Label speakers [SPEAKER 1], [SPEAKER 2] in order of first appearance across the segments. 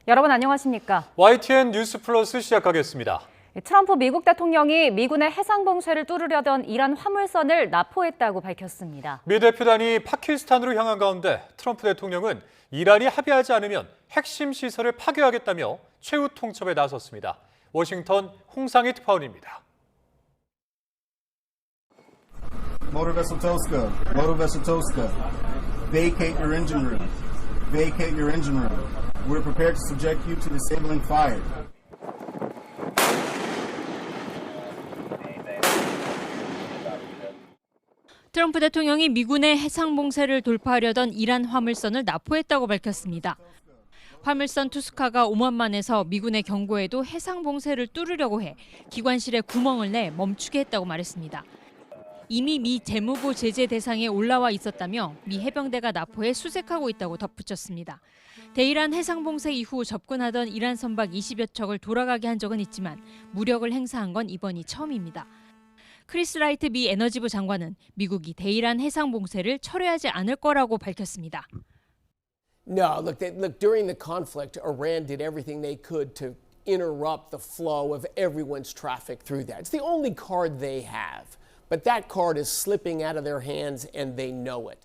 [SPEAKER 1] 여러분 안녕하십니까?
[SPEAKER 2] YTN 뉴스 플러스 시작하겠습니다.
[SPEAKER 1] 트럼프 미국 대통령이 미군의 해상 봉쇄를 뚫으려던 이란 화물선을 납포했다고 밝혔습니다.
[SPEAKER 2] 미 대표단이 파키스탄으로 향한 가운데 트럼프 대통령은 이란이 합의하지 않으면 핵심 시설을 파괴하겠다며 최후 통첩에 나섰습니다. 워싱턴 홍상희 특파원입니다.
[SPEAKER 3] Motor vessel Tosca, motor vessel Tosca, vacate your engine room, vacate your engine room. We're prepared to subject you to disabling fire.
[SPEAKER 4] 트럼프 대통령이 미군의 해상 봉쇄를 돌파하려던 이란 화물선을 납포했다고 밝혔습니다. 화물선 투스카가 오만만에서 미군의 경고에도 해상 봉쇄를 뚫으려고 해 기관실에 구멍을 내 멈추게 했다고 말했습니다. 이미 미 재무부 제재 대상에 올라와 있었다며 미 해병대가 납포해 수색하고 있다고 덧붙였습니다. 대이란 해상 봉쇄 이후 접근하던 이란 선박 20여 척을 돌아가게 한 적은 있지만 무력을 행사한 건 이번이 처음입니다. 크리스 라이트 미 에너지부 장관은 미국이 대이란 해상 봉쇄를 철회하지 않을 거라고 밝혔습니다.
[SPEAKER 5] No, look, during the conflict, Iran did everything they could to interrupt the flow of everyone's traffic through that. It's the only card they have. But that card is slipping out of their hands and they know it.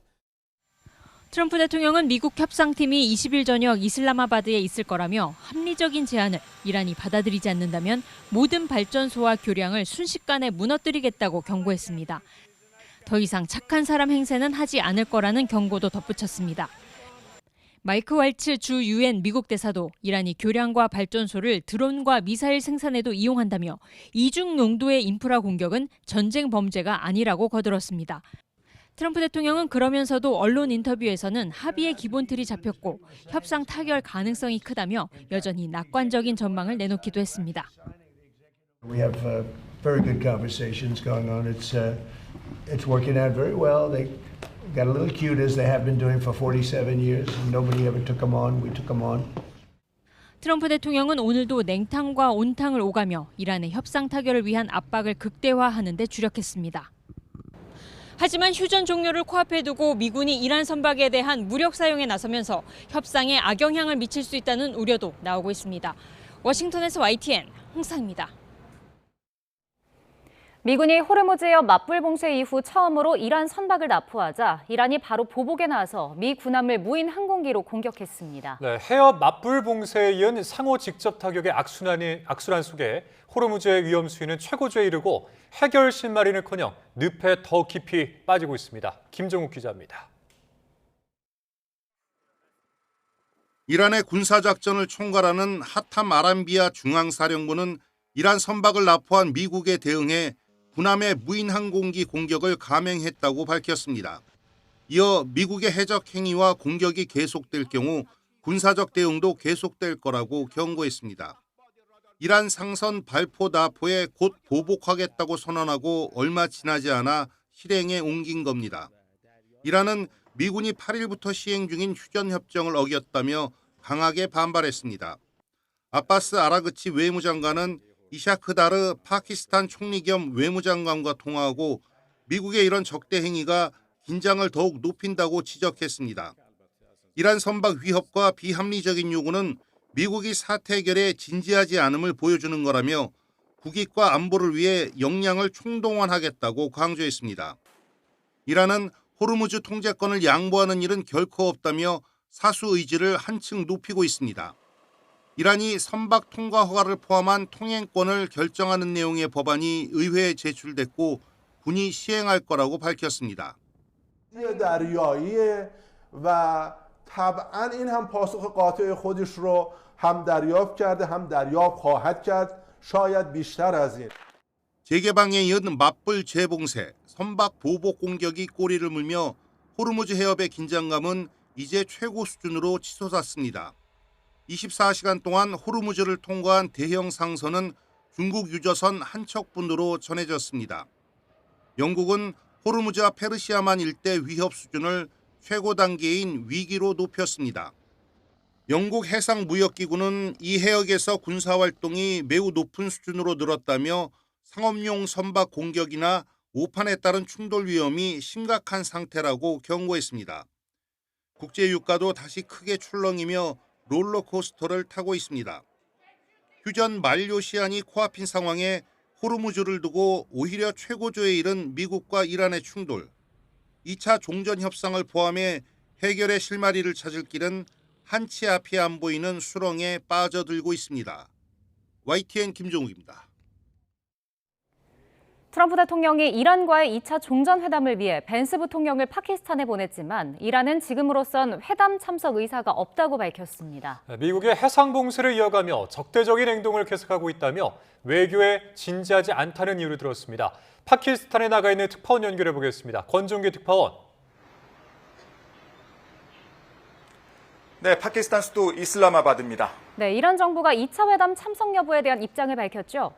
[SPEAKER 4] 트럼프 대통령은 미국 협상팀이 20일 저녁 이슬라마바드에 있을 거라며 합리적인 제안을 이란이 받아들이지 않는다면 모든 발전소와 교량을 순식간에 무너뜨리겠다고 경고했습니다. 더 이상 착한 사람 행세는 하지 않을 거라는 경고도 덧붙였습니다. 마이크 왈츠 주 유엔 미국 대사도 이란이 교량과 발전소를 드론과 미사일 생산에도 이용한다며 이중 용도의 인프라 공격은 전쟁 범죄가 아니라고 거들었습니다. 트럼프 대통령은 그러면서도 언론 인터뷰에서는 합의의 기본 틀이 잡혔고 협상 타결 가능성이 크다며 여전히 낙관적인 전망을 내놓기도 했습니다.
[SPEAKER 6] We have very good conversations going on. It's working out very well. They got a little cute as they have been doing for 47 years. Nobody ever took them on. We took them on.
[SPEAKER 4] 트럼프 대통령은 오늘도 냉탕과 온탕을 오가며 이란의 협상 타결을 위한 압박을 극대화하는 데 주력했습니다. 하지만 휴전 종료를 코앞에 두고 미군이 이란 선박에 대한 무력 사용에 나서면서 협상에 악영향을 미칠 수 있다는 우려도 나오고 있습니다. 워싱턴에서 YTN 홍상입니다.
[SPEAKER 1] 미군이 호르무즈해협 맞불 봉쇄 이후 처음으로 이란 선박을 납포하자 이란이 바로 보복에 나서 미 군함을 무인 항공기로 공격했습니다.
[SPEAKER 2] 네, 해협 맞불 봉쇄에 이은 상호 직접 타격의 악순환 속에 호르무즈의 위험 수위는 최고조에 이르고 해결 실마리는커녕 늪에 더 깊이 빠지고 있습니다. 김정욱 기자입니다.
[SPEAKER 7] 이란의 군사작전을 총괄하는 하탐 아람비아 중앙사령부는 이란 선박을 납포한 미국에 대응해 군함의 무인 항공기 공격을 감행했다고 밝혔습니다. 이어 미국의 해적 행위와 공격이 계속될 경우 군사적 대응도 계속될 거라고 경고했습니다. 이란 상선 발포 납포에 곧 보복하겠다고 선언하고 얼마 지나지 않아 실행에 옮긴 겁니다. 이란은 미군이 8일부터 시행 중인 휴전협정을 어겼다며 강하게 반발했습니다. 아바스 아라그치 외무장관은 이샤크다르 파키스탄 총리 겸 외무장관과 통화하고 미국의 이런 적대 행위가 긴장을 더욱 높인다고 지적했습니다. 이란 선박 위협과 비합리적인 요구는 미국이 사태 해결에 진지하지 않음을 보여주는 거라며 국익과 안보를 위해 역량을 총동원하겠다고 강조했습니다. 이란은 호르무즈 통제권을 양보하는 일은 결코 없다며 사수 의지를 한층 높이고 있습니다. 이란이 선박 통과 허가를 포함한 통행권을 결정하는 내용의 법안이 의회에 제출됐고 군이 시행할 거라고 밝혔습니다.
[SPEAKER 8] طبعا این هم پاسخ قاطع خودش رو هم دریافت کرده هم دریافت خواهد کرد شاید بیشتر از این.
[SPEAKER 7] 재개방에 이은 맞불 재봉쇄, 선박 보복 공격이 꼬리를 물며 호르무즈 해협의 긴장감은 이제 최고 수준으로 치솟았습니다. 24시간 동안 호르무즈를 통과한 대형 상선은 중국 유조선 한 척분으로 전해졌습니다. 영국은 호르무즈와 페르시아만 일대 위협 수준을 최고 단계인 위기로 높였습니다. 영국 해상무역기구는 이 해역에서 군사활동이 매우 높은 수준으로 늘었다며 상업용 선박 공격이나 오판에 따른 충돌 위험이 심각한 상태라고 경고했습니다. 국제유가도 다시 크게 출렁이며 롤러코스터를 타고 있습니다. 휴전 만료 시한이 코앞인 상황에 호르무즈를 두고 오히려 최고조에 이른 미국과 이란의 충돌, 2차 종전 협상을 포함해 해결의 실마리를 찾을 길은 한치 앞이 안 보이는 수렁에 빠져들고 있습니다. YTN 김종욱입니다.
[SPEAKER 1] 트럼프 대통령이 이란과의 2차 종전회담을 위해 벤스 부통령을 파키스탄에 보냈지만 이란은 지금으로선 회담 참석 의사가 없다고 밝혔습니다.
[SPEAKER 2] 미국의 해상 봉쇄를 이어가며 적대적인 행동을 계속하고 있다며 외교에 진지하지 않다는 이유를 들었습니다. 파키스탄에 나가 있는 특파원 연결해 보겠습니다. 권종기 특파원.
[SPEAKER 9] 네, 파키스탄 수도 이슬라마바드입니다.
[SPEAKER 1] 네, 이란 정부가 2차 회담 참석 여부에 대한 입장을 밝혔죠.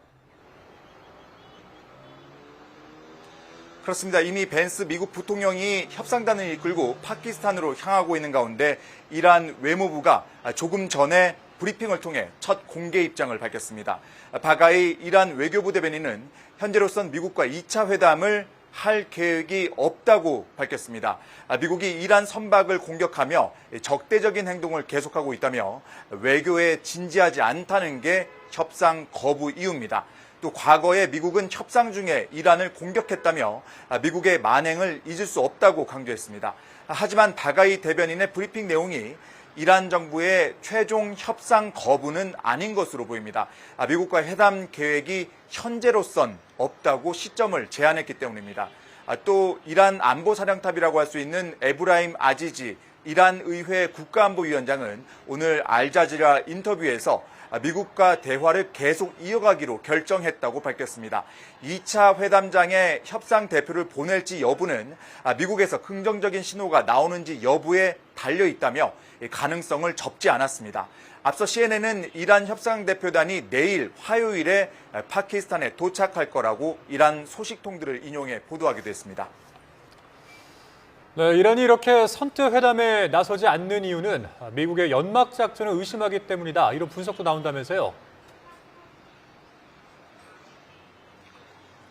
[SPEAKER 9] 그렇습니다. 이미 벤스 미국 부통령이 협상단을 이끌고 파키스탄으로 향하고 있는 가운데 이란 외무부가 조금 전에 브리핑을 통해 첫 공개 입장을 밝혔습니다. 바가이 이란 외교부 대변인은 현재로선 미국과 2차 회담을 할 계획이 없다고 밝혔습니다. 미국이 이란 선박을 공격하며 적대적인 행동을 계속하고 있다며 외교에 진지하지 않다는 게 협상 거부 이유입니다. 또 과거에 미국은 협상 중에 이란을 공격했다며 미국의 만행을 잊을 수 없다고 강조했습니다. 하지만 바가이 대변인의 브리핑 내용이 이란 정부의 최종 협상 거부는 아닌 것으로 보입니다. 미국과 회담 계획이 현재로선 없다고 시점을 제한했기 때문입니다. 또 이란 안보사령탑이라고 할 수 있는 에브라임 아지지 이란 의회 국가안보위원장은 오늘 알자지라 인터뷰에서 미국과 대화를 계속 이어가기로 결정했다고 밝혔습니다. 2차 회담장에 협상 대표를 보낼지 여부는 미국에서 긍정적인 신호가 나오는지 여부에 달려있다며 가능성을 접지 않았습니다. 앞서 CNN은 이란 협상 대표단이 내일 화요일에 파키스탄에 도착할 거라고 이란 소식통들을 인용해 보도하기도 했습니다.
[SPEAKER 2] 네, 이란이 이렇게 선뜻 회담에 나서지 않는 이유는 미국의 연막 작전을 의심하기 때문이다. 이런 분석도 나온다면서요.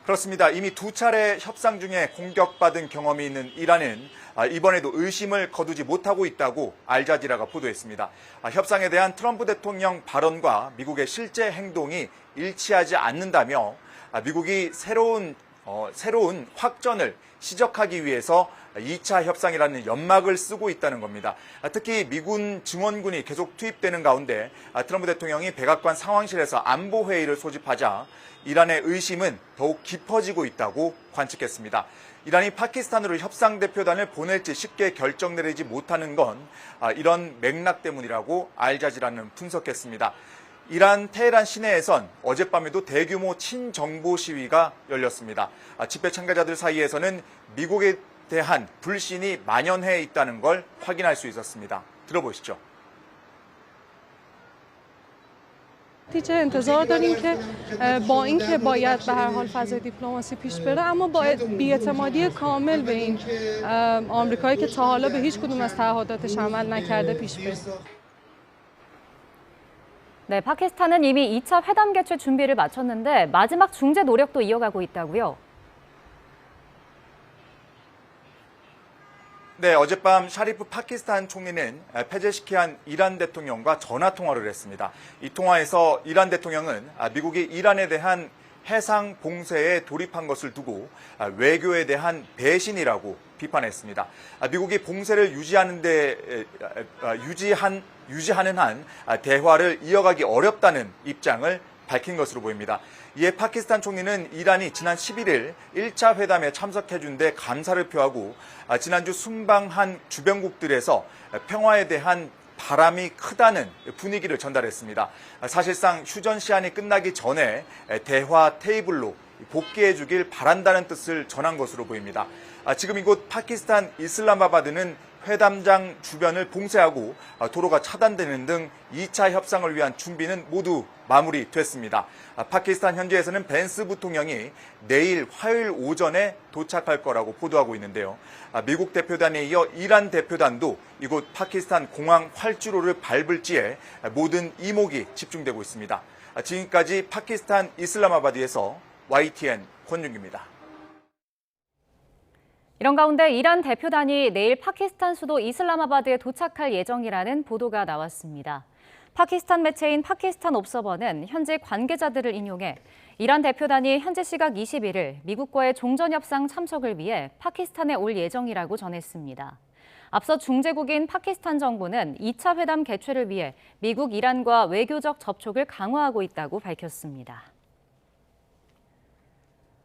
[SPEAKER 9] 그렇습니다. 이미 두 차례 협상 중에 공격받은 경험이 있는 이란은 이번에도 의심을 거두지 못하고 있다고 알자지라가 보도했습니다. 협상에 대한 트럼프 대통령 발언과 미국의 실제 행동이 일치하지 않는다며 미국이 새로운 확전을 시작하기 위해서 2차 협상이라는 연막을 쓰고 있다는 겁니다. 특히 미군 증원군이 계속 투입되는 가운데 트럼프 대통령이 백악관 상황실에서 안보회의를 소집하자 이란의 의심은 더욱 깊어지고 있다고 관측했습니다. 이란이 파키스탄으로 협상 대표단을 보낼지 쉽게 결정 내리지 못하는 건 이런 맥락 때문이라고 알자지라는 분석했습니다. 이란 테헤란 시내에선 어젯밤에도 대규모 친정부 시위가 열렸습니다. 집회 참가자들 사이에서는 미국에 대한 불신이 만연해 있다는 걸 확인할 수 있었습니다. 들어보시죠.
[SPEAKER 10] نتیجه انتظار داریم که با اینکه باید به هر حال فضای دیپلماسی پیش بره اما باید بی‌اعتمادی کامل به این آمریکایی که تا حالا به هیچ کدوم از تعهداتش عمل نکرده پیش بره.
[SPEAKER 1] 네, 파키스탄은 이미 2차 회담 개최 준비를 마쳤는데 마지막 중재 노력도 이어가고 있다고요.
[SPEAKER 9] 네, 어젯밤 샤리프 파키스탄 총리는 페제시키안 이란 대통령과 전화 통화를 했습니다. 이 통화에서 이란 대통령은 미국이 이란에 대한 해상 봉쇄에 돌입한 것을 두고 외교에 대한 배신이라고 비판했습니다. 미국이 봉쇄를 유지하는 한 대화를 이어가기 어렵다는 입장을 밝힌 것으로 보입니다. 이에 파키스탄 총리는 이란이 지난 11일 1차 회담에 참석해준 데 감사를 표하고 지난주 순방한 주변국들에서 평화에 대한 바람이 크다는 분위기를 전달했습니다. 사실상 휴전 시한이 끝나기 전에 대화 테이블로 복귀해 주길 바란다는 뜻을 전한 것으로 보입니다. 지금 이곳 파키스탄 이슬라마바드는 회담장 주변을 봉쇄하고 도로가 차단되는 등 2차 협상을 위한 준비는 모두 마무리됐습니다. 파키스탄 현지에서는 벤스 부통령이 내일 화요일 오전에 도착할 거라고 보도하고 있는데요. 미국 대표단에 이어 이란 대표단도 이곳 파키스탄 공항 활주로를 밟을지에 모든 이목이 집중되고 있습니다. 지금까지 파키스탄 이슬라마바드에서 YTN 권준기입니다.
[SPEAKER 1] 이런 가운데 이란 대표단이 내일 파키스탄 수도 이슬라마바드에 도착할 예정이라는 보도가 나왔습니다. 파키스탄 매체인 파키스탄 옵서버는 현지 관계자들을 인용해 이란 대표단이 현지 시각 21일 미국과의 종전협상 참석을 위해 파키스탄에 올 예정이라고 전했습니다. 앞서 중재국인 파키스탄 정부는 2차 회담 개최를 위해 미국, 이란과 외교적 접촉을 강화하고 있다고 밝혔습니다.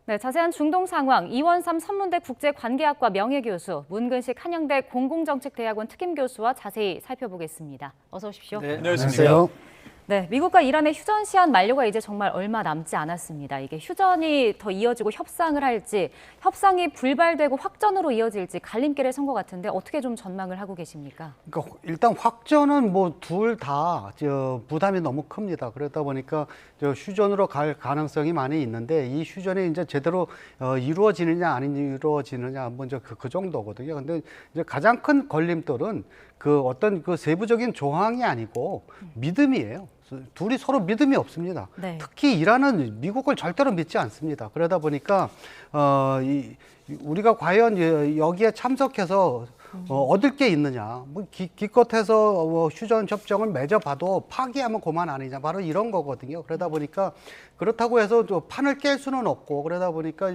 [SPEAKER 1] 네, 자세한 중동 상황 이원삼 선문대 국제관계학과 명예교수, 문근식 한양대 공공정책대학원 특임교수와 자세히 살펴보겠습니다. 어서 오십시오.
[SPEAKER 2] 네, 안녕하세요.
[SPEAKER 1] 네, 미국과 이란의 휴전 시한 만료가 이제 정말 얼마 남지 않았습니다. 이게 휴전이 더 이어지고 협상을 할지, 협상이 불발되고 확전으로 이어질지 갈림길에 선 것 같은데 어떻게 좀 전망을 하고 계십니까?
[SPEAKER 11] 그러니까 일단 확전은 뭐 둘 다 부담이 너무 큽니다. 그러다 보니까 휴전으로 갈 가능성이 많이 있는데 이 휴전이 이제 제대로 이루어지느냐 안 이루어지느냐 먼저 그 정도거든요. 근데 이제 가장 큰 걸림돌은 그 어떤 그 세부적인 조항이 아니고 믿음이에요. 둘이 서로 믿음이 없습니다.
[SPEAKER 1] 네.
[SPEAKER 11] 특히 이란은 미국을 절대로 믿지 않습니다. 그러다 보니까 우리가 과연 여기에 참석해서 얻을 게 있느냐, 뭐 기껏해서 휴전 협정을 맺어봐도 파기하면 그만 아니냐, 바로 이런 거거든요. 그러다 보니까 그렇다고 해서 또 판을 깰 수는 없고, 그러다 보니까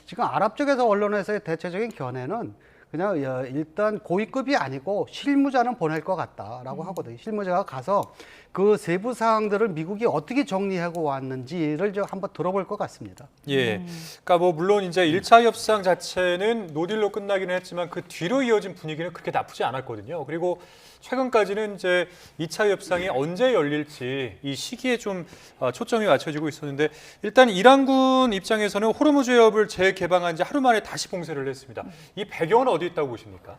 [SPEAKER 11] 지금 아랍 쪽에서 언론에서의 대체적인 견해는 그냥 일단 고위급이 아니고 실무자는 보낼 것 같다라고 하거든요. 실무자가 가서 그 세부 사항들을 미국이 어떻게 정리하고 왔는지를 좀 한번 들어볼 것 같습니다.
[SPEAKER 2] 예, 그러니까 뭐 물론 이제 1차 협상 자체는 노딜로 끝나기는 했지만 그 뒤로 이어진 분위기는 그렇게 나쁘지 않았거든요. 그리고 최근까지는 이제 2차 협상이 언제 열릴지 이 시기에 좀 초점이 맞춰지고 있었는데 일단 이란군 입장에서는 호르무즈 해협을 재개방한 지 하루 만에 다시 봉쇄를 했습니다. 이 배경은 어디 있다고 보십니까?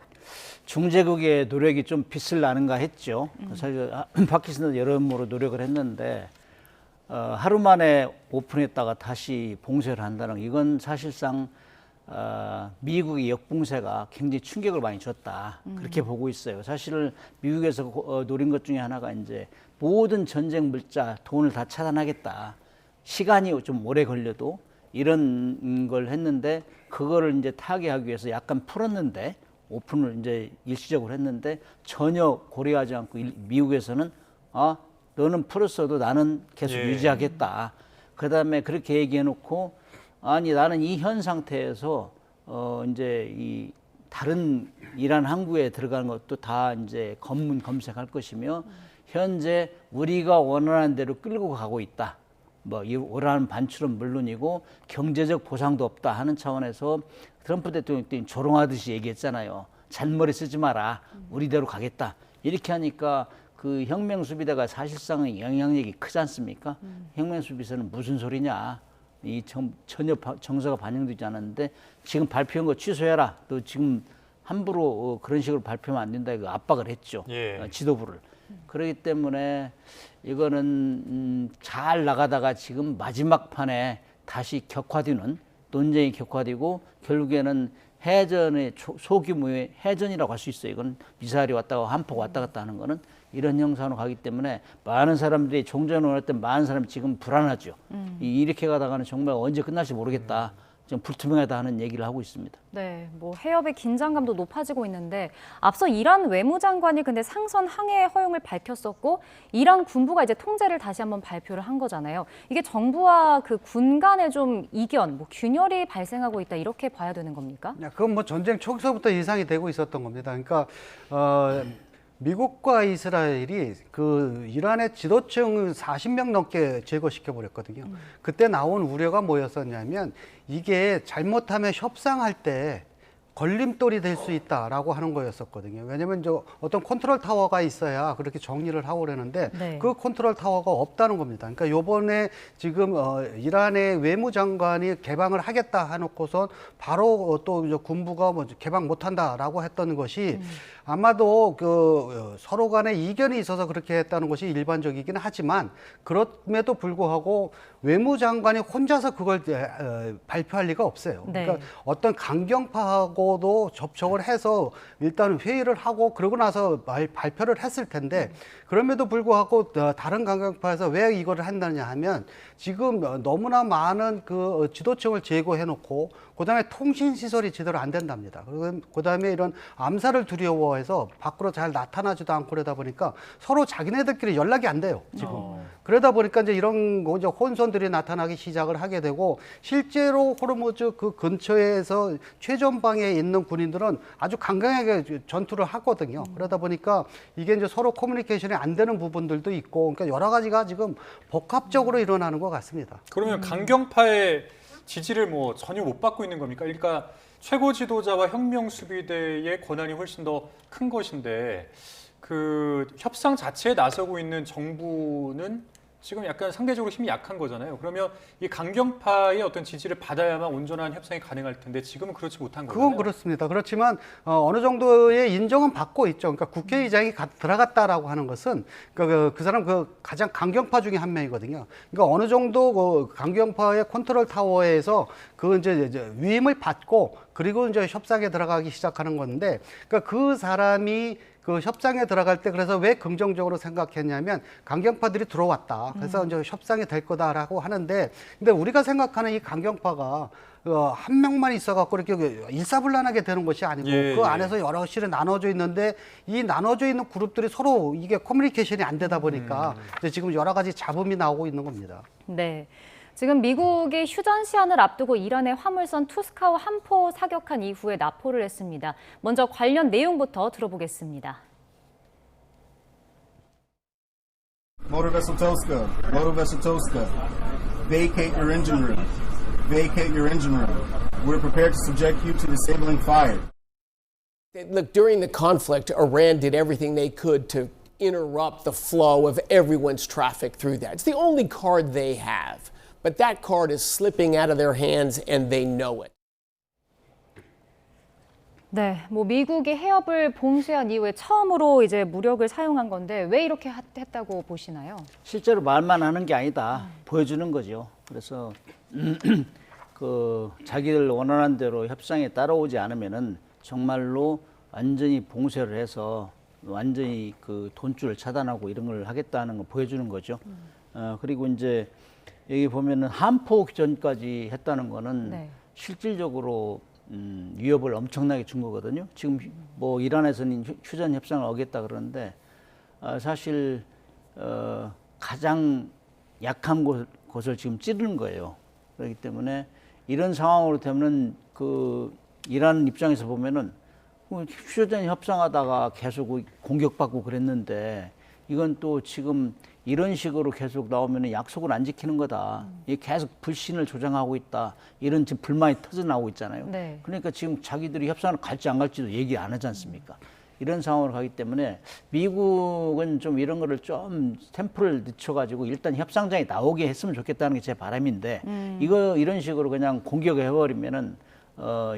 [SPEAKER 12] 중재국의 노력이 좀 빛을 나는가 했죠. 사실 파키스탄도 여러모로 노력을 했는데 하루 만에 오픈했다가 다시 봉쇄를 한다는 이건 사실상 미국의 역봉쇄가 굉장히 충격을 많이 줬다. 그렇게 보고 있어요. 사실 미국에서 노린 것 중에 하나가 이제 모든 전쟁 물자, 돈을 다 차단하겠다. 시간이 좀 오래 걸려도 이런 걸 했는데 그거를 이제 타개하기 위해서 약간 풀었는데 오픈을 이제 일시적으로 했는데 전혀 고려하지 않고 미국에서는 너는 풀었어도 나는 계속 유지하겠다. 그다음에 그렇게 얘기해놓고 아니 나는 이 현 상태에서 이제 이 다른 이란 항구에 들어가는 것도 다 이제 검색할 것이며 현재 우리가 원하는 대로 끌고 가고 있다. 뭐 이 원하는 반출은 물론이고 경제적 보상도 없다 하는 차원에서 트럼프 대통령이 조롱하듯이 얘기했잖아요. 잔머리 쓰지 마라. 우리대로 가겠다. 이렇게 하니까 그 혁명수비대가 사실상은 영향력이 크지 않습니까? 혁명수비대는 무슨 소리냐. 이 전혀 정서가 반영되지 않았는데 지금 발표한 거 취소해라. 또 지금 함부로 그런 식으로 발표하면 안 된다. 이거 압박을 했죠. 지도부를. 그렇기 때문에 이거는 잘 나가다가 지금 마지막 판에 다시 격화되는 논쟁이 격화되고 결국에는 해전의 소규모의 해전이라고 할 수 있어요. 이건 미사일이 왔다가 한포가 왔다 갔다 하는 거는 이런 형상으로 가기 때문에 많은 사람들이 종전을 원했던 많은 사람이 지금 불안하죠. 이렇게 가다가는 정말 언제 끝날지 모르겠다. 좀 불투명하다 하는 얘기를 하고 있습니다.
[SPEAKER 1] 네, 뭐 해협의 긴장감도 높아지고 있는데 앞서 이란 외무장관이 근데 상선 항해 허용을 밝혔었고 이란 군부가 이제 통제를 다시 한번 발표를 한 거잖아요. 이게 정부와 그 군 간의 좀 이견, 뭐 균열이 발생하고 있다 이렇게 봐야 되는 겁니까?
[SPEAKER 11] 그건 뭐 전쟁 초기서부터 예상이 되고 있었던 겁니다. 그러니까 미국과 이스라엘이 그 이란의 지도층 40명 넘게 제거시켜 버렸거든요. 그때 나온 우려가 뭐였었냐면 이게 잘못하면 협상할 때 걸림돌이 될 수 있다라고 하는 거였었거든요. 왜냐하면 어떤 컨트롤 타워가 있어야 그렇게 정리를 하고 그러는데 그 컨트롤 타워가 없다는 겁니다. 그러니까 이번에 지금 이란의 외무장관이 개방을 하겠다 해놓고선 바로 또 군부가 뭐 개방 못한다라고 했던 것이 아마도 그 서로 간에 이견이 있어서 그렇게 했다는 것이 일반적이긴 하지만 그럼에도 불구하고 외무장관이 혼자서 그걸 발표할 리가 없어요. 그러니까 어떤 강경파하고도 접촉을 해서 일단 회의를 하고 그러고 나서 발표를 했을 텐데 그럼에도 불구하고 다른 강경파에서 왜 이거를 한다냐 하면 지금 너무나 많은 그 지도층을 제거해 놓고 그다음에 통신 시설이 제대로 안 된답니다. 그다음에 이런 암살을 두려워 타워에서 밖으로 잘 나타나지도 않고 그러다 보니까 서로 자기네들끼리 연락이 안 돼요, 지금. 그러다 보니까 이제 이런 이제 혼선들이 나타나기 시작을 하게 되고 실제로 호르무즈 그 근처에서 최전방에 있는 군인들은 아주 강경하게 전투를 하거든요. 그러다 보니까 이게 이제 서로 커뮤니케이션이 안 되는 부분들도 있고 그러니까 여러 가지가 지금 복합적으로 일어나는 것 같습니다.
[SPEAKER 2] 그러면 강경파의 지지를 뭐 전혀 못 받고 있는 겁니까? 그러니까 최고 지도자와 혁명수비대의 권한이 훨씬 더 큰 것인데 그 협상 자체에 나서고 있는 정부는 지금 약간 상대적으로 힘이 약한 거잖아요. 그러면 이 강경파의 어떤 지지를 받아야만 온전한 협상이 가능할 텐데 지금은 그렇지 못한 거잖아요.
[SPEAKER 11] 그건 그렇습니다. 그렇지만 어느 정도의 인정은 받고 있죠. 그러니까 국회의장이 들어갔다라고 하는 것은 그 사람 그 가장 강경파 중에 한 명이거든요. 그러니까 어느 정도 그 강경파의 컨트롤 타워에서 그 이제 위임을 받고 그리고 이제 협상에 들어가기 시작하는 건데, 그러니까 그 사람이 그 협상에 들어갈 때 그래서 왜 긍정적으로 생각했냐면 강경파들이 들어왔다. 그래서 이제 협상이 될 거다라고 하는데, 근데 우리가 생각하는 이 강경파가 한 명만 있어갖고 이렇게 일사불란하게 되는 것이 아니고 그 안에서 여러 실에 나눠져 있는데 이 나눠져 있는 그룹들이 서로 이게 커뮤니케이션이 안 되다 보니까 이제 지금 여러 가지 잡음이 나오고 있는 겁니다.
[SPEAKER 1] 네. 지금 미국이 휴전 시한을 앞두고 이란의 화물선 투스카우 한 포 사격한 이후에 납포를 했습니다. 먼저 관련 내용부터 들어보겠습니다.
[SPEAKER 3] Motor vessel Toska, motor vessel Toska, vacate your engine room. Vacate your engine room. We're prepared to subject you to disabling fire.
[SPEAKER 5] Look, during the conflict, Iran did everything they could to interrupt the flow of everyone's traffic through that. It's the only card they have. But that card is slipping out of their hands and they know it.
[SPEAKER 1] 네, 뭐 미국이 해협을 봉쇄한 이후에 처음으로 이제 무력을 사용한 건데 왜 이렇게 했다고 보시나요?
[SPEAKER 12] 실제로 말만 하는 게 아니다. 보여주는 거죠. 그래서 그 자기들 원하는 대로 협상에 따라오지 않으면은 정말로 완전히 봉쇄를 해서 완전히 그 돈줄을 차단하고 이런 걸 하겠다는 걸 보여주는 거죠. 그리고 이제 여기 보면은 한포 교전까지 했다는 거는 실질적으로 위협을 엄청나게 준 거거든요. 지금 뭐 이란에서는 휴전 협상을 어겼다 그러는데 사실 가장 약한 곳을 지금 찌르는 거예요. 그렇기 때문에 이런 상황으로 되면은 그 이란 입장에서 보면은 휴전 협상하다가 계속 공격받고 그랬는데 이건 또 지금 이런 식으로 계속 나오면 약속을 안 지키는 거다. 이게 계속 불신을 조장하고 있다. 이런 지금 불만이 터져나오고 있잖아요.
[SPEAKER 1] 네.
[SPEAKER 12] 그러니까 지금 자기들이 협상을 갈지 안 갈지도 얘기 안 하지 않습니까? 이런 상황으로 가기 때문에 미국은 좀 이런 거를 좀 템포를 늦춰가지고 일단 협상장에 나오게 했으면 좋겠다는 게 제 바람인데 이런 식으로 그냥 공격을 해버리면은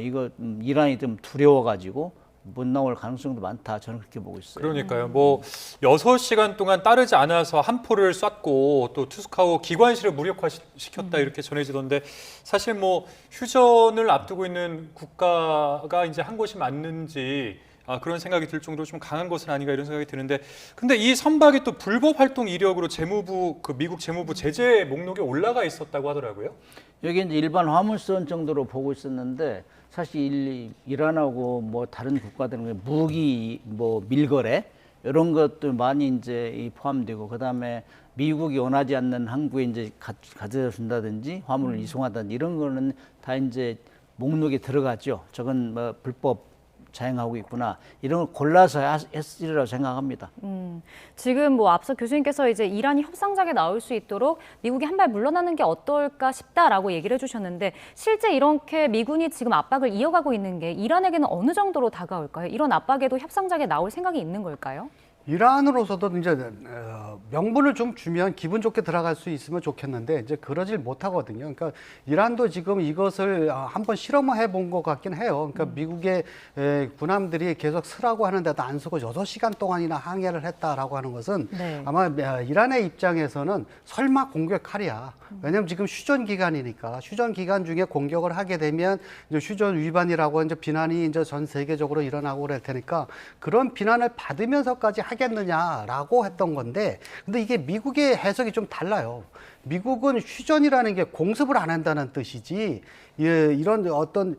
[SPEAKER 12] 이거 이란이 좀 두려워가지고 못 나올 가능성도 많다. 저는 그렇게 보고 있어요.
[SPEAKER 2] 그러니까요. 뭐 6시간 동안 따르지 않아서 한 포를 쐈고 또 투스카우 기관실을 무력화시켰다 이렇게 전해지던데 사실 뭐 휴전을 앞두고 있는 국가가 이제 한 것이 맞는지 그런 생각이 들 정도로 좀 강한 것은 아닌가 이런 생각이 드는데 근데 이 선박이 또 불법 활동 이력으로 미국 재무부 제재 목록에 올라가 있었다고 하더라고요.
[SPEAKER 12] 여기 이제 일반 화물선 정도로 보고 있었는데 사실 이란하고 뭐 다른 국가들은 무기 뭐 밀거래 이런 것도 많이 이제 포함되고 그다음에 미국이 원하지 않는 항구에 이제 가져준다든지 화물을 이송하든지 이런 거는 다 이제 목록에 들어가죠. 저건 뭐 불법 자행하고 있구나. 이런 걸 골라서 했으리라고 생각합니다.
[SPEAKER 1] 지금 뭐 앞서 교수님께서 이제 이란이 협상장에 나올 수 있도록 미국이 한 발 물러나는 게 어떨까 싶다라고 얘기를 해주셨는데 실제 이렇게 미군이 지금 압박을 이어가고 있는 게 이란에게는 어느 정도로 다가올까요? 이런 압박에도 협상장에 나올 생각이 있는 걸까요?
[SPEAKER 11] 이란으로서도 이제 명분을 좀 주면 기분 좋게 들어갈 수 있으면 좋겠는데 이제 그러질 못하거든요. 그러니까 이란도 지금 이것을 한번 실험해 본 것 같긴 해요. 그러니까 미국의 군함들이 계속 쓰라고 하는데도 안 쓰고 6시간 동안이나 항해를 했다라고 하는 것은 아마 이란의 입장에서는 설마 공격하랴. 왜냐하면 지금 휴전 기간이니까 휴전 기간 중에 공격을 하게 되면 이제 휴전 위반이라고 이제 비난이 이제 전 세계적으로 일어나고 그럴 테니까 그런 비난을 받으면서까지 하겠느냐라고 했던 건데, 근데 이게 미국의 해석이 좀 달라요. 미국은 휴전이라는 게 공습을 안 한다는 뜻이지, 이런 어떤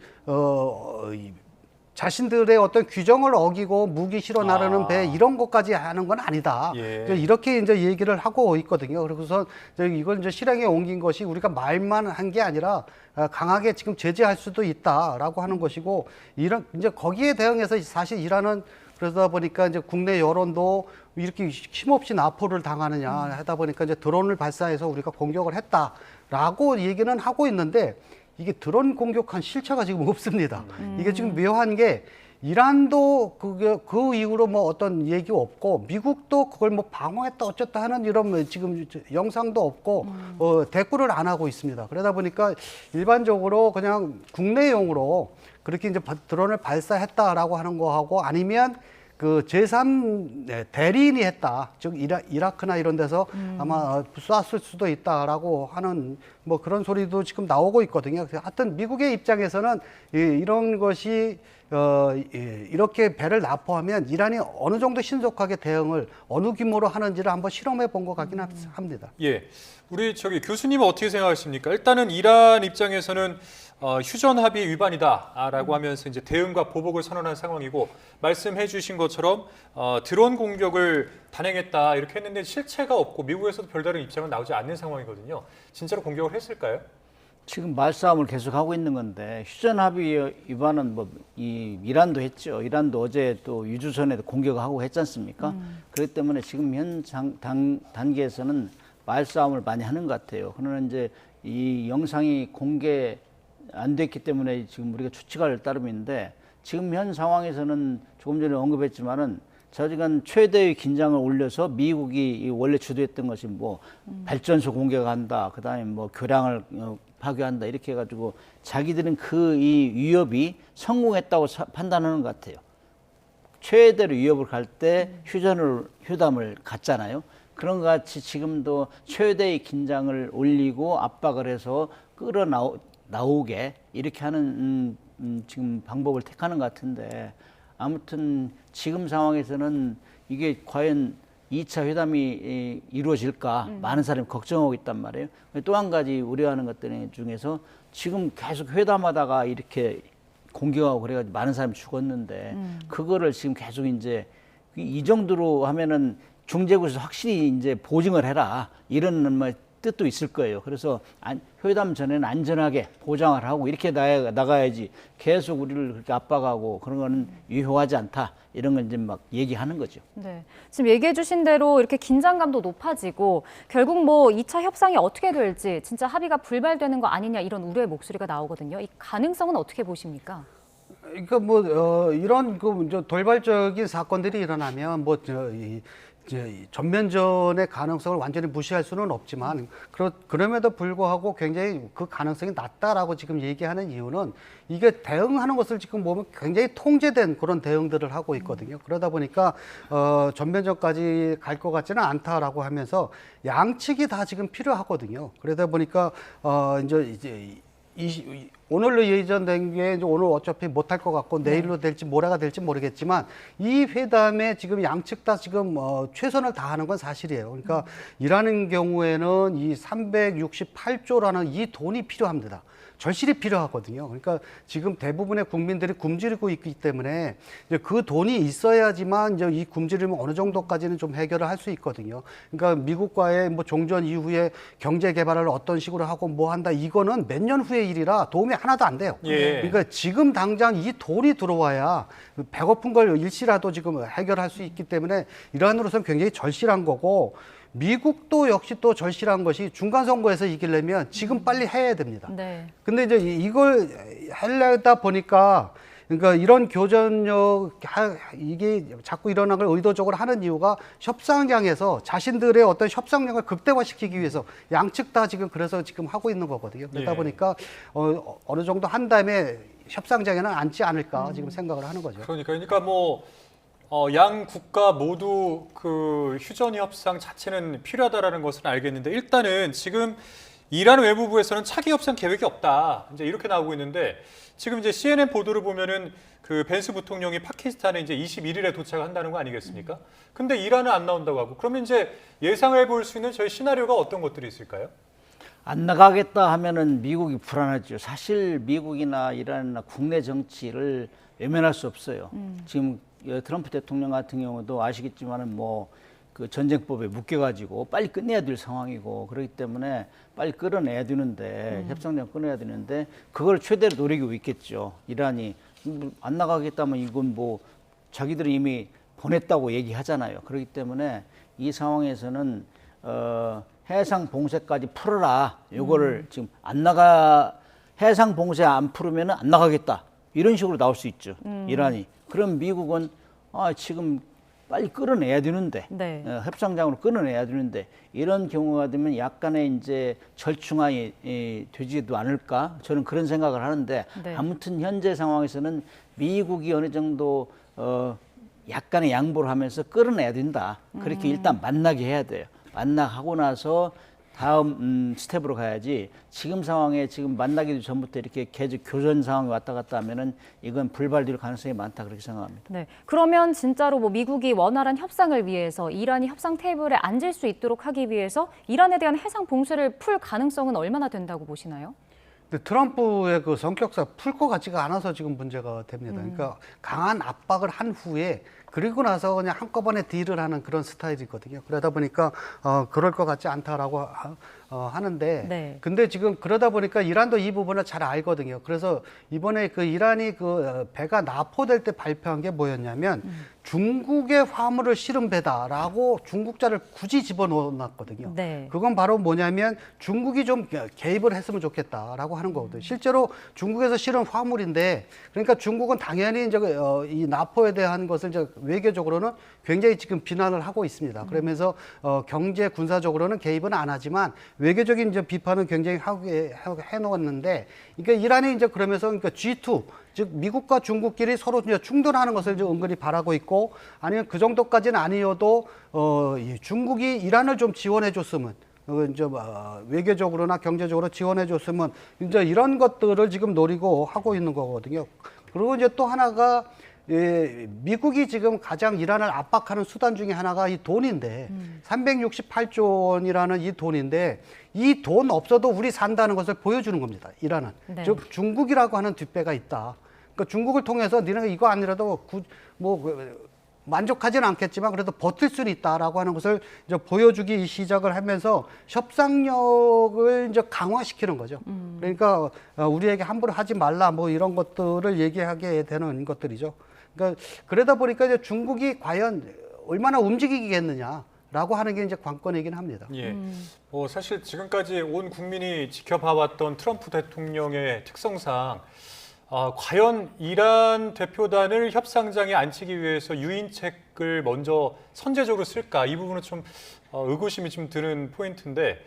[SPEAKER 11] 자신들의 어떤 규정을 어기고 무기 실어 나르는 배 이런 것까지 하는 건 아니다.
[SPEAKER 2] 예.
[SPEAKER 11] 이제 이렇게 이제 얘기를 하고 있거든요. 그래서 이걸 이제 실행에 옮긴 것이 우리가 말만 한 게 아니라 강하게 지금 제재할 수도 있다라고 하는 것이고, 이런 이제 거기에 대응해서 사실 이란은 그러다 보니까 이제 국내 여론도 이렇게 힘없이 납포를 당하느냐 하다 보니까 이제 드론을 발사해서 우리가 공격을 했다라고 얘기는 하고 있는데, 이게 드론 공격한 실체가 지금 없습니다. 이게 지금 묘한 게 이란도 그 이후로 뭐 어떤 얘기 없고, 미국도 그걸 뭐 방어했다 어쨌다 하는 이런 지금 영상도 없고, 대꾸를 안 하고 있습니다. 그러다 보니까 일반적으로 그냥 국내용으로 그렇게 이제 드론을 발사했다라고 하는 거하고, 아니면 그 제3 대리인이 했다, 즉 이라크나 이런 데서 아마 쐈을 수도 있다라고 하는 뭐 그런 소리도 지금 나오고 있거든요. 하여튼 미국의 입장에서는 이런 것이 이렇게 배를 납포하면 이란이 어느 정도 신속하게 대응을 어느 규모로 하는지를 한번 실험해 본 것 같긴 합니다.
[SPEAKER 2] 예, 우리 교수님은 어떻게 생각하십니까? 일단은 이란 입장에서는 휴전 합의 위반이다라고 하면서 이제 대응과 보복을 선언한 상황이고, 말씀해주신 것처럼 드론 공격을 단행했다 이렇게 했는데 실체가 없고 미국에서도 별다른 입장은 나오지 않는 상황이거든요. 진짜로 공격을 했을까요?
[SPEAKER 12] 지금 말싸움을 계속하고 있는 건데, 휴전 합의 위반은 뭐 이란도 했죠. 이란도 어제 또 유주선에도 공격하고 했지 않습니까? 그렇기 때문에 지금 현 단계에서는 말싸움을 많이 하는 것 같아요. 그러나 이제 이 영상이 공개 안 됐기 때문에 지금 우리가 추측할 따름인데, 지금 현 상황에서는 조금 전에 언급했지만은 저지간 최대의 긴장을 올려서 미국이 원래 주도했던 것이 뭐 발전소 공격한다, 그다음에 뭐 교량을 파괴한다 이렇게 해가지고 자기들은 이 위협이 성공했다고 판단하는 것 같아요. 최대로 위협을 갈 때 휴담을 갔잖아요. 그런 것 같이 지금도 최대의 긴장을 올리고 압박을 해서 나오게 이렇게 하는 지금 방법을 택하는 것 같은데, 아무튼 지금 상황에서는 이게 과연 2차 회담이 이루어질까 많은 사람이 걱정하고 있단 말이에요. 또 한 가지 우려하는 것들 중에서 지금 계속 회담하다가 이렇게 공격하고 그래가지고 많은 사람이 죽었는데, 그거를 지금 계속 이제 이 정도로 하면은 중재국에서 확실히 이제 보증을 해라 이런 뜻도 있을 거예요. 그래서 회담 전에는 안전하게 보장을 하고 이렇게 나가야지 계속 우리를 그렇게 압박하고 그런 거는 유효하지 않다, 이런 걸 이제 막 얘기하는 거죠.
[SPEAKER 1] 네, 지금 얘기해 주신 대로 이렇게 긴장감도 높아지고 결국 뭐 2차 협상이 어떻게 될지, 진짜 합의가 불발되는 거 아니냐 이런 우려의 목소리가 나오거든요. 이 가능성은 어떻게 보십니까?
[SPEAKER 11] 그러니까 뭐 이런 돌발적인 사건들이 일어나면 전면전의 가능성을 완전히 무시할 수는 없지만, 그럼에도 불구하고 굉장히 그 가능성이 낮다라고 지금 얘기하는 이유는, 이게 대응하는 것을 지금 보면 굉장히 통제된 그런 대응들을 하고 있거든요. 그러다 보니까 전면전까지 갈 것 같지는 않다라고 하면서 양측이 다 지금 필요하거든요. 그러다 보니까 이제 오늘로 예정된 게 이제 오늘 어차피 못할 것 같고 내일로 될지 모레가 될지 모르겠지만, 이 회담에 지금 양측 다 지금 최선을 다하는 건 사실이에요. 그러니까 이라는 경우에는 이 368조라는 이 돈이 필요합니다. 절실히 필요하거든요. 그러니까 지금 대부분의 국민들이 굶주리고 있기 때문에 이제 그 돈이 있어야지만 이제 이 굶주림을 어느 정도까지는 좀 해결을 할 수 있거든요. 그러니까 미국과의 뭐 종전 이후에 경제 개발을 어떤 식으로 하고 뭐 한다, 이거는 몇 년 후의 일이라 도움이 하나도 안 돼요.
[SPEAKER 2] 예.
[SPEAKER 11] 그러니까 지금 당장 이 돈이 들어와야 배고픈 걸 일시라도 지금 해결할 수 있기 때문에 이란으로서는 굉장히 절실한 거고, 미국도 역시 또 절실한 것이 중간 선거에서 이기려면 지금 빨리 해야 됩니다.
[SPEAKER 1] 네.
[SPEAKER 11] 근데 이제 이걸 하려다 보니까, 그러니까 이런 이게 자꾸 일어난 걸 의도적으로 하는 이유가 협상장에서 자신들의 어떤 협상력을 극대화시키기 위해서 양측 다 지금 그래서 지금 하고 있는 거거든요. 그러다 보니까 어느 정도 한 다음에 협상장에는 앉지 않을까 지금 생각을 하는 거죠.
[SPEAKER 2] 그러니까 뭐 양 국가 모두 그 휴전 협상 자체는 필요하다라는 것은 알겠는데, 일단은 지금 이란 외무부에서는 차기 협상 계획이 없다, 이제 이렇게 나오고 있는데, 지금 이제 CNN 보도를 보면은 그 벤스 부통령이 파키스탄에 이제 21일에 도착한다는 거 아니겠습니까? 근데 이란은 안 나온다고 하고, 그러면 이제 예상해 볼 수 있는 저희 시나리오가 어떤 것들이 있을까요?
[SPEAKER 12] 안 나가겠다 하면은 미국이 불안하죠. 사실 미국이나 이란이나 국내 정치를 외면할 수 없어요. 지금 트럼프 대통령 같은 경우도 아시겠지만은 뭐 그 전쟁법에 묶여가지고 빨리 끝내야 될 상황이고 그렇기 때문에 빨리 끌어내야 되는데 협상장 끊어야 되는데 그걸 최대로 노리고 있겠죠. 이란이 안 나가겠다면 이건 뭐 자기들이 이미 보냈다고 얘기하잖아요. 그렇기 때문에 이 상황에서는 해상 봉쇄까지 풀어라. 요거를 지금 해상 봉쇄 안 풀으면 안 나가겠다. 이런 식으로 나올 수 있죠. 이란이. 그럼 미국은 지금 빨리 끌어내야 되는데
[SPEAKER 1] 네.
[SPEAKER 12] 협상장으로 끌어내야 되는데 이런 경우가 되면 약간의 이제 절충안이 되지도 않을까 저는 그런 생각을 하는데
[SPEAKER 1] 네.
[SPEAKER 12] 아무튼 현재 상황에서는 미국이 어느 정도 약간의 양보를 하면서 끌어내야 된다. 그렇게 일단 만나게 해야 돼요. 만나고 나서 다음 스텝으로 가야지 지금 상황에 지금 만나기도 전부터 이렇게 계속 교전 상황이 왔다 갔다 하면은 이건 불발될 가능성이 많다 그렇게 생각합니다.
[SPEAKER 1] 네. 그러면 진짜로 뭐 미국이 원활한 협상을 위해서 이란이 협상 테이블에 앉을 수 있도록 하기 위해서 이란에 대한 해상 봉쇄를 풀 가능성은 얼마나 된다고 보시나요?
[SPEAKER 11] 근데 트럼프의 그 성격상 풀 것 같지가 않아서 지금 문제가 됩니다. 그러니까 강한 압박을 한 후에 그리고 나서 그냥 한꺼번에 딜을 하는 그런 스타일이거든요. 그러다 보니까 그럴 것 같지 않다라고 하는데
[SPEAKER 1] 네.
[SPEAKER 11] 근데 지금 그러다 보니까 이란도 이 부분을 잘 알거든요. 그래서 이번에 그 이란이 그 배가 납포될 때 발표한 게 뭐였냐면 중국의 화물을 실은 배다라고 중국자를 굳이 집어넣어놨거든요.
[SPEAKER 1] 네.
[SPEAKER 11] 그건 바로 뭐냐면 중국이 좀 개입을 했으면 좋겠다라고 하는 거거든요. 실제로 중국에서 실은 화물인데 그러니까 중국은 당연히 이제 이 납포에 대한 것을 이제 외교적으로는 굉장히 지금 비난을 하고 있습니다. 그러면서 경제 군사적으로는 개입은 안 하지만 외교적인 이제 비판은 굉장히 해놓았는데, 그러니까 이란이 이제 그러면서 그러니까 G2 즉 미국과 중국끼리 서로 이제 충돌하는 것을 이제 은근히 바라고 있고, 아니면 그 정도까지는 아니어도 중국이 이란을 좀 지원해줬으면. 이제 외교적으로나 경제적으로 지원해줬으면 이제 이런 것들을 지금 노리고 하고 있는 거거든요. 그리고 이제 또 하나가 미국이 지금 가장 이란을 압박하는 수단 중에 하나가 이 돈인데 368조 원이라는 이 돈인데 이 돈 없어도 우리 산다는 것을 보여주는 겁니다. 이란은.
[SPEAKER 1] 네.
[SPEAKER 11] 즉 중국이라고 하는 뒷배가 있다. 그러니까 중국을 통해서 니네가 이거 아니라도 만족하지는 않겠지만 그래도 버틸 수는 있다라고 하는 것을 이제 보여주기 시작을 하면서 협상력을 이제 강화시키는 거죠. 그러니까 우리에게 함부로 하지 말라 뭐 이런 것들을 얘기하게 되는 것들이죠. 그러니까 그러다 보니까 이제 중국이 과연 얼마나 움직이겠느냐라고 하는 게 이제 관건이긴 합니다.
[SPEAKER 2] 예. 사실 지금까지 온 국민이 지켜봐왔던 트럼프 대통령의 특성상 과연 이란 대표단을 협상장에 앉히기 위해서 유인책을 먼저 선제적으로 쓸까? 이 부분은 좀 의구심이 좀 드는 포인트인데,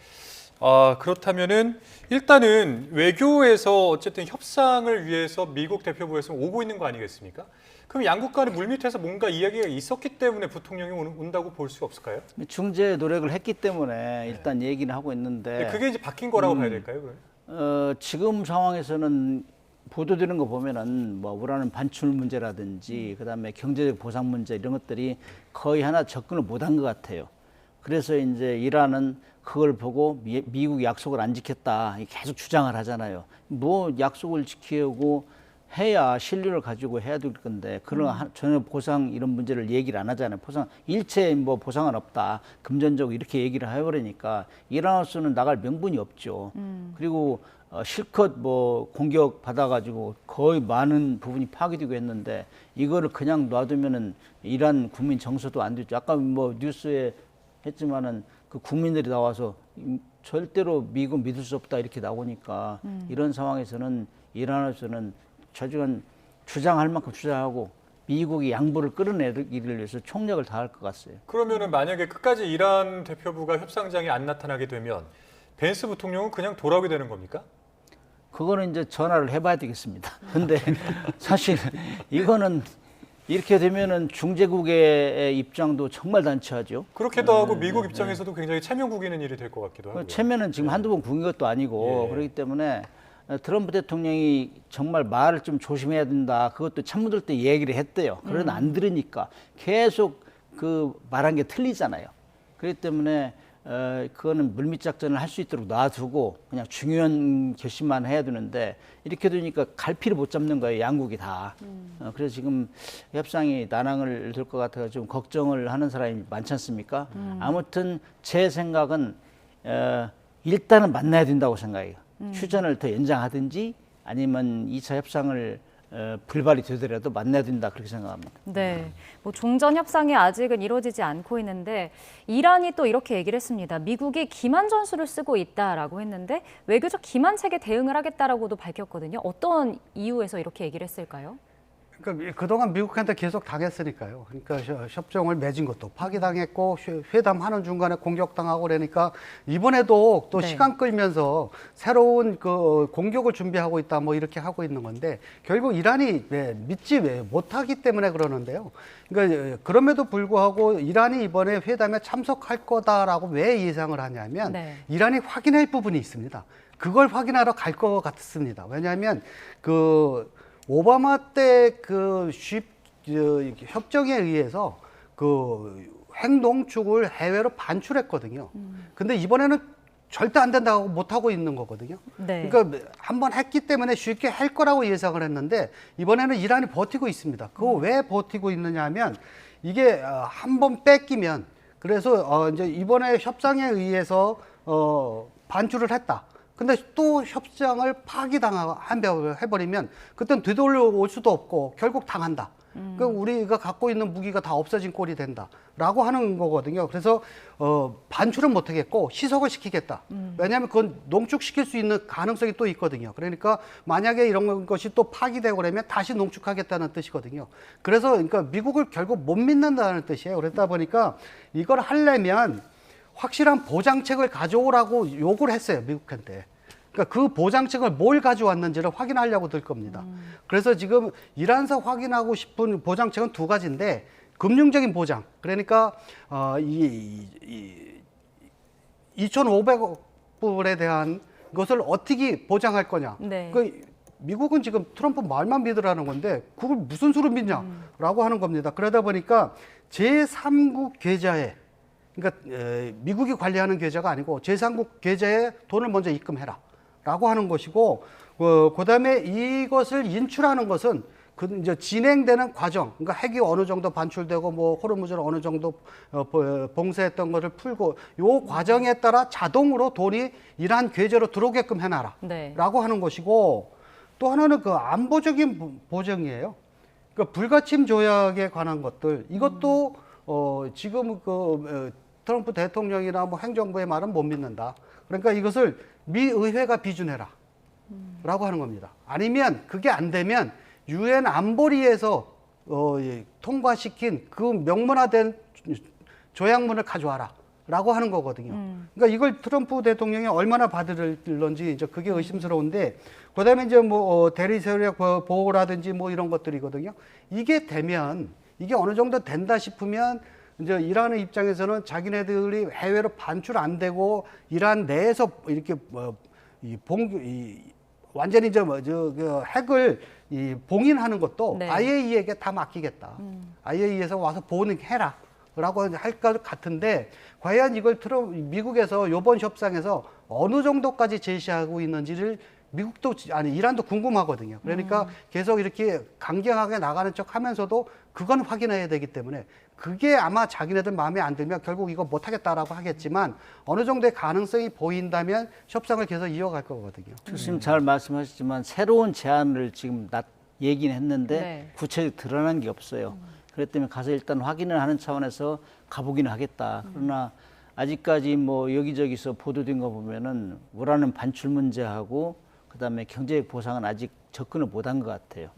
[SPEAKER 2] 그렇다면은 일단은 외교에서 어쨌든 협상을 위해서 미국 대표부에서 오고 있는 거 아니겠습니까? 그럼 양국 간의 물밑에서 뭔가 이야기가 있었기 때문에 부통령이 온다고 볼 수 없을까요?
[SPEAKER 12] 중재 노력을 했기 때문에 일단 얘기는 하고 있는데
[SPEAKER 2] 그게 이제 바뀐 거라고 봐야 될까요? 그럼?
[SPEAKER 12] 지금 상황에서는 보도되는 거 보면은 뭐 우라늄 반출 문제라든지 그다음에 경제적 보상 문제 이런 것들이 거의 하나 접근을 못한 것 같아요. 그래서 이제 이란은 그걸 보고 미국 약속을 안 지켰다 계속 주장을 하잖아요. 뭐 약속을 지키고 해야 신뢰를 가지고 해야 될 건데 그런 전혀 보상 이런 문제를 얘기를 안 하잖아요. 일체 뭐 보상은 없다. 금전적으로 이렇게 얘기를 해버리니까 이란으로서는 나갈 명분이 없죠. 그리고 실컷 뭐 공격 받아가지고 거의 많은 부분이 파괴되고 했는데 이거를 그냥 놔두면은 이란 국민 정서도 안 되죠. 아까 뭐 뉴스에 했지만은 그 국민들이 나와서 절대로 미국 믿을 수 없다 이렇게 나오니까 이런 상황에서는 이란으로서는 최소한 주장할 만큼 주장하고 미국이 양보를 끌어내기를 위해서 총력을 다할 것 같아요.
[SPEAKER 2] 그러면은 만약에 끝까지 이란 대표부가 협상장에 안 나타나게 되면 벤스 부통령은 그냥 돌아오게 되는 겁니까?
[SPEAKER 12] 그거는 이제 전화를 해봐야 되겠습니다. 근데 사실 이거는 이렇게 되면은 중재국의 입장도 정말 단체하죠.
[SPEAKER 2] 그렇기도 하고 미국 입장에서도 굉장히 체면 구기는 일이 될 것 같기도 하고요.
[SPEAKER 12] 체면은 지금 한두 번 구긴 것도 아니고 그렇기 때문에 트럼프 대통령이 정말 말을 좀 조심해야 된다. 그것도 참모들 때 얘기를 했대요. 그러나 안 들으니까 계속 그 말한 게 틀리잖아요. 그렇기 때문에 그거는 물밑 작전을 할 수 있도록 놔두고 그냥 중요한 결심만 해야 되는데 이렇게 되니까 갈피를 못 잡는 거예요, 양국이 다. 그래서 지금 협상이 난항을 들 것 같아서 좀 걱정을 하는 사람이 많지 않습니까? 아무튼 제 생각은 일단은 만나야 된다고 생각해요. 휴전을 더 연장하든지 아니면 2차 협상을 불발이 되더라도 만나야 된다 그렇게 생각합니다.
[SPEAKER 1] 네, 뭐 종전 협상이 아직은 이루어지지 않고 있는데 이란이 또 이렇게 얘기를 했습니다. 미국이 기만 전술을 쓰고 있다라고 했는데 외교적 기만책에 대응을 하겠다라고도 밝혔거든요. 어떤 이유에서 이렇게 얘기를 했을까요?
[SPEAKER 11] 그러니까 그동안 미국한테 계속 당했으니까요. 그러니까 협정을 맺은 것도 파기당했고 회담하는 중간에 공격당하고 그러니까 이번에도 또
[SPEAKER 1] 네.
[SPEAKER 11] 시간 끌면서 새로운 그 공격을 준비하고 있다 뭐 이렇게 하고 있는 건데 결국 이란이 믿지 못하기 때문에 그러는데요. 그러니까 그럼에도 불구하고 이란이 이번에 회담에 참석할 거다라고 왜 예상을 하냐면
[SPEAKER 1] 네.
[SPEAKER 11] 이란이 확인할 부분이 있습니다. 그걸 확인하러 갈 것 같습니다. 왜냐하면 오바마 때 협정에 의해서 그 핵농축을 해외로 반출했거든요. 근데 이번에는 절대 안 된다고 못하고 있는 거거든요.
[SPEAKER 1] 네.
[SPEAKER 11] 그러니까 한번 했기 때문에 쉽게 할 거라고 예상을 했는데 이번에는 이란이 버티고 있습니다. 그거 왜 버티고 있느냐 하면 이게 한번 뺏기면 그래서 이제 이번에 협상에 의해서 반출을 했다. 근데 또 협상을 해버리면 그땐 되돌려올 수도 없고 결국 당한다. 그러니까 우리가 갖고 있는 무기가 다 없어진 꼴이 된다라고 하는 거거든요. 그래서 반출은 못하겠고 희석을 시키겠다. 왜냐하면 그건 농축시킬 수 있는 가능성이 또 있거든요. 그러니까 만약에 이런 것이 또 파기되고 그러면 다시 농축하겠다는 뜻이거든요. 그래서 그러니까 미국을 결국 못 믿는다는 뜻이에요. 그러다 보니까 이걸 하려면 확실한 보장책을 가져오라고 요구를 했어요, 미국한테. 그러니까 그 보장책을 뭘 가져왔는지를 확인하려고 들 겁니다. 그래서 지금 이란에서 확인하고 싶은 보장책은 두 가지인데 금융적인 보장. 그러니까 2,500억 불에 대한 것을 어떻게 보장할 거냐.
[SPEAKER 1] 네.
[SPEAKER 11] 미국은 지금 트럼프 말만 믿으라는 건데 그걸 무슨 수로 믿냐라고 하는 겁니다. 그러다 보니까 제3국 계좌에 그러니까 미국이 관리하는 계좌가 아니고 제3국 계좌에 돈을 먼저 입금해라 라고 하는 것이고 그다음에 이것을 인출하는 것은 이제 진행되는 과정, 그러니까 핵이 어느 정도 반출되고 뭐 호르무즈를 어느 정도 봉쇄했던 것을 풀고 요 과정에 따라 자동으로 돈이 이란 계좌로 들어오게끔 해놔라
[SPEAKER 1] 네. 라고
[SPEAKER 11] 하는 것이고 또 하나는 그 안보적인 보장이에요. 그러니까 불가침 조약에 관한 것들 이것도 지금 트럼프 대통령이나 뭐 행정부의 말은 못 믿는다. 그러니까 이것을 미 의회가 비준해라. 라고 하는 겁니다. 아니면 그게 안 되면 유엔 안보리에서 통과시킨 그 명문화된 조약문을 가져와라. 라고 하는 거거든요. 그러니까 이걸 트럼프 대통령이 얼마나 받을런지 이제 그게 의심스러운데 그다음에 이제 뭐 대리 세력 보호라든지 뭐 이런 것들이거든요. 이게 되면 이게 어느 정도 된다 싶으면 이제 이란의 입장에서는 자기네들이 해외로 반출 안 되고 이란 내에서 이렇게 완전히 핵을 봉인하는 것도
[SPEAKER 1] 네.
[SPEAKER 11] IAEA에게 다 맡기겠다. IAEA에서 와서 보호해라. 라고 할 것 같은데 과연 이걸 미국에서 이번 협상에서 어느 정도까지 제시하고 있는지를 이란도 궁금하거든요. 그러니까 계속 이렇게 강경하게 나가는 척 하면서도 그건 확인해야 되기 때문에 그게 아마 자기네들 마음에 안 들면 결국 이거 못하겠다라고 하겠지만 어느 정도의 가능성이 보인다면 협상을 계속 이어갈 거거든요.
[SPEAKER 12] 교수님 잘 말씀하셨지만 새로운 제안을 지금 얘기는 했는데
[SPEAKER 1] 네.
[SPEAKER 12] 구체적으로 드러난 게 없어요. 그렇기 때문에 가서 일단 확인을 하는 차원에서 가보기는 하겠다. 그러나 아직까지 뭐 여기저기서 보도된 거 보면은 우라늄 반출 문제하고 그다음에 경제적 보상은 아직 접근을 못한 것 같아요.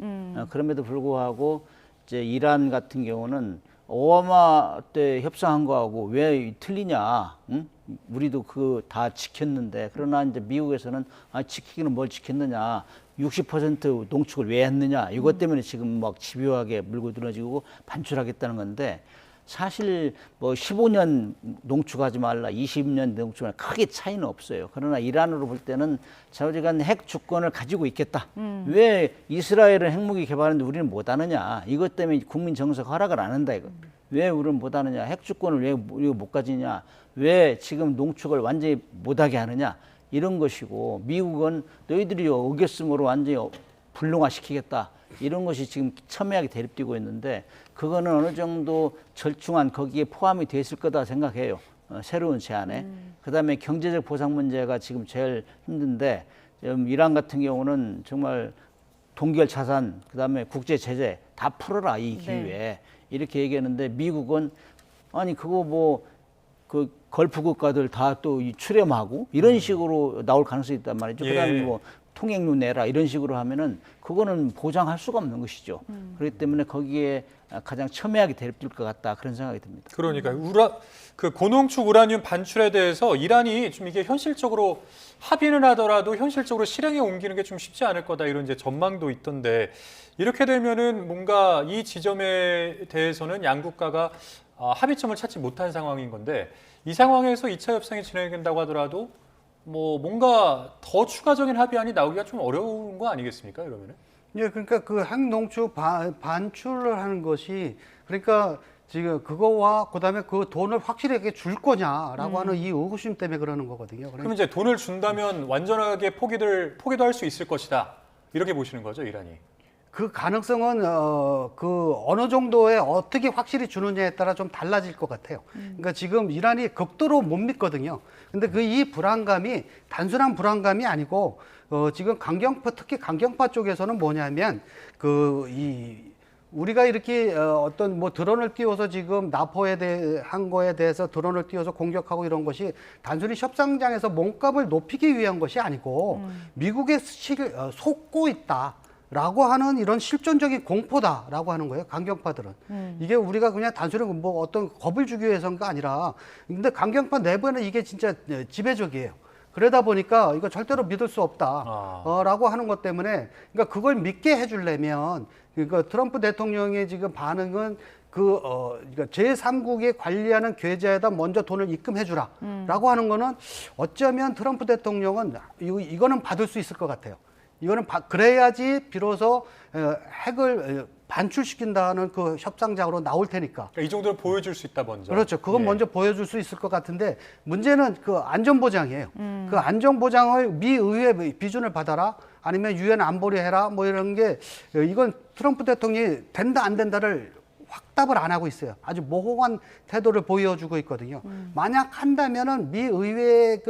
[SPEAKER 12] 그럼에도 불구하고 이제 이란 같은 경우는 오바마 때 협상한 거하고 왜 틀리냐? 응? 우리도 그 다 지켰는데 그러나 이제 미국에서는 지키기는 뭘 지켰느냐? 60% 농축을 왜 했느냐? 이것 때문에 지금 막 집요하게 물고 늘어지고 반출하겠다는 건데 사실 뭐 15년 농축하지 말라, 20년 농축하지 말라 크게 차이는 없어요. 그러나 이란으로 볼 때는 자우지간 핵 주권을 가지고 있겠다. 왜 이스라엘은 핵무기 개발하는데 우리는 못하느냐? 이것 때문에 국민 정서가 허락을 안 한다 이거. 왜 우리는 못하느냐, 핵주권을 왜 우리가 못 가지냐, 왜 지금 농축을 완전히 못하게 하느냐, 이런 것이고, 미국은 너희들이 어겼으므로 완전히 불능화시키겠다, 이런 것이 지금 첨예하게 대립되고 있는데, 그거는 어느 정도 절충안 거기에 포함이 돼 있을 거다 생각해요. 새로운 제안에. 그다음에 경제적 보상 문제가 지금 제일 힘든데, 이란 같은 경우는 정말 동결 자산, 그다음에 국제 제재 다 풀어라 이 기회에.
[SPEAKER 1] 네.
[SPEAKER 12] 이렇게 얘기하는데, 미국은 아니 그거 뭐 그 걸프 국가들 다 또 출연하고 이런 식으로 나올 가능성이 있단 말이죠. 그다음에 뭐 통행료 내라 이런 식으로 하면은 그거는 보장할 수가 없는 것이죠. 그렇기 때문에 거기에 가장 첨예하게 대립될 것 같다, 그런 생각이 듭니다.
[SPEAKER 2] 그러니까 그 고농축 우라늄 반출에 대해서 이란이 좀 이게 현실적으로 합의는 하더라도 현실적으로 실행에 옮기는 게 좀 쉽지 않을 거다, 이런 이제 전망도 있던데, 이렇게 되면은 뭔가 이 지점에 대해서는 양국가가 합의점을 찾지 못한 상황인 건데, 이 상황에서 2차 협상이 진행된다고 하더라도 뭐 뭔가 더 추가적인 합의안이 나오기가 좀 어려운 거 아니겠습니까, 이러면은?
[SPEAKER 11] 예, 그러니까 그 핵농축 반출을 하는 것이, 그러니까 지금 그거와 그다음에 그 돈을 확실하게 줄 거냐라고 하는 이 의구심 때문에 그러는 거거든요.
[SPEAKER 2] 그럼 이제 돈을 준다면 완전하게 포기도 할 수 있을 것이다, 이렇게 보시는 거죠, 이란이?
[SPEAKER 11] 그 가능성은 그 어느 정도에 어떻게 확실히 주느냐에 따라 좀 달라질 것 같아요. 그러니까 지금 이란이 극도로 못 믿거든요. 근데 그 이 불안감이 단순한 불안감이 아니고, 지금 특히 강경파 쪽에서는 뭐냐면, 우리가 이렇게 어떤 뭐 드론을 띄워서 지금 한 거에 대해서 드론을 띄워서 공격하고 이런 것이 단순히 협상장에서 몸값을 높이기 위한 것이 아니고, 미국에 속고 있다 라고 하는 이런 실존적인 공포다라고 하는 거예요, 강경파들은. 이게 우리가 그냥 단순히 뭐 어떤 겁을 주기 위해서가 아니라, 근데 강경파 내부에는 이게 진짜 지배적이에요. 그러다 보니까 이거 절대로 믿을 수 없다라고 하는 것 때문에, 그러니까 그걸 믿게 해주려면, 그러니까 트럼프 대통령의 지금 반응은 그러니까 제3국이 관리하는 계좌에다 먼저 돈을 입금해주라라고 하는 거는, 어쩌면 트럼프 대통령은 이거는 받을 수 있을 것 같아요. 이거는 그래야지 비로소 핵을 반출시킨다는 그 협상장으로 나올 테니까.
[SPEAKER 2] 그러니까 이 정도는 보여줄 수 있다, 먼저.
[SPEAKER 11] 그렇죠. 그건 먼저 보여줄 수 있을 것 같은데, 문제는 그 안전보장이에요. 그 안전보장을 미 의회 비준을 받아라, 아니면 유엔 안보리 해라, 뭐 이런 게, 이건 트럼프 대통령이 된다 안 된다를 확답을 안 하고 있어요. 아주 모호한 태도를 보여주고 있거든요. 만약 한다면은 미 의회의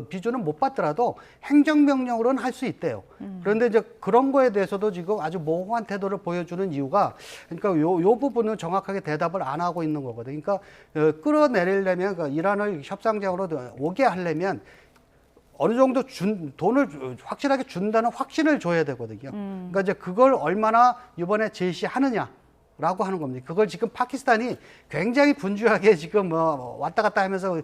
[SPEAKER 11] 비준은 못 받더라도 행정명령으로는 할 수 있대요. 그런데 이제 그런 거에 대해서도 지금 아주 모호한 태도를 보여주는 이유가, 그러니까 요 부분은 정확하게 대답을 안 하고 있는 거거든요. 그러니까 끌어내리려면, 그러니까 이란을 협상장으로 오게 하려면 어느 정도 돈을 확실하게 준다는 확신을 줘야 되거든요. 그러니까 이제 그걸 얼마나 이번에 제시하느냐 라고 하는 겁니다. 그걸 지금 파키스탄이 굉장히 분주하게 지금 왔다 갔다 하면서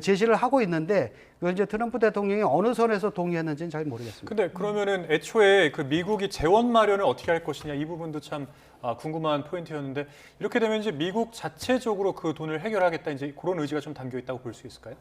[SPEAKER 11] 제시를 하고 있는데, 그걸 이제 트럼프 대통령이 어느 선에서 동의했는지는 잘 모르겠습니다.
[SPEAKER 2] 근데 그러면은 애초에 그 미국이 재원 마련을 어떻게 할 것이냐, 이 부분도 참 궁금한 포인트였는데, 이렇게 되면 이제 미국 자체적으로 그 돈을 해결하겠다, 이제 그런 의지가 좀 담겨 있다고 볼 수 있을까요?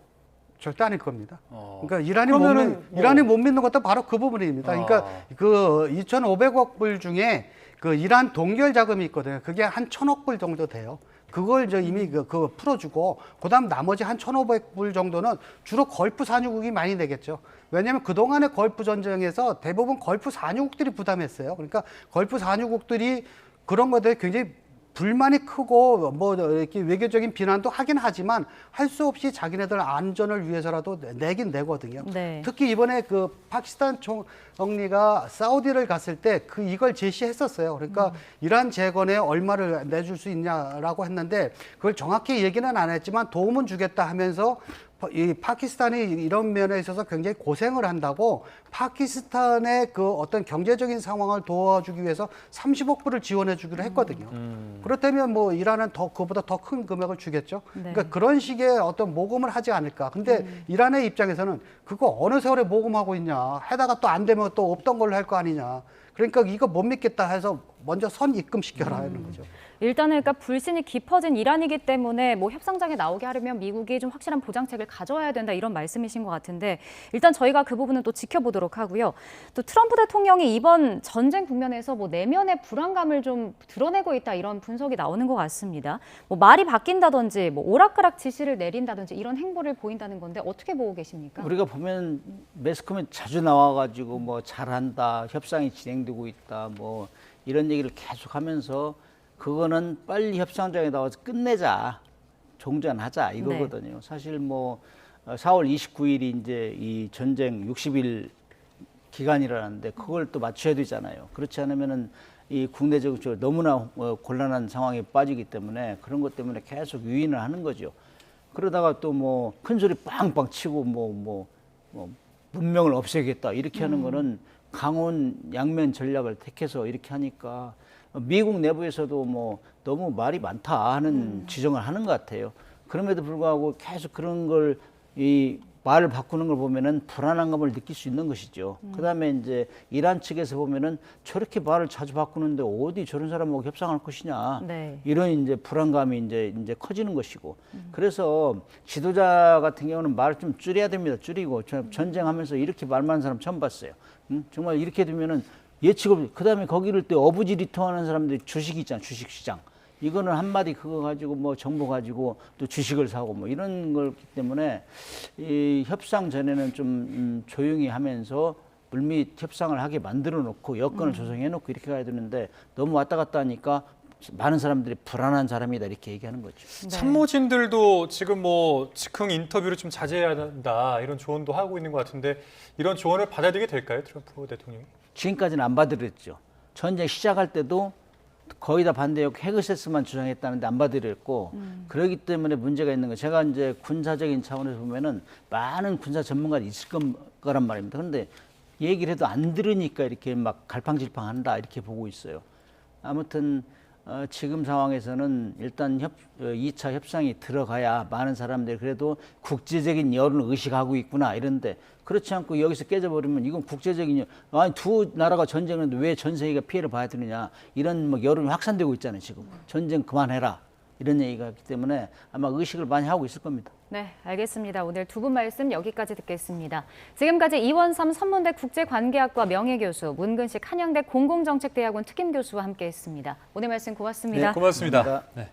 [SPEAKER 11] 절대 아닐 겁니다. 그러니까 이란이 못 믿는 것도 바로 그 부분입니다. 그러니까 그 2,500억 불 중에 그 이란 동결 자금이 있거든요. 그게 한 1,000억 불 정도 돼요. 그걸 이미 그 풀어주고, 그다음 나머지 한 1,500불 정도는 주로 걸프 산유국이 많이 내겠죠. 왜냐하면 그동안의 걸프 전쟁에서 대부분 걸프 산유국들이 부담했어요. 그러니까 걸프 산유국들이 그런 것들에 굉장히 불만이 크고, 뭐 이렇게 외교적인 비난도 하긴 하지만 할 수 없이 자기네들 안전을 위해서라도 내긴 내거든요.
[SPEAKER 1] 네.
[SPEAKER 11] 특히 이번에 그 파키스탄 총리가 사우디를 갔을 때 이걸 제시했었어요. 그러니까 이란 재건에 얼마를 내줄 수 있냐라고 했는데, 그걸 정확히 얘기는 안 했지만 도움은 주겠다 하면서, 이 파키스탄이 이런 면에 있어서 굉장히 고생을 한다고 파키스탄의 그 어떤 경제적인 상황을 도와주기 위해서 30억 불을 지원해 주기로 했거든요. 그렇다면 뭐 이란은 그보다 더 큰 금액을 주겠죠.
[SPEAKER 1] 네.
[SPEAKER 11] 그러니까 그런 식의 어떤 모금을 하지 않을까. 근데 이란의 입장에서는 그거 어느 세월에 모금하고 있냐, 해다가 또 안 되면 또 없던 걸로 할 거 아니냐. 그러니까 이거 못 믿겠다 해서 먼저 선 입금시켜라 하는 거죠.
[SPEAKER 1] 일단은 그러니까 불신이 깊어진 이란이기 때문에 뭐 협상장에 나오게 하려면 미국이 좀 확실한 보장책을 가져와야 된다 이런 말씀이신 것 같은데 일단 저희가 그 부분은 또 지켜보도록 하고요. 또 트럼프 대통령이 이번 전쟁 국면에서 뭐 내면의 불안감을 좀 드러내고 있다 이런 분석이 나오는 것 같습니다. 뭐 말이 바뀐다든지 뭐 오락가락 지시를 내린다든지 이런 행보를 보인다는 건데 어떻게 보고 계십니까?
[SPEAKER 12] 우리가 보면 매스컴에 자주 나와가지고 뭐 잘한다, 협상이 진행되고 있다, 뭐 이런 얘기를 계속하면서 그거는 빨리 협상장에 나와서 끝내자, 종전하자 이거거든요. 사실 뭐 4월 29일이 이제 이 전쟁 60일 기간이라는데 그걸 또 맞춰야 되잖아요. 그렇지 않으면은 이 국내적으로 너무나 곤란한 상황에 빠지기 때문에 그런 것 때문에 계속 유인을 하는 거죠. 그러다가 또 뭐 큰 소리 빵빵 치고 뭐 문명을 없애겠다 이렇게 하는 거는 강원 양면 전략을 택해서 이렇게 하니까 미국 내부에서도 뭐 너무 말이 많다 하는 지적을 하는 것 같아요. 그럼에도 불구하고 계속 그런 걸 이 말을 바꾸는 걸 보면은 불안한 감을 느낄 수 있는 것이죠. 그다음에 이제 이란 측에서 보면은 저렇게 말을 자주 바꾸는데 어디 저런 사람하고 협상할 것이냐.
[SPEAKER 1] 네.
[SPEAKER 12] 이런 이제 불안감이 이제 커지는 것이고. 그래서 지도자 같은 경우는 말을 좀 줄여야 됩니다. 줄이고 전쟁하면서 이렇게 말 많은 사람 처음 봤어요. 정말 이렇게 되면은 예측 없이 그다음에 거기를 또 어부지리통하는 사람들이 주식이 있잖아. 주식시장. 이거는 한마디 그거 가지고 뭐 정보 가지고 또 주식을 사고 뭐 이런 거기 때문에 이 협상 전에는 좀 조용히 하면서 물밑 협상을 하게 만들어 놓고 여건을 조성해 놓고 이렇게 가야 되는데 너무 왔다 갔다 하니까 많은 사람들이 불안한 사람이다 이렇게 얘기하는 거죠.
[SPEAKER 1] 네.
[SPEAKER 2] 참모진들도 지금 뭐 즉흥 인터뷰를 좀 자제해야 한다 이런 조언도 하고 있는 것 같은데 이런 조언을 받아들이게 될까요, 트럼프 대통령이?
[SPEAKER 12] 지금까지는 안 받아들였죠. 전쟁 시작할 때도 거의 다 반대였고 헤그세스만 주장했다는데 안 받아들였고 그렇기 때문에 문제가 있는 거예요. 제가 이제 군사적인 차원에서 보면은 많은 군사 전문가들이 있을 거란 말입니다. 그런데 얘기를 해도 안 들으니까 이렇게 막 갈팡질팡한다 이렇게 보고 있어요. 아무튼 지금 상황에서는 일단 2차 협상이 들어가야 많은 사람들이 그래도 국제적인 여론을 의식하고 있구나 이런데 그렇지 않고 여기서 깨져버리면 이건 국제적인 아니 두 나라가 전쟁하는데 왜 전 세계가 피해를 봐야 되느냐 이런 뭐 여론이 확산되고 있잖아요. 지금 전쟁 그만해라 이런 얘기가 있기 때문에 아마 의식을 많이 하고 있을 겁니다.
[SPEAKER 1] 네, 알겠습니다. 오늘 두 분 말씀 여기까지 듣겠습니다. 지금까지 이원삼 선문대 국제관계학과 명예교수, 문근식 한양대 공공정책대학원 특임교수와 함께했습니다. 오늘 말씀 고맙습니다.
[SPEAKER 2] 네, 고맙습니다. 네.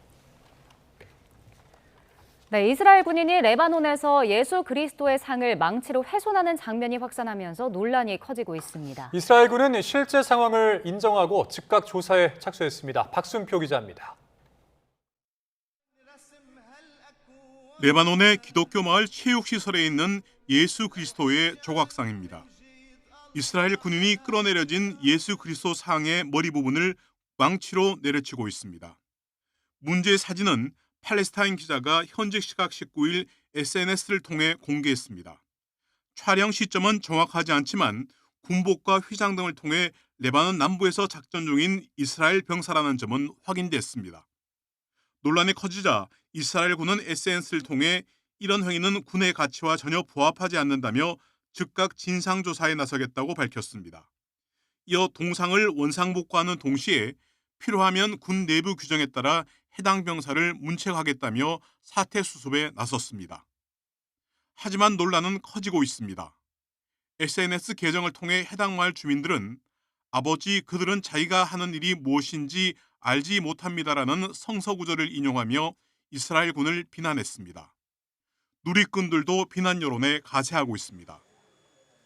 [SPEAKER 1] 네, 이스라엘 군인이 레바논에서 예수 그리스도의 상을 망치로 훼손하는 장면이 확산하면서 논란이 커지고 있습니다.
[SPEAKER 2] 이스라엘군은 실제 상황을 인정하고 즉각 조사에 착수했습니다. 박순표 기자입니다.
[SPEAKER 7] 레바논의 기독교 마을 체육시설에 있는 예수 그리스도의 조각상입니다. 이스라엘 군인이 끌어내려진 예수 그리스도 상의 머리 부분을 망치로 내려치고 있습니다. 문제의 사진은 팔레스타인 기자가 현지 시각 19일 SNS를 통해 공개했습니다. 촬영 시점은 정확하지 않지만 군복과 휘장 등을 통해 레바논 남부에서 작전 중인 이스라엘 병사라는 점은 확인됐습니다. 논란이 커지자 이스라엘군은 SNS를 통해 이런 행위는 군의 가치와 전혀 부합하지 않는다며 즉각 진상조사에 나서겠다고 밝혔습니다. 이어 동상을 원상복구하는 동시에 필요하면 군 내부 규정에 따라 해당 병사를 문책하겠다며 사태 수습에 나섰습니다. 하지만 논란은 커지고 있습니다. SNS 계정을 통해 해당 마을 주민들은 아버지 그들은 자기가 하는 일이 무엇인지 알지 못합니다라는 성서구절을 인용하며 이스라엘군을 비난했습니다. 누리꾼들도 비난 여론에 가세하고 있습니다.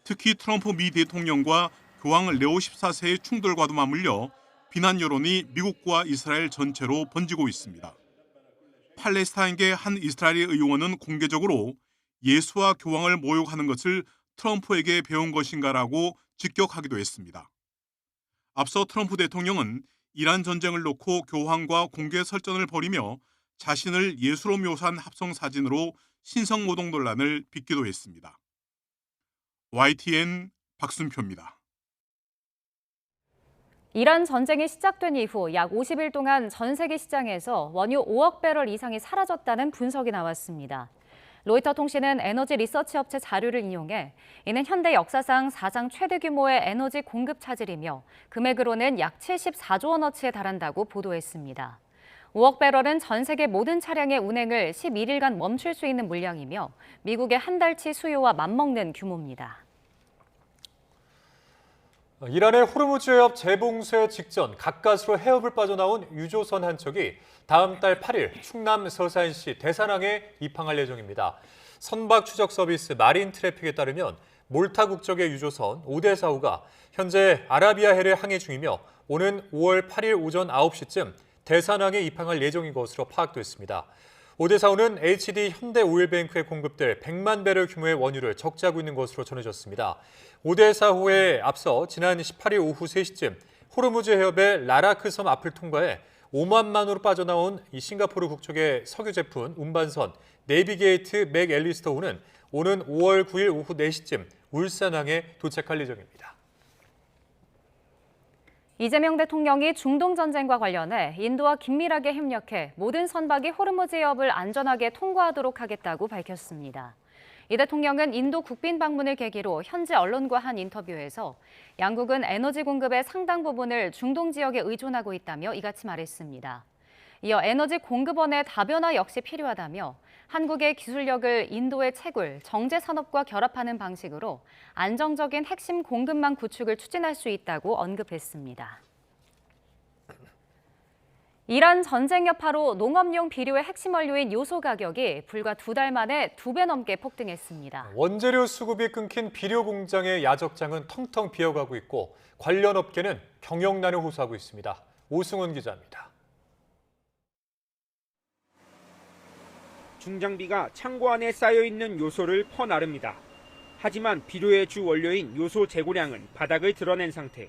[SPEAKER 7] 특히 트럼프 미 대통령과 교황 레오 14세의 충돌과도 맞물려 비난 여론이 미국과 이스라엘 전체로 번지고 있습니다. 팔레스타인계 한 이스라엘 의원은 공개적으로 예수와 교황을 모욕하는 것을 트럼프에게 배운 것인가라고 직격하기도 했습니다. 앞서 트럼프 대통령은 이란 전쟁을 놓고 교황과 공개 설전을 벌이며 자신을 예수로 묘사한 합성 사진으로 신성모독 논란을 빚기도 했습니다. YTN 박순표입니다.
[SPEAKER 1] 이란 전쟁이 시작된 이후 약 50일 동안 전 세계 시장에서 원유 5억 배럴 이상이 사라졌다는 분석이 나왔습니다. 로이터 통신은 에너지 리서치 업체 자료를 인용해 이는 현대 역사상 사상 최대 규모의 에너지 공급 차질이며 금액으로는 약 74조 원어치에 달한다고 보도했습니다. 5억 배럴은 전 세계 모든 차량의 운행을 11일간 멈출 수 있는 물량이며 미국의 한 달치 수요와 맞먹는 규모입니다.
[SPEAKER 2] 이란의 호르무즈 해협 재봉쇄 직전 가까스로 해협을 빠져나온 유조선 한 척이 다음 달 8일 충남 서산시 대산항에 입항할 예정입니다. 선박 추적 서비스 마린 트래픽에 따르면 몰타 국적의 유조선 오데사호가 현재 아라비아해를 항해 중이며 오는 5월 8일 오전 9시쯤 대산항에 입항할 예정인 것으로 파악됐습니다. 오데사호는 HD 현대오일뱅크에 공급될 100만 배럴 규모의 원유를 적재하고 있는 것으로 전해졌습니다. 오데사호에 앞서 지난 18일 오후 3시쯤 호르무즈 해협의 라라크 섬 앞을 통과해 오만만으로 빠져나온 이 싱가포르 국적의 석유 제품 운반선 내비게이트 맥앨리스터호는 오는 5월 9일 오후 4시쯤 울산항에 도착할 예정입니다.
[SPEAKER 1] 이재명 대통령이 중동 전쟁과 관련해 인도와 긴밀하게 협력해 모든 선박이 호르무즈 해협을 안전하게 통과하도록 하겠다고 밝혔습니다. 이 대통령은 인도 국빈 방문을 계기로 현지 언론과 한 인터뷰에서 양국은 에너지 공급의 상당 부분을 중동 지역에 의존하고 있다며 이같이 말했습니다. 이어 에너지 공급원의 다변화 역시 필요하다며 한국의 기술력을 인도의 채굴, 정제 산업과 결합하는 방식으로 안정적인 핵심 공급망 구축을 추진할 수 있다고 언급했습니다. 이란 전쟁 여파로 농업용 비료의 핵심 원료인 요소 가격이 불과 2달 만에 2배 넘게 폭등했습니다.
[SPEAKER 2] 원재료 수급이 끊긴 비료 공장의 야적장은 텅텅 비어가고 있고 관련 업계는 경영난을 호소하고 있습니다. 오승훈 기자입니다.
[SPEAKER 13] 중장비가 창고 안에 쌓여있는 요소를 퍼나릅니다. 하지만 비료의 주 원료인 요소 재고량은 바닥을 드러낸 상태.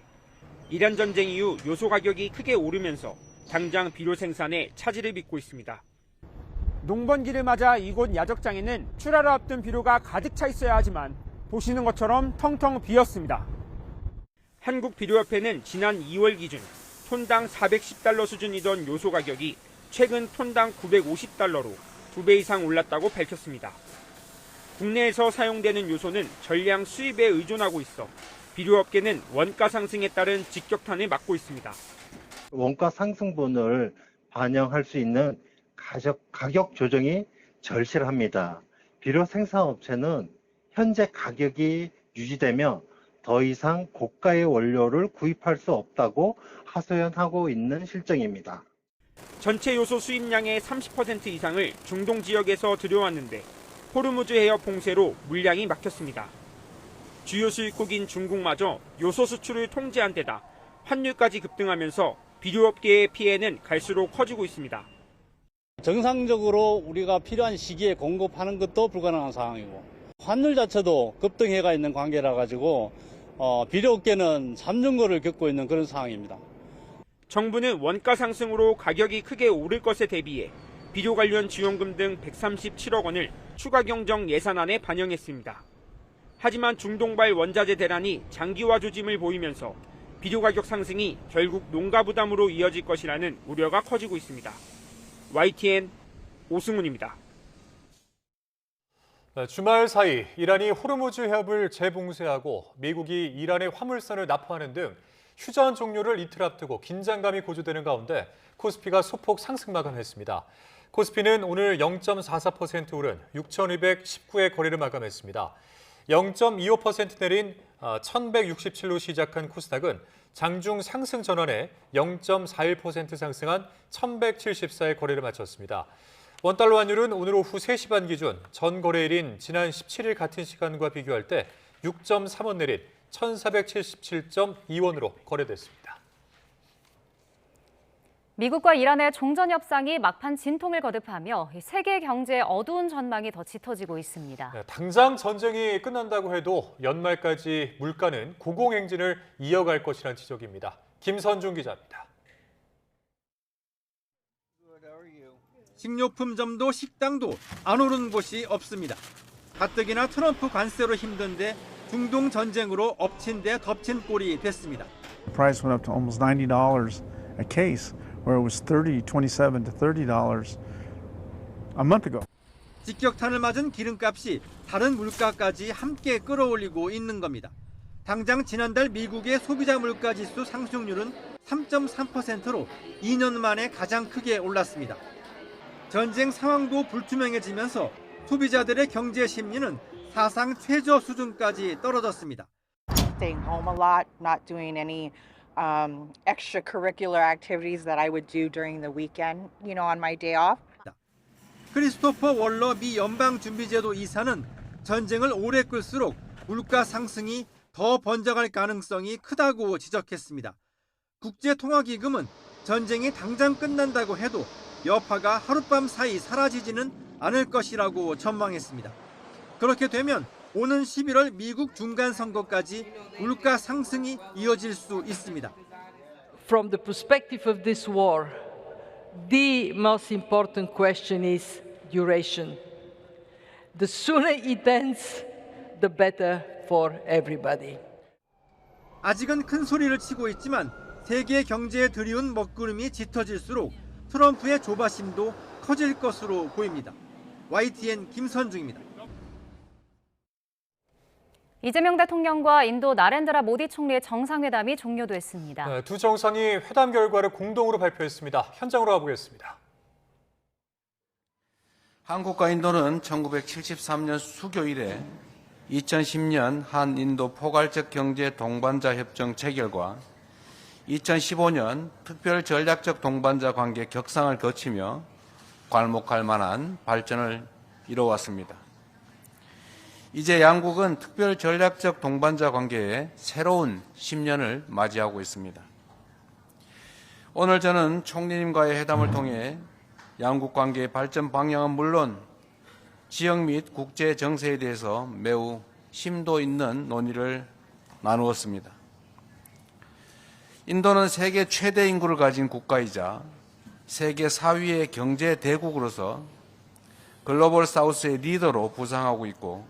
[SPEAKER 13] 이란 전쟁 이후 요소 가격이 크게 오르면서 당장 비료 생산에 차질을 빚고 있습니다. 농번기를 맞아 이곳 야적장에는 출하를 앞둔 비료가 가득 차 있어야 하지만 보시는 것처럼 텅텅 비었습니다. 한국비료협회는 지난 2월 기준 톤당 410달러 수준이던 요소 가격이 최근 톤당 950달러로 2배 이상 올랐다고 밝혔습니다. 국내에서 사용되는 요소는 전량 수입에 의존하고 있어 비료업계는 원가 상승에 따른 직격탄을 맞고 있습니다.
[SPEAKER 14] 원가 상승분을 반영할 수 있는 가격 조정이 절실합니다. 비료 생산업체는 현재 가격이 유지되며 더 이상 고가의 원료를 구입할 수 없다고 하소연하고 있는 실정입니다.
[SPEAKER 13] 전체 요소 수입량의 30% 이상을 중동 지역에서 들여왔는데 호르무즈 해협 봉쇄로 물량이 막혔습니다. 주요 수입국인 중국마저 요소 수출을 통제한 데다 환율까지 급등하면서 비료업계의 피해는 갈수록 커지고 있습니다.
[SPEAKER 15] 정상적으로 우리가 필요한 시기에 공급하는 것도 불가능한 상황이고 환율 자체도 급등해가 있는 관계라 가지고 비료업계는 잠정거를 겪고 있는 그런 상황입니다.
[SPEAKER 13] 정부는 원가 상승으로 가격이 크게 오를 것에 대비해 비료 관련 지원금 등 137억 원을 추가 경정 예산안에 반영했습니다. 하지만 중동발 원자재 대란이 장기화 조짐을 보이면서 비료 가격 상승이 결국 농가 부담으로 이어질 것이라는 우려가 커지고 있습니다. YTN 오승훈입니다.
[SPEAKER 2] 주말 사이 이란이 호르무즈 해협을 재봉쇄하고 미국이 이란의 화물선을 납포하는 등 휴전 종료를 이틀 앞두고 긴장감이 고조되는 가운데 코스피가 소폭 상승 마감했습니다. 코스피는 오늘 0.44% 오른 6,219의 거래를 마감했습니다. 0.25% 내린 1,167로 시작한 코스닥은 장중 상승 전환에 0.41% 상승한 1,174의 거래를 마쳤습니다. 원달러 환율은 오늘 오후 3시 반 기준 전 거래일인 지난 17일 같은 시간과 비교할 때 6.3원 내린 1,477.2원으로 거래됐습니다.
[SPEAKER 1] 미국과 이란의 종전 협상이 막판 진통을 거듭하며 세계 경제의 어두운 전망이 더 짙어지고 있습니다.
[SPEAKER 2] 당장 전쟁이 끝난다고 해도 연말까지 물가는 고공행진을 이어갈 것이라는 지적입니다. 김선중 기자입니다.
[SPEAKER 16] 식료품점도 식당도 안 오른 곳이 없습니다. 가뜩이나 트럼프 관세로 힘든데 중동 전쟁으로 엎친 데 덮친 꼴이 됐습니다.
[SPEAKER 17] Price went up to almost $90 a case, where it was $27 to $30 a month ago.
[SPEAKER 16] 직격탄을 맞은 기름값이 다른 물가까지 함께 끌어올리고 있는 겁니다. 당장 지난달 미국의 소비자 물가 지수 상승률은 3.3%로 2년 만에 가장 크게 올랐습니다. 전쟁 상황도 불투명해지면서 소비자들의 경제 심리는 사상 최저 수준까지 떨어졌습니다.
[SPEAKER 18] Staying home a lot, not doing any extracurricular activities that I would do during the weekend, on my day off.
[SPEAKER 16] 크리스토퍼 월러 미 연방준비제도 이사는 전쟁을 오래 끌수록 물가 상승이 더 번져갈 가능성이 크다고 지적했습니다. 국제통화기금은 전쟁이 당장 끝난다고 해도 여파가 하룻밤 사이 사라지지는 않을 것이라고 전망했습니다. 그렇게 되면 오는 11월 미국 중간선거까지 물가 상승이 이어질 수 있습니다.
[SPEAKER 19] From the perspective of this war, the most important question is duration. The sooner it ends, the better for everybody.
[SPEAKER 16] 아직은 큰 소리를 치고 있지만 세계 경제에 들이운 먹구름이 짙어질수록 트럼프의 조바심도 커질 것으로 보입니다. YTN 김선중입니다.
[SPEAKER 1] 이재명 대통령과 인도 나렌드라 모디 총리의 정상회담이 종료됐습니다.
[SPEAKER 2] 네, 두 정상이 회담 결과를 공동으로 발표했습니다. 현장으로 가보겠습니다.
[SPEAKER 20] 한국과 인도는 1973년 수교 이래 2010년 한인도 포괄적 경제 동반자 협정 체결과 2015년 특별 전략적 동반자 관계 격상을 거치며 괄목할 만한 발전을 이뤄왔습니다. 이제 양국은 특별 전략적 동반자 관계에 새로운 10년을 맞이하고 있습니다. 오늘 저는 총리님과의 회담을 통해 양국 관계의 발전 방향은 물론 지역 및 국제 정세에 대해서 매우 심도 있는 논의를 나누었습니다. 인도는 세계 최대 인구를 가진 국가이자 세계 4위의 경제 대국으로서 글로벌 사우스의 리더로 부상하고 있고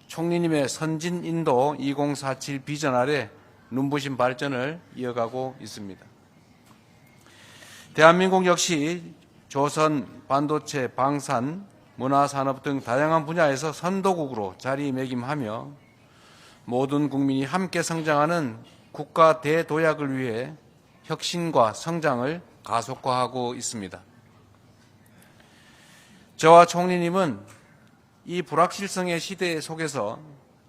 [SPEAKER 20] 총리님의 선진 인도 2047 비전 아래 눈부신 발전을 이어가고 있습니다. 대한민국 역시 조선, 반도체, 방산, 문화산업 등 다양한 분야에서 선도국으로 자리매김하며 모든 국민이 함께 성장하는 국가 대도약을 위해 혁신과 성장을 가속화하고 있습니다. 저와 총리님은 이 불확실성의 시대 속에서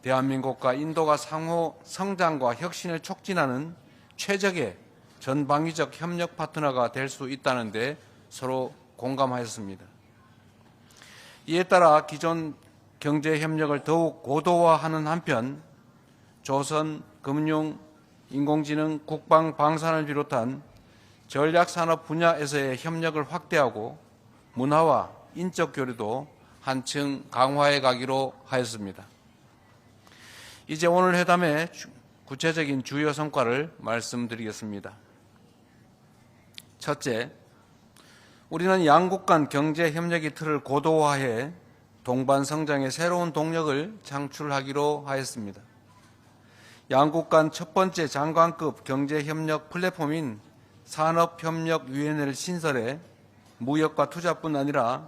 [SPEAKER 20] 대한민국과 인도가 상호 성장과 혁신을 촉진하는 최적의 전방위적 협력 파트너가 될 수 있다는 데 서로 공감하였습니다. 이에 따라 기존 경제 협력을 더욱 고도화하는 한편 조선, 금융, 인공지능, 국방, 방산을 비롯한 전략산업 분야에서의 협력을 확대하고 문화와 인적 교류도 한층 강화해 가기로 하였습니다. 이제 오늘 회담의 구체적인 주요 성과를 말씀드리겠습니다. 첫째, 우리는 양국 간 경제 협력의 틀을 고도화해 동반 성장의 새로운 동력을 창출하기로 하였습니다. 양국 간 첫 번째 장관급 경제 협력 플랫폼인 산업협력위원회를 신설해 무역과 투자뿐 아니라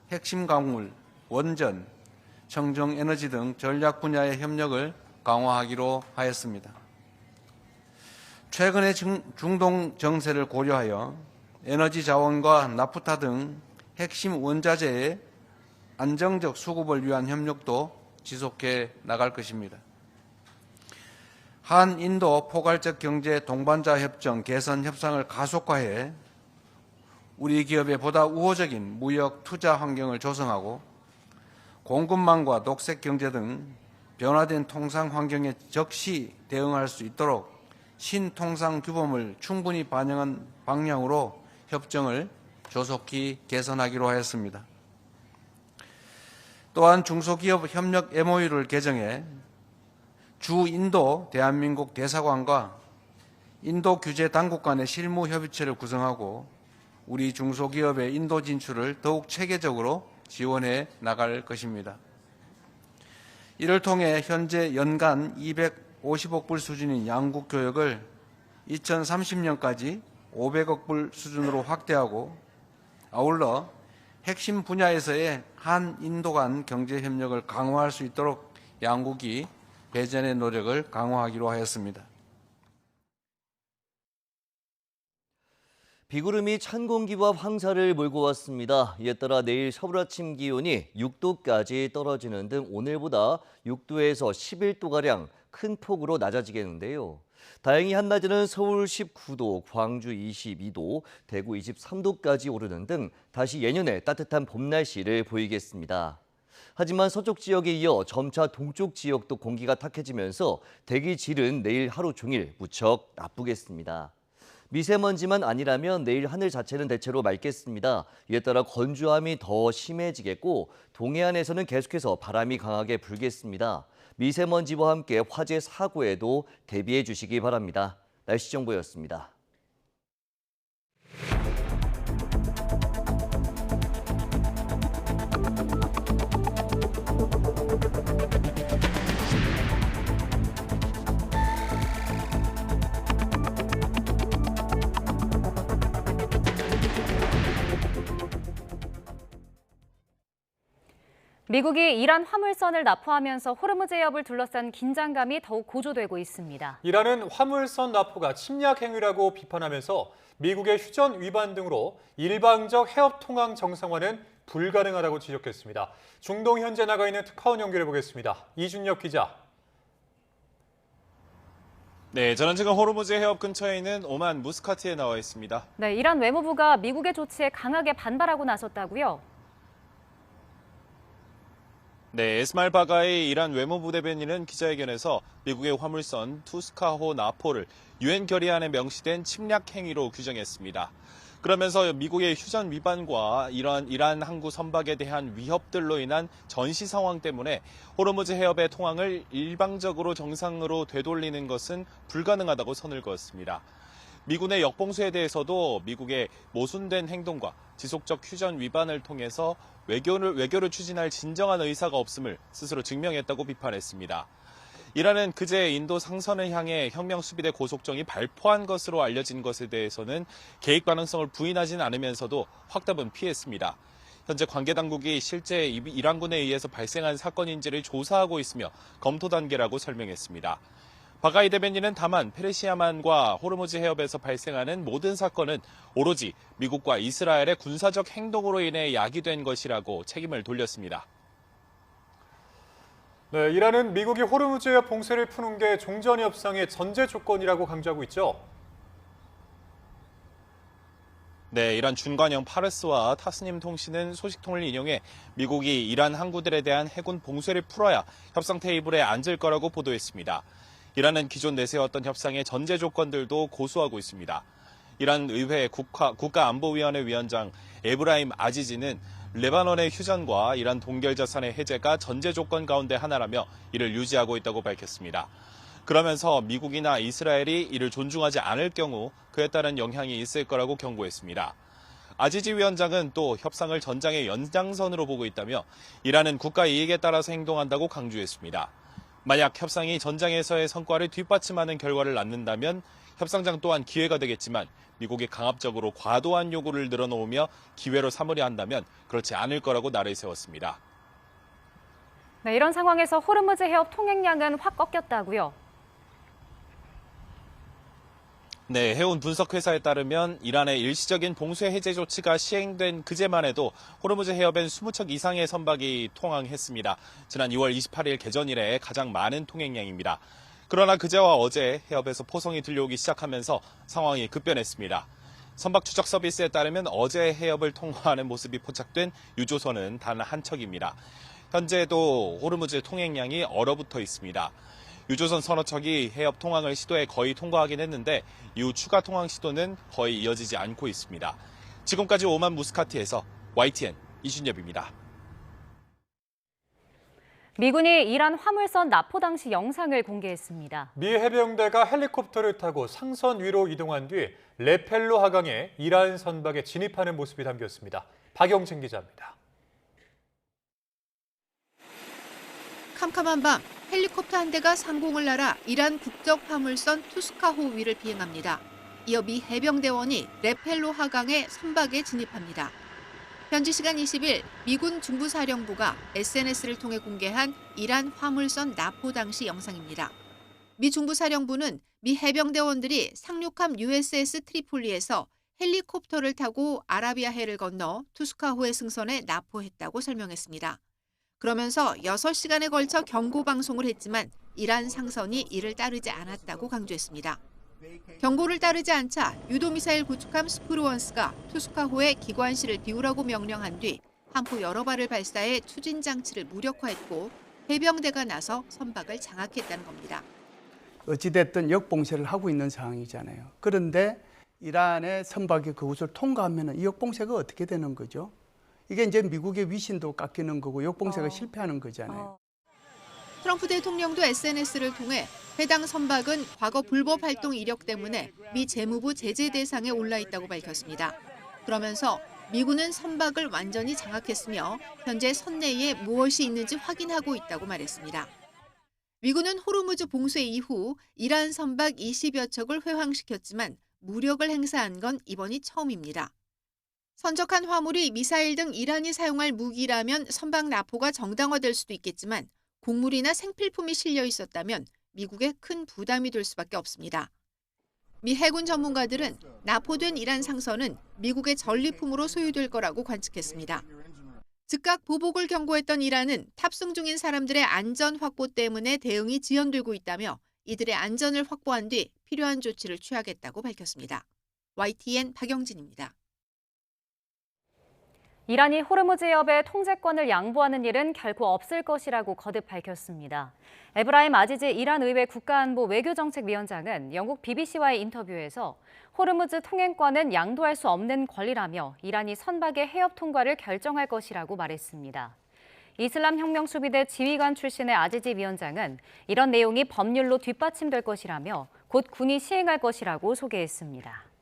[SPEAKER 20] 핵심 광물, 원전, 청정에너지 등 전략 분야의 협력을 강화하기로 하였습니다. 최근의 중동 정세를 고려하여 에너지 자원과 나프타 등 핵심 원자재의 안정적 수급을 위한 협력도 지속해 나갈 것입니다. 한인도 포괄적 경제 동반자 협정 개선 협상을 가속화해 우리 기업에 보다 우호적인 무역 투자 환경을 조성하고 공급망과 녹색 경제 등 변화된 통상 환경에 적시 대응할 수 있도록 신통상 규범을 충분히 반영한 방향으로 협정을 조속히 개선하기로 하였습니다. 또한 중소기업 협력 MOU를 개정해 주 인도 대한민국 대사관과 인도 규제 당국 간의 실무 협의체를 구성하고 우리 중소기업의 인도 진출을 더욱 체계적으로 지원해 나갈 것입니다. 이를 통해 현재 연간 250억 불 수준인 양국 교역을 2030년까지 500억 불 수준으로 확대하고 아울러 핵심 분야에서의 한인도 간 경제 협력을 강화할 수 있도록 양국이 배전의 노력을 강화하기로 하였습니다.
[SPEAKER 21] 비구름이 찬 공기와 황사를 몰고 왔습니다. 이에 따라 내일 서울 아침 기온이 6도까지 떨어지는 등 오늘보다 6도에서 11도가량 큰 폭으로 낮아지겠는데요. 다행히 한낮에는 서울 19도, 광주 22도, 대구 23도까지 오르는 등 다시 예년의 따뜻한 봄 날씨를 보이겠습니다. 하지만 서쪽 지역에 이어 점차 동쪽 지역도 공기가 탁해지면서 대기 질은 내일 하루 종일 무척 나쁘겠습니다. 미세먼지만 아니라면 내일 하늘 자체는 대체로 맑겠습니다. 이에 따라 건조함이 더 심해지겠고 동해안에서는 계속해서 바람이 강하게 불겠습니다. 미세먼지와 함께 화재 사고에도 대비해 주시기 바랍니다. 날씨 정보였습니다.
[SPEAKER 1] 미국이 이란 화물선을 납포하면서 호르무즈 해협을 둘러싼 긴장감이 더욱 고조되고 있습니다.
[SPEAKER 2] 이란은 화물선 납포가 침략 행위라고 비판하면서 미국의 휴전 위반 등으로 일방적 해협 통항 정상화는 불가능하다고 지적했습니다. 중동 현재 나가 있는 특파원 연결해 보겠습니다. 이준혁 기자.
[SPEAKER 22] 네, 저는 지금 호르무즈 해협 근처에 있는 오만 무스카트에 나와 있습니다.
[SPEAKER 1] 네, 이란 외무부가 미국의 조치에 강하게 반발하고 나섰다고요?
[SPEAKER 22] 네, 에스마일 바가이 이란 외무부 대변인은 기자회견에서 미국의 화물선 투스카호 나포를 유엔 결의안에 명시된 침략 행위로 규정했습니다. 그러면서 미국의 휴전 위반과 이란 항구 선박에 대한 위협들로 인한 전시 상황 때문에 호르무즈 해협의 통항을 일방적으로 정상으로 되돌리는 것은 불가능하다고 선을 그었습니다. 미군의 역봉수에 대해서도 미국의 모순된 행동과 지속적 휴전 위반을 통해서 외교를 추진할 진정한 의사가 없음을 스스로 증명했다고 비판했습니다. 이란은 그제 인도 상선을 향해 혁명 수비대 고속정이 발포한 것으로 알려진 것에 대해서는 개입 가능성을 부인하진 않으면서도 확답은 피했습니다. 현재 관계 당국이 실제 이란군에 의해서 발생한 사건인지를 조사하고 있으며 검토 단계라고 설명했습니다. 바가이 대변인은 다만 페르시아만과 호르무즈 해협에서 발생하는 모든 사건은 오로지 미국과 이스라엘의 군사적 행동으로 인해 야기된 것이라고 책임을 돌렸습니다.
[SPEAKER 2] 네, 이란은 미국이 호르무즈 해협 봉쇄를 푸는 게 종전 협상의 전제 조건이라고 강조하고 있죠.
[SPEAKER 22] 네, 이란 준관영 파르스와 타스님 통신은 소식통을 인용해 미국이 이란 항구들에 대한 해군 봉쇄를 풀어야 협상 테이블에 앉을 거라고 보도했습니다. 이란은 기존 내세웠던 협상의 전제 조건들도 고수하고 있습니다. 이란 의회 국가안보위원회 위원장 에브라임 아지지는 레바논의 휴전과 이란 동결 자산의 해제가 전제 조건 가운데 하나라며 이를 유지하고 있다고 밝혔습니다. 그러면서 미국이나 이스라엘이 이를 존중하지 않을 경우 그에 따른 영향이 있을 거라고 경고했습니다. 아지지 위원장은 또 협상을 전장의 연장선으로 보고 있다며 이란은 국가 이익에 따라서 행동한다고 강조했습니다. 만약 협상이 전장에서의 성과를 뒷받침하는 결과를 낳는다면 협상장 또한 기회가 되겠지만 미국이 강압적으로 과도한 요구를 늘어놓으며 기회로 삼으려 한다면 그렇지 않을 거라고 날을 세웠습니다.
[SPEAKER 1] 네, 이런 상황에서 호르무즈 해협 통행량은 확 꺾였다고요?
[SPEAKER 22] 네, 해운 분석회사에 따르면 이란의 일시적인 봉쇄 해제 조치가 시행된 그제만 해도 호르무즈 해협엔 20척 이상의 선박이 통항했습니다. 지난 2월 28일 개전 이래 가장 많은 통행량입니다. 그러나 그제와 어제 해협에서 포성이 들려오기 시작하면서 상황이 급변했습니다. 선박 추적 서비스에 따르면 어제 해협을 통과하는 모습이 포착된 유조선은 단 한 척입니다. 현재도 호르무즈 통행량이 얼어붙어 있습니다. 유조선 서너 척이 해협 통항을 시도해 거의 통과하긴 했는데 이후 추가 통항 시도는 거의 이어지지 않고 있습니다. 지금까지 오만 무스카트에서 YTN 이준엽입니다.
[SPEAKER 1] 미군이 이란 화물선 납포 당시 영상을 공개했습니다.
[SPEAKER 2] 미 해병대가 헬리콥터를 타고 상선 위로 이동한 뒤 레펠로 하강에 이란 선박에 진입하는 모습이 담겼습니다. 박영진 기자입니다.
[SPEAKER 23] 캄캄한 밤 헬리콥터 한 대가 상공을 날아 이란 국적 화물선 투스카호 위를 비행합니다. 이어 미 해병대원이 레펠로 하강에 선박에 진입합니다. 현지 시간 20일 미군 중부사령부가 SNS를 통해 공개한 이란 화물선 납포 당시 영상입니다. 미 중부사령부는 미 해병대원들이 상륙함 USS 트리폴리에서 헬리콥터를 타고 아라비아해를 건너 투스카호의 승선에 납포했다고 설명했습니다. 그러면서 6시간에 걸쳐 경고 방송을 했지만 이란 상선이 이를 따르지 않았다고 강조했습니다. 경고를 따르지 않자 유도미사일 구축함 스프루원스가 투스카호에 기관실을 비우라고 명령한 뒤 함포 여러 발을 발사해 추진 장치를 무력화했고 해병대가 나서 선박을 장악했다는 겁니다.
[SPEAKER 4] 어찌됐든 역봉쇄를 하고 있는 상황이잖아요. 그런데 이란의 선박이 그곳을 통과하면 이 역봉쇄가 어떻게 되는 거죠? 이게 이제 미국의 위신도 깎이는 거고 역봉쇄가 실패하는 거잖아요.
[SPEAKER 23] 트럼프 대통령도 SNS를 통해 해당 선박은 과거 불법 활동 이력 때문에 미 재무부 제재 대상에 올라 있다고 밝혔습니다. 그러면서 미군은 선박을 완전히 장악했으며 현재 선내에 무엇이 있는지 확인하고 있다고 말했습니다. 미군은 호르무즈 봉쇄 이후 이란 선박 20여 척을 회항시켰지만 무력을 행사한 건 이번이 처음입니다. 선적한 화물이 미사일 등 이란이 사용할 무기라면 선박 납포가 정당화될 수도 있겠지만 곡물이나 생필품이 실려 있었다면 미국에 큰 부담이 될 수밖에 없습니다. 미 해군 전문가들은 납포된 이란 상선은 미국의 전리품으로 소유될 거라고 관측했습니다. 즉각 보복을 경고했던 이란은 탑승 중인 사람들의 안전 확보 때문에 대응이 지연되고 있다며 이들의 안전을 확보한 뒤 필요한 조치를 취하겠다고 밝혔습니다. YTN 박영진입니다.
[SPEAKER 1] 이란이 호르무즈 해협의 통제권을 양보하는 일은 결코 없을 것이라고 거듭 밝혔습니다. 에브라임 아지지 이란 의회 국가안보 외교정책위원장은 영국 BBC와의 인터뷰에서 호르무즈 통행권은 양도할 수 없는 권리라며 이란이 선박의 해협 통과를 결정할 것이라고 말했습니다. 이슬람혁명수비대 지휘관 출신의 아지지 위원장은 이런 내용이 법률로 뒷받침될 것이라며 곧 군이 시행할 것이라고 소개했습니다.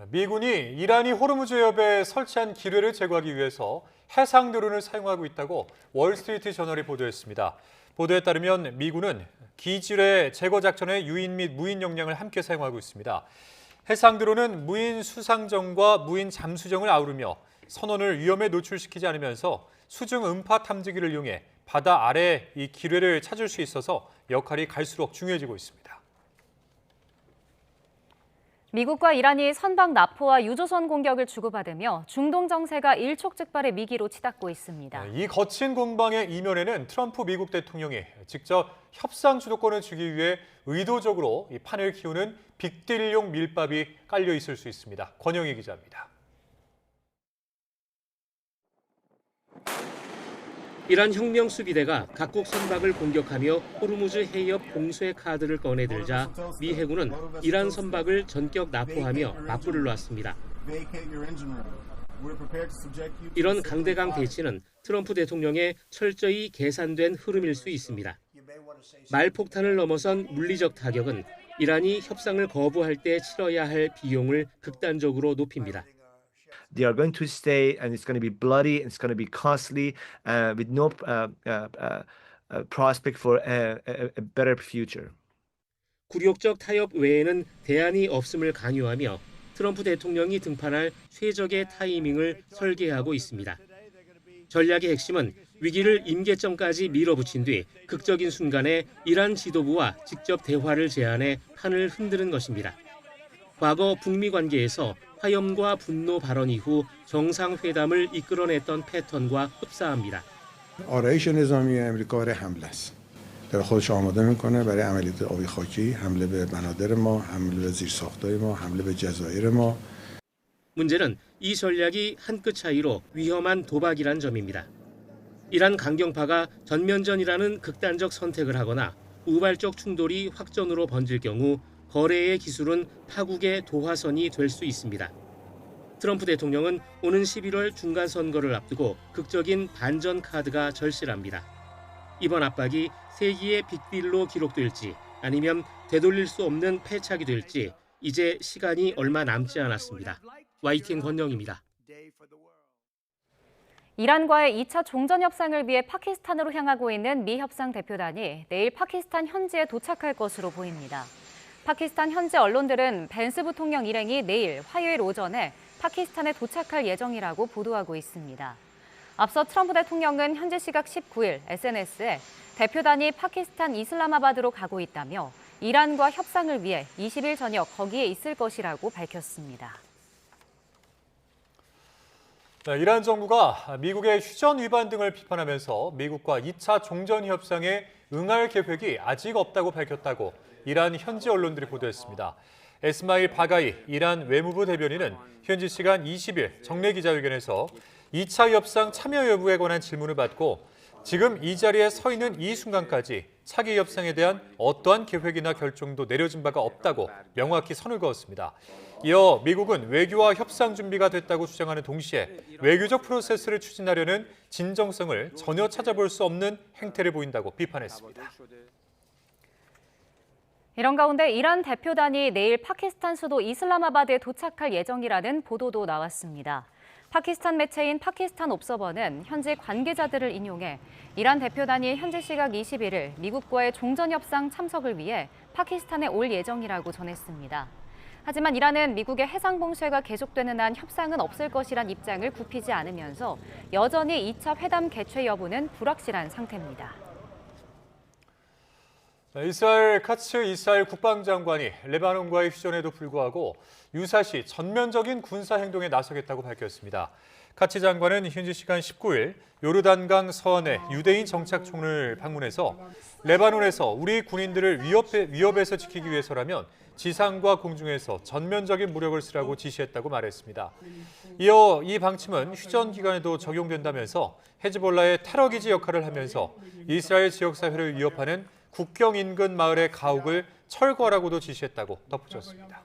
[SPEAKER 2] 미군이 이란이 호르무즈 해협에 설치한 기뢰를 제거하기 위해서 해상 드론을 사용하고 있다고 월스트리트 저널이 보도했습니다. 보도에 따르면 미군은 기지뢰 제거 작전에 유인 및 무인 역량을 함께 사용하고 있습니다. 해상 드론은 무인 수상정과 무인 잠수정을 아우르며 선원을 위험에 노출시키지 않으면서 수중 음파 탐지기를 이용해 바다 아래 이 기뢰를 찾을 수 있어서 역할이 갈수록 중요해지고 있습니다.
[SPEAKER 1] 미국과 이란이 선박 납포와 유조선 공격을 주고받으며 중동 정세가 일촉즉발의 위기로 치닫고 있습니다.
[SPEAKER 2] 이 거친 공방의 이면에는 트럼프 미국 대통령이 직접 협상 주도권을 주기 위해 의도적으로 이 판을 키우는 빅딜용 밀밥이 깔려 있을 수 있습니다. 권영희 기자입니다.
[SPEAKER 6] 이란 혁명수비대가 각국 선박을 공격하며 호르무즈 해협 봉쇄 카드를 꺼내들자 미 해군은 이란 선박을 전격 납포하며 맞불을 놨습니다. 이런 강대강 대치는 트럼프 대통령의 철저히 계산된 흐름일 수 있습니다. 말폭탄을 넘어선 물리적 타격은 이란이 협상을 거부할 때 치러야 할 비용을 극단적으로 높입니다.
[SPEAKER 8] They are going to stay, and it's going to be bloody, and it's going to be costly, with no prospect for a better future.
[SPEAKER 6] 굴욕적 타협 외에는 대안이 없음을 강요하며 트럼프 대통령이 등판할 최적의 타이밍을 설계하고 있습니다. 전략의 핵심은 위기를 임계점까지 밀어붙인 뒤 극적인 순간에 이란 지도부와 직접 대화를 제안해 판을 흔드는 것입니다. 과거 북미 관계에서 화염과 분노 발언 이후 정상회담을 이끌어냈던 패턴과 흡사합니다.
[SPEAKER 24] آرایش نظامی آمریکا برای حمله است. داره خودش آماده میکنه برای عملیات آبی خاکی، حمله به بنادر ما، حمله به زیرساخت‌های ما، حمله به جزایر ما.
[SPEAKER 6] 문제는 이 전략이 한 끗 차이로 위험한 도박이란 점입니다. 이란 강경파가 전면전이라는 극단적 선택을 하거나 우발적 충돌이 확전으로 번질 경우 거래의 기술은 파국의 도화선이 될 수 있습니다. 트럼프 대통령은 오는 11월 중간 선거를 앞두고 극적인 반전 카드가 절실합니다. 이번 압박이 세기의 빅딜로 기록될지 아니면 되돌릴 수 없는 패착이 될지 이제 시간이 얼마 남지 않았습니다. YTN 권영입니다.
[SPEAKER 1] 이란과의 2차 종전 협상을 위해 파키스탄으로 향하고 있는 미 협상 대표단이 내일 파키스탄 현지에 도착할 것으로 보입니다. 파키스탄 현지 언론들은 벤스 부통령 일행이 내일 화요일 오전에 파키스탄에 도착할 예정이라고 보도하고 있습니다. 앞서 트럼프 대통령은 현지 시각 19일 SNS에 대표단이 파키스탄 이슬라마바드로 가고 있다며 이란과 협상을 위해 20일 저녁 거기에 있을 것이라고 밝혔습니다.
[SPEAKER 2] 이란 정부가 미국의 휴전 위반 등을 비판하면서 미국과 2차 종전 협상에 응할 계획이 아직 없다고 밝혔다고 이란 현지 언론들이 보도했습니다. 에스마일 바가이 이란 외무부 대변인은 현지 시간 20일 정례 기자회견에서 2차 협상 참여 여부에 관한 질문을 받고 지금 이 자리에 서 있는 이 순간까지 차기 협상에 대한 어떠한 계획이나 결정도 내려진 바가 없다고 명확히 선을 그었습니다. 이어 미국은 외교와 협상 준비가 됐다고 주장하는 동시에 외교적 프로세스를 추진하려는 진정성을 전혀 찾아볼 수 없는 행태를 보인다고 비판했습니다.
[SPEAKER 1] 이런 가운데 이란 대표단이 내일 파키스탄 수도 이슬라마바드에 도착할 예정이라는 보도도 나왔습니다. 파키스탄 매체인 파키스탄 옵서버는 현지 관계자들을 인용해 이란 대표단이 현지 시각 21일 미국과의 종전협상 참석을 위해 파키스탄에 올 예정이라고 전했습니다. 하지만 이란은 미국의 해상 봉쇄가 계속되는 한 협상은 없을 것이란 입장을 굽히지 않으면서 여전히 2차 회담 개최 여부는 불확실한 상태입니다.
[SPEAKER 2] 이스라엘 카츠 이스라엘 국방장관이 레바논과의 휴전에도 불구하고 유사시 전면적인 군사 행동에 나서겠다고 밝혔습니다. 카츠 장관은 현지 시간 19일 요르단강 서안의 유대인 정착촌을 방문해서 레바논에서 우리 군인들을 위협에서 지키기 위해서라면 지상과 공중에서 전면적인 무력을 쓰라고 지시했다고 말했습니다. 이어 이 방침은 휴전 기간에도 적용된다면서 헤즈볼라의 테러 기지 역할을 하면서 이스라엘 지역사회를 위협하는 국경 인근 마을의 가옥을 철거하라고도 지시했다고 덧붙였습니다.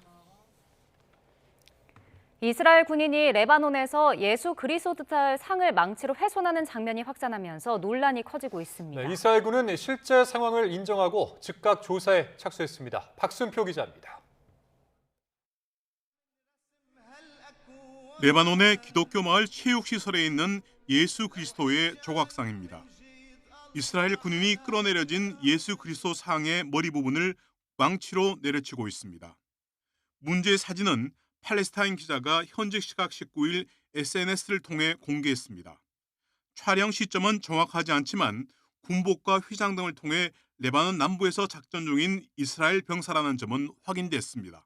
[SPEAKER 1] 이스라엘 군인이 레바논에서 예수 그리스도의 상을 망치로 훼손하는 장면이 확산하면서 논란이 커지고 있습니다.
[SPEAKER 2] 네, 이스라엘군은 실제 상황을 인정하고 즉각 조사에 착수했습니다. 박순표 기자입니다.
[SPEAKER 7] 레바논의 기독교 마을 체육시설에 있는 예수 그리스도의 조각상입니다. 이스라엘 군인이 끌어내려진 예수 그리스도 상의 머리 부분을 망치로 내려치고 있습니다. 문제의 사진은 팔레스타인 기자가 현지 시각 19일 SNS를 통해 공개했습니다. 촬영 시점은 정확하지 않지만 군복과 휘장 등을 통해 레바논 남부에서 작전 중인 이스라엘 병사라는 점은 확인됐습니다.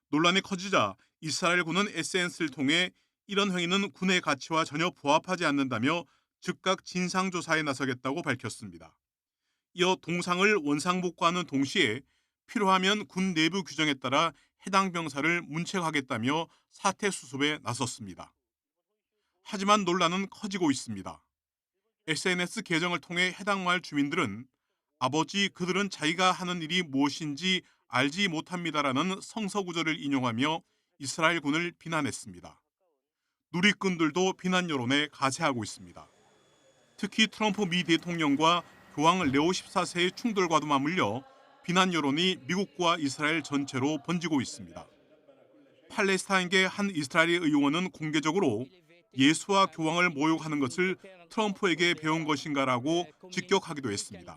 [SPEAKER 7] 논란이 커지자 이스라엘군은 SNS를 통해 이런 행위는 군의 가치와 전혀 부합하지 않는다며 즉각 진상조사에 나서겠다고 밝혔습니다. 이어 동상을 원상복구하는 동시에 필요하면 군 내부 규정에 따라 해당 병사를 문책하겠다며 사태 수습에 나섰습니다. 하지만 논란은 커지고 있습니다. SNS 계정을 통해 해당 마을 주민들은 아버지 그들은 자기가 하는 일이 무엇인지 알지 못합니다라는 성서구절을 인용하며 이스라엘군을 비난했습니다. 누리꾼들도 비난 여론에 가세하고 있습니다. 특히 트럼프 미 대통령과 교황 레오 14세의 충돌과도 맞물려 비난 여론이 미국과 이스라엘 전체로 번지고 있습니다. 팔레스타인계 한 이스라엘의 의원은 공개적으로 예수와 교황을 모욕하는 것을 트럼프에게 배운 것인가라고 직격하기도 했습니다.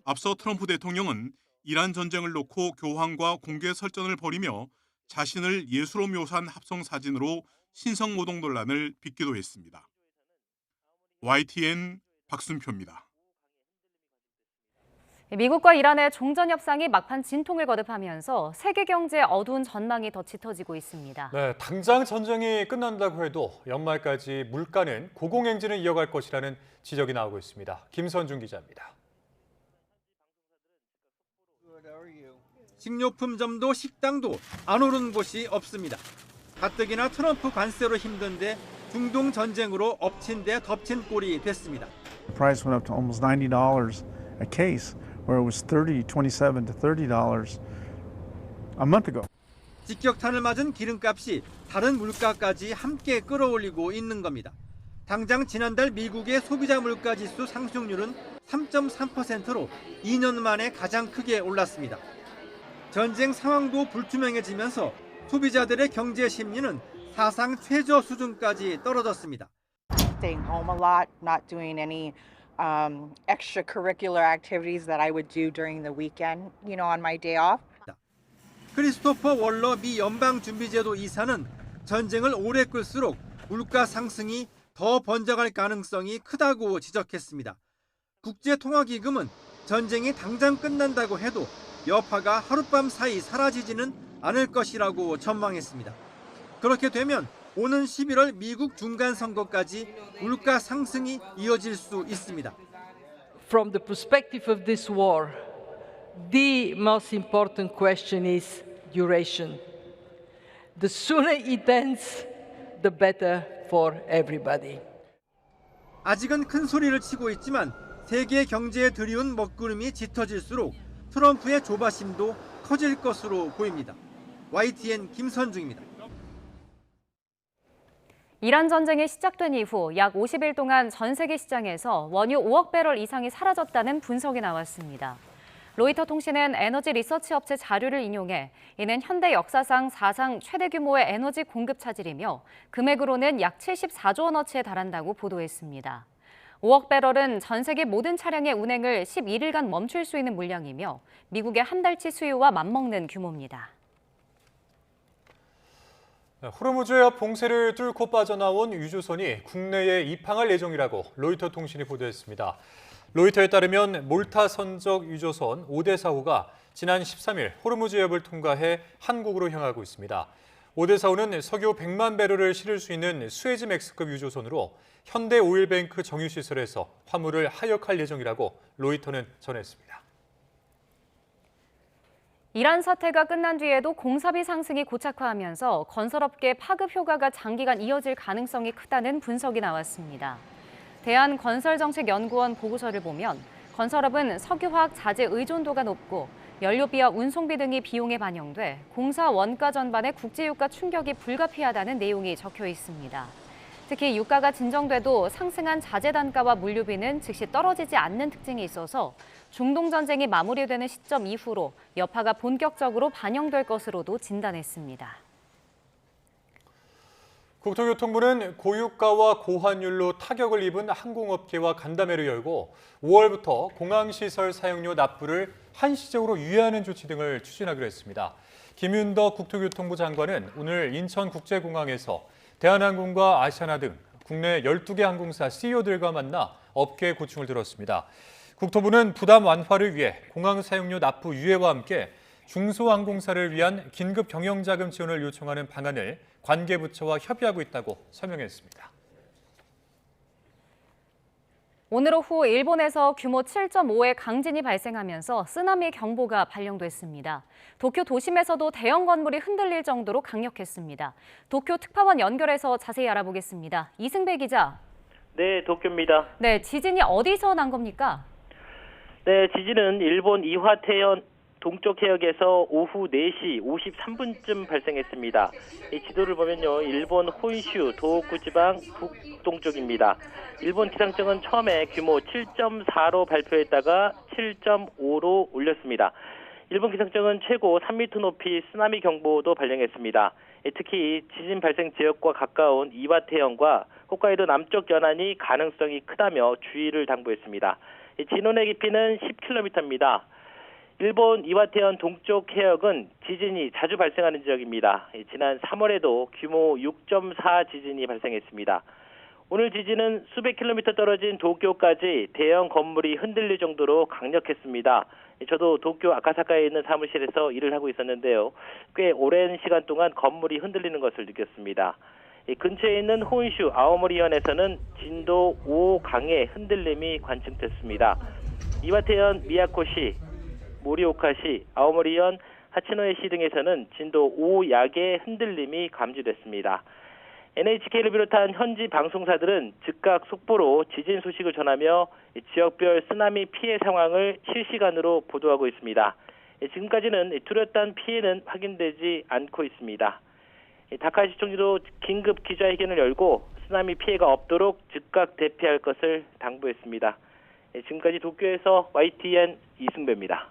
[SPEAKER 7] 앞서 트럼프 대통령은 이란 전쟁을 놓고 교황과 공개 설전을 벌이며 자신을 예수로 묘사한 합성 사진으로 신성모독 논란을 빚기도 했습니다. YTN 박순표입니다.
[SPEAKER 1] 미국과 이란의 종전 협상이 막판 진통을 거듭하면서 세계 경제의 어두운 전망이 더 짙어지고 있습니다.
[SPEAKER 2] 네, 당장 전쟁이 끝난다고 해도 연말까지 물가는 고공행진을 이어갈 것이라는 지적이 나오고 있습니다. 김선중 기자입니다.
[SPEAKER 16] 식료품점도 식당도 안 오른 곳이 없습니다. 가뜩이나 트럼프 관세로 힘든데 중동 전쟁으로 엎친 데 덮친 꼴이 됐습니다.
[SPEAKER 17] The price went up to almost $90 a case, where it was $27 to $30 a month ago.
[SPEAKER 16] 직격탄을 맞은 기름값이 다른 물가까지 함께 끌어올리고 있는 겁니다. 당장 지난달 미국의 소비자 물가지수 상승률은 3.3%로 2년 만에 가장 크게 올랐습니다. 전쟁 상황도 불투명해지면서 소비자들의 경제 심리는 사상 최저 수준까지 떨어졌습니다.
[SPEAKER 18] Staying home a lot, not doing any extracurricular activities that I would do during the weekend, on my day off.
[SPEAKER 16] 크리스토퍼 월러 미 연방준비제도 이사는 전쟁을 오래 끌수록 물가 상승이 더 번져갈 가능성이 크다고 지적했습니다. 국제통화기금은 전쟁이 당장 끝난다고 해도 여파가 하룻밤 사이 사라지지는 않을 것이라고 전망했습니다. 그렇게 되면 오는 11월 미국 중간선거까지 물가 상승이 이어질 수 있습니다.
[SPEAKER 19] From the perspective of this war, the most important question is duration. The sooner it ends, the better for everybody.
[SPEAKER 16] 아직은 큰 소리를 치고 있지만 세계 경제에 들이운 먹구름이 짙어질수록 트럼프의 조바심도 커질 것으로 보입니다. YTN 김선중입니다.
[SPEAKER 1] 이란 전쟁이 시작된 이후 약 50일 동안 전 세계 시장에서 원유 5억 배럴 이상이 사라졌다는 분석이 나왔습니다. 로이터 통신은 에너지 리서치 업체 자료를 인용해 이는 현대 역사상 사상 최대 규모의 에너지 공급 차질이며 금액으로는 약 74조 원어치에 달한다고 보도했습니다. 5억 배럴은 전 세계 모든 차량의 운행을 11일간 멈출 수 있는 물량이며 미국의 한 달치 수요와 맞먹는 규모입니다.
[SPEAKER 2] 호르무즈해협 봉쇄를 뚫고 빠져나온 유조선이 국내에 입항할 예정이라고 로이터 통신이 보도했습니다. 로이터에 따르면 몰타 선적 유조선 오데사호가 지난 13일 호르무즈해협을 통과해 한국으로 향하고 있습니다. 오데사호는 석유 100만 배럴을 실을 수 있는 수에즈맥스급 유조선으로 현대 오일뱅크 정유시설에서 화물을 하역할 예정이라고 로이터는 전했습니다.
[SPEAKER 1] 이란 사태가 끝난 뒤에도 공사비 상승이 고착화하면서 건설업계 파급 효과가 장기간 이어질 가능성이 크다는 분석이 나왔습니다. 대한건설정책연구원 보고서를 보면 건설업은 석유화학 자재 의존도가 높고 연료비와 운송비 등이 비용에 반영돼 공사 원가 전반의 국제유가 충격이 불가피하다는 내용이 적혀 있습니다. 특히 유가가 진정돼도 상승한 자재 단가와 물류비는 즉시 떨어지지 않는 특징이 있어서 중동 전쟁이 마무리되는 시점 이후로 여파가 본격적으로 반영될 것으로도 진단했습니다.
[SPEAKER 2] 국토교통부는 고유가와 고환율로 타격을 입은 항공업계와 간담회를 열고 5월부터 공항시설 사용료 납부를 한시적으로 유예하는 조치 등을 추진하기로 했습니다. 김윤덕 국토교통부 장관은 오늘 인천국제공항에서 대한항공과 아시아나 등 국내 12개 항공사 CEO들과 만나 업계 고충을 들었습니다. 국토부는 부담 완화를 위해 공항 사용료 납부 유예와 함께 중소항공사를 위한 긴급 경영자금 지원을 요청하는 방안을 관계부처와 협의하고 있다고 설명했습니다.
[SPEAKER 1] 오늘 오후 일본에서 규모 7.5의 강진이 발생하면서 쓰나미 경보가 발령됐습니다. 도쿄 도심에서도 대형 건물이 흔들릴 정도로 강력했습니다. 도쿄 특파원 연결해서 자세히 알아보겠습니다. 이승배 기자.
[SPEAKER 3] 네, 도쿄입니다.
[SPEAKER 1] 네, 지진이 어디서 난 겁니까?
[SPEAKER 3] 네, 지진은 일본 이화태현 동쪽 해역에서 오후 4시 53분쯤 발생했습니다. 이 지도를 보면요, 일본 혼슈 도호쿠 지방 북동쪽입니다. 일본 기상청은 처음에 규모 7.4로 발표했다가 7.5로 올렸습니다. 일본 기상청은 최고 3m 높이 쓰나미 경보도 발령했습니다. 특히 지진 발생 지역과 가까운 이와테현과 홋카이도 남쪽 연안이 가능성이 크다며 주의를 당부했습니다. 진원의 깊이는 10km입니다. 일본 이와테현 동쪽 해역은 지진이 자주 발생하는 지역입니다. 지난 3월에도 규모 6.4 지진이 발생했습니다. 오늘 지진은 수백 킬로미터 떨어진 도쿄까지 대형 건물이 흔들릴 정도로 강력했습니다. 저도 도쿄 아카사카에 있는 사무실에서 일을 하고 있었는데요. 꽤 오랜 시간 동안 건물이 흔들리는 것을 느꼈습니다. 근처에 있는 혼슈 아오모리현에서는 진도 5강의 흔들림이 관측됐습니다. 이와테현 미야코시, 모리오카시, 아오모리현, 하치노에시 등에서는 진도 5약의 흔들림이 감지됐습니다. NHK를 비롯한 현지 방송사들은 즉각 속보로 지진 소식을 전하며 지역별 쓰나미 피해 상황을 실시간으로 보도하고 있습니다. 지금까지는 뚜렷한 피해는 확인되지 않고 있습니다. 다카시청지도 긴급 기자회견을 열고 쓰나미 피해가 없도록 즉각 대피할 것을 당부했습니다. 지금까지 도쿄에서 YTN 이승배입니다.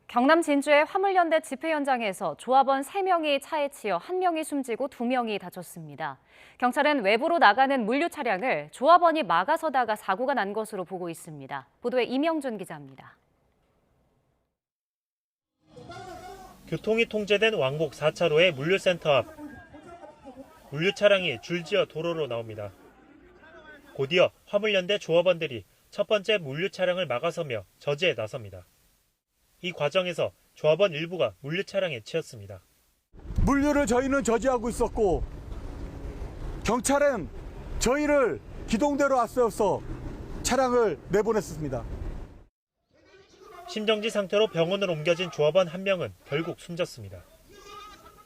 [SPEAKER 1] 경남 진주의 화물연대 집회 현장에서 조합원 3명이 차에 치여 1명이 숨지고 2명이 다쳤습니다. 경찰은 외부로 나가는 물류 차량을 조합원이 막아서다가 사고가 난 것으로 보고 있습니다. 보도에 이명준 기자입니다.
[SPEAKER 5] 교통이 통제된 왕복 4차로의 물류센터 앞. 물류 차량이 줄지어 도로로 나옵니다. 곧이어 화물연대 조합원들이 첫 번째 물류 차량을 막아서며 저지에 나섭니다. 이 과정에서 조합원 일부가 물류 차량에 치였습니다.
[SPEAKER 9] 물류를 저희는 저지하고 있었고 경찰은 저희를 기동대로 앞세워서 차량을 내보냈습니다.
[SPEAKER 5] 심정지 상태로 병원으로 옮겨진 조합원 1명은 결국 숨졌습니다.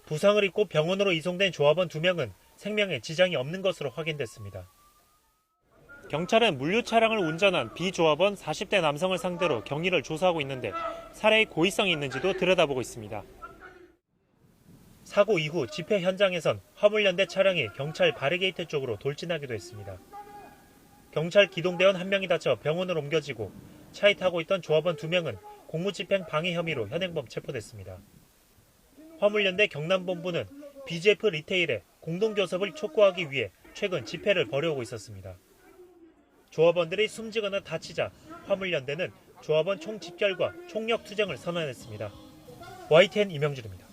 [SPEAKER 5] 부상을 입고 병원으로 이송된 조합원 2명은 생명에 지장이 없는 것으로 확인됐습니다. 경찰은 물류 차량을 운전한 비조합원 40대 남성을 상대로 경위를 조사하고 있는데 살해의 고의성이 있는지도 들여다보고 있습니다. 사고 이후 집회 현장에선 화물연대 차량이 경찰 바리게이트 쪽으로 돌진하기도 했습니다. 경찰 기동대원 1명이 다쳐 병원으로 옮겨지고 차에 타고 있던 조합원 2명은 공무집행 방해 혐의로 현행범 체포됐습니다. 화물연대 경남본부는 BGF 리테일의 공동교섭을 촉구하기 위해 최근 집회를 벌여오고 있었습니다. 조합원들이 숨지거나 다치자 화물연대는 조합원 총집결과 총력투쟁을 선언했습니다. YTN 이명준입니다.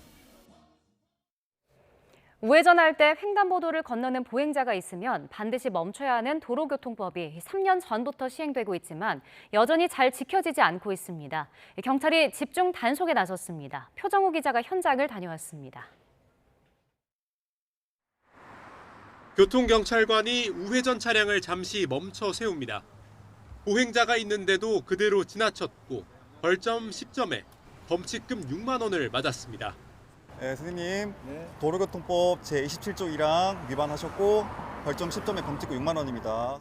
[SPEAKER 1] 우회전할 때 횡단보도를 건너는 보행자가 있으면 반드시 멈춰야 하는 도로교통법이 3년 전부터 시행되고 있지만 여전히 잘 지켜지지 않고 있습니다. 경찰이 집중 단속에 나섰습니다. 표정우 기자가 현장을 다녀왔습니다.
[SPEAKER 10] 교통경찰관이 우회전 차량을 잠시 멈춰 세웁니다. 보행자가 있는데도 그대로 지나쳤고 벌점 10점에 범칙금 6만 원을 맞았습니다.
[SPEAKER 11] 네, 선생님, 도로교통법 제27조 1항 위반하셨고 벌점 10점에 범칙금 6만 원입니다.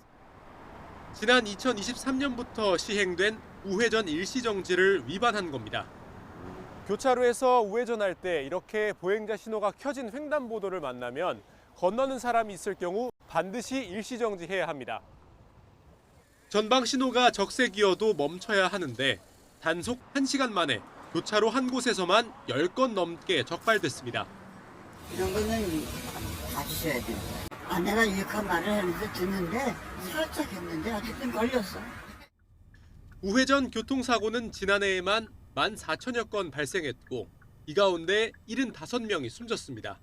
[SPEAKER 10] 지난 2023년부터 시행된 우회전 일시정지를 위반한 겁니다. 교차로에서 우회전할 때 이렇게 보행자 신호가 켜진 횡단보도를 만나면 건너는 사람이 있을 경우 반드시 일시정지해야 합니다. 전방 신호가 적색이어도 멈춰야 하는데 단속 1시간 만에 교차로 한 곳에서만 10건 넘게 적발됐습니다.
[SPEAKER 25] 이런 거는 봐주셔야 돼요. 내가 이렇게 말을 했는데 듣는데 살짝 했는데 어쨌든 걸렸어.
[SPEAKER 10] 우회전 교통사고는 지난해에만 14,000여 건 발생했고 이 가운데 75명이 숨졌습니다.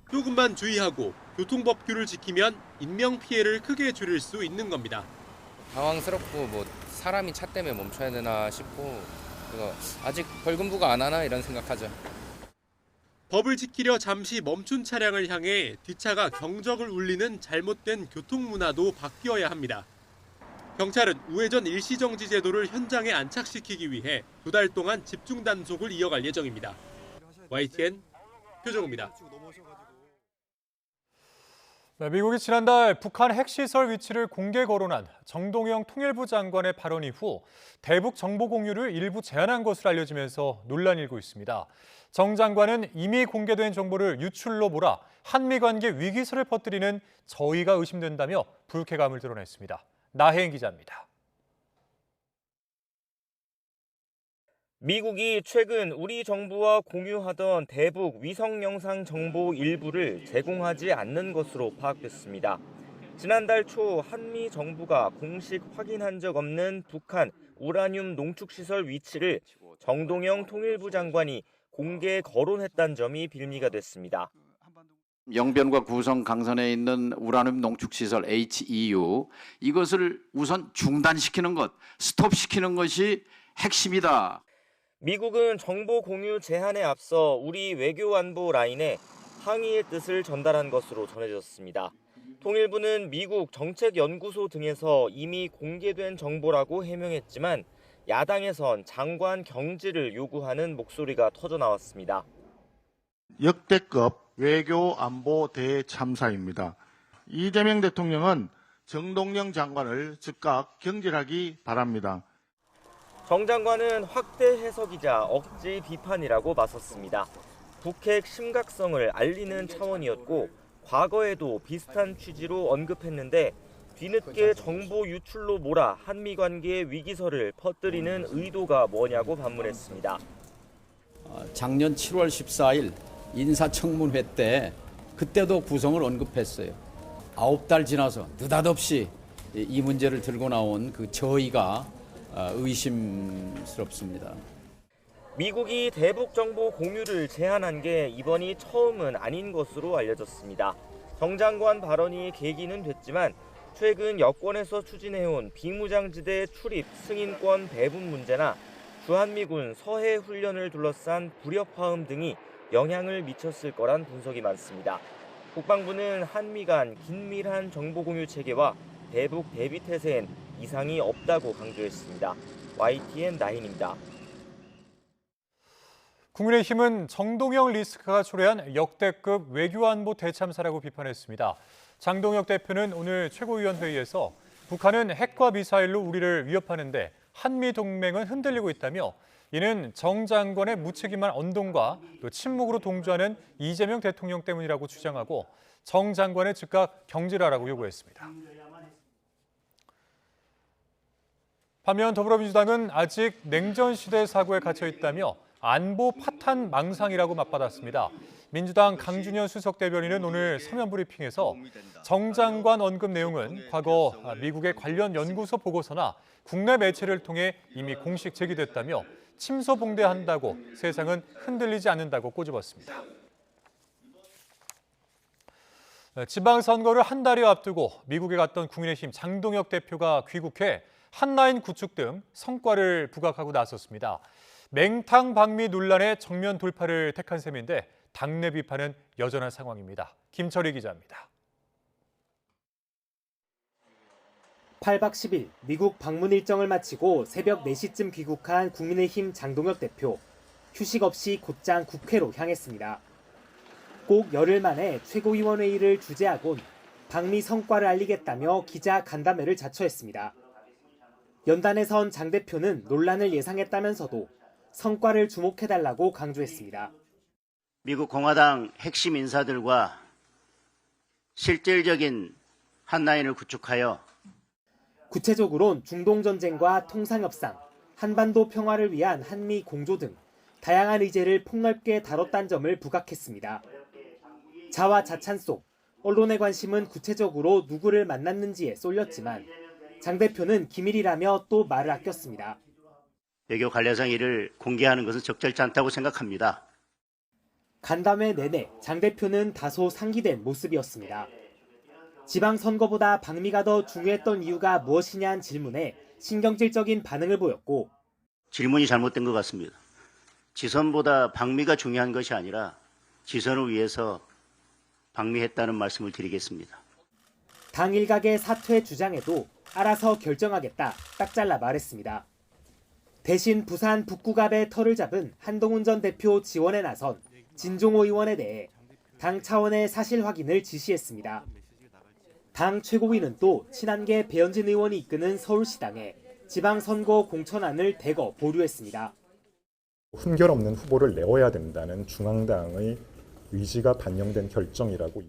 [SPEAKER 10] 조금만 주의하고 교통법규를 지키면 인명피해를 크게 줄일 수 있는 겁니다.
[SPEAKER 26] 당황스럽고 사람이 차 때문에 멈춰야 되나 싶고 아직 벌금 부과 안 하나 이런 생각하죠.
[SPEAKER 10] 법을 지키려 잠시 멈춘 차량을 향해 뒷차가 경적을 울리는 잘못된 교통문화도 바뀌어야 합니다. 경찰은 우회전 일시정지 제도를 현장에 안착시키기 위해 2달 동안 집중 단속을 이어갈 예정입니다. YTN 표정우입니다.
[SPEAKER 2] 네, 미국이 지난달 북한 핵시설 위치를 공개 거론한 정동영 통일부 장관의 발언 이후 대북 정보 공유를 일부 제한한 것으로 알려지면서 논란이 일고 있습니다. 정 장관은 이미 공개된 정보를 유출로 몰아 한미 관계 위기설을 퍼뜨리는 저의가 의심된다며 불쾌감을 드러냈습니다. 나혜인 기자입니다.
[SPEAKER 27] 미국이 최근 우리 정부와 공유하던 대북 위성 영상 정보 일부를 제공하지 않는 것으로 파악됐습니다. 지난달 초 한미 정부가 공식 확인한 적 없는 북한 우라늄 농축시설 위치를 정동영 통일부 장관이 공개 거론했다는 점이 빌미가 됐습니다.
[SPEAKER 28] 영변과 구성 강선에 있는 우라늄 농축시설 HEU 이것을 우선 중단시키는 것, 스톱시키는 것이 핵심이다.
[SPEAKER 27] 미국은 정보 공유 제한에 앞서 우리 외교안보 라인에 항의의 뜻을 전달한 것으로 전해졌습니다. 통일부는 미국 정책연구소 등에서 이미 공개된 정보라고 해명했지만 야당에선 장관 경질을 요구하는 목소리가 터져나왔습니다.
[SPEAKER 29] 역대급 외교안보 대참사입니다. 이재명 대통령은 정동영 장관을 즉각 경질하기 바랍니다.
[SPEAKER 27] 정 장관은 확대 해석이자 억지 비판이라고 맞섰습니다. 북핵 심각성을 알리는 차원이었고 과거에도 비슷한 취지로 언급했는데 뒤늦게 정보 유출로 몰아 한미 관계 위기설을 퍼뜨리는 의도가 뭐냐고 반문했습니다.
[SPEAKER 30] 작년 7월 14일 인사청문회 때 그때도 구성을 언급했어요. 9달 지나서 느닷없이 이 문제를 들고 나온 그 저의가 의심스럽습니다.
[SPEAKER 27] 미국이 대북 정보 공유를 제한한 게 이번이 처음은 아닌 것으로 알려졌습니다. 정 장관 발언이 계기는 됐지만 최근 여권에서 추진해온 비무장지대 출입 승인권 배분 문제나 주한미군 서해 훈련을 둘러싼 불협화음 등이 영향을 미쳤을 거란 분석이 많습니다. 국방부는 한미 간 긴밀한 정보 공유 체계와 대북 대비 태세엔 이상이 없다고 강조했습니다. YTN 나인입니다.
[SPEAKER 2] 국민의힘은 정동영 리스크가 초래한 역대급 외교안보 대참사라고 비판했습니다. 장동혁 대표는 오늘 최고위원회의에서 북한은 핵과 미사일로 우리를 위협하는데 한미 동맹은 흔들리고 있다며 이는 정 장관의 무책임한 언동과 또 침묵으로 동조하는 이재명 대통령 때문이라고 주장하고 정 장관을 즉각 경질하라고 요구했습니다. 반면 더불어민주당은 아직 냉전 시대 사고에 갇혀 있다며 안보 파탄 망상이라고 맞받았습니다. 민주당 강준현 수석 대변인은 오늘 서면 브리핑에서 정 장관 언급 내용은 과거 미국의 관련 연구소 보고서나 국내 매체를 통해 이미 공식 제기됐다며 침소봉대한다고 세상은 흔들리지 않는다고 꼬집었습니다. 지방선거를 한 달여 앞두고 미국에 갔던 국민의힘 장동혁 대표가 귀국해 한라인 구축 등 성과를 부각하고 나섰습니다. 맹탕 방미 논란의 정면 돌파를 택한 셈인데 당내 비판은 여전한 상황입니다. 김철희 기자입니다.
[SPEAKER 4] 8박 10일 미국 방문 일정을 마치고 새벽 4시쯤 귀국한 국민의힘 장동혁 대표. 휴식 없이 곧장 국회로 향했습니다. 꼭 열흘 만에 최고위원회의를 주재하곤 방미 성과를 알리겠다며 기자 간담회를 자처했습니다. 연단에선 장 대표는 논란을 예상했다면서도 성과를 주목해달라고 강조했습니다.
[SPEAKER 8] 미국 공화당 핵심 인사들과 실질적인 한라인을 구축하여
[SPEAKER 4] 구체적으론 중동전쟁과 통상협상, 한반도 평화를 위한 한미 공조 등 다양한 의제를 폭넓게 다뤘다는 점을 부각했습니다. 자화자찬 속 언론의 관심은 구체적으로 누구를 만났는지에 쏠렸지만 장 대표는 기밀이라며 또 말을 아꼈습니다.
[SPEAKER 8] 외교 관련상 이를 공개하는 것은 적절치 않다고 생각합니다.
[SPEAKER 4] 간담회 내내 장 대표는 다소 상기된 모습이었습니다. 지방선거보다 방미가 더 중요했던 이유가 무엇이냐는 질문에 신경질적인 반응을 보였고
[SPEAKER 8] 질문이 잘못된 것 같습니다. 지선보다 방미가 중요한 것이 아니라 지선을 위해서 방미했다는 말씀을 드리겠습니다.
[SPEAKER 4] 당 일각의 사퇴 주장에도 알아서 결정하겠다 딱 잘라 말했습니다. 대신 부산 북구갑의 털을 잡은 한동훈 전 대표 지원에 나선 진종호 의원에 대해 당 차원의 사실 확인을 지시했습니다. 당 최고위는 또 친한계 배현진 의원이 이끄는 서울시당에 지방선거 공천안을 대거 보류했습니다.
[SPEAKER 12] 흠결 없는 후보를 내어야 된다는 중앙당의 의지가 반영된 결정이라고.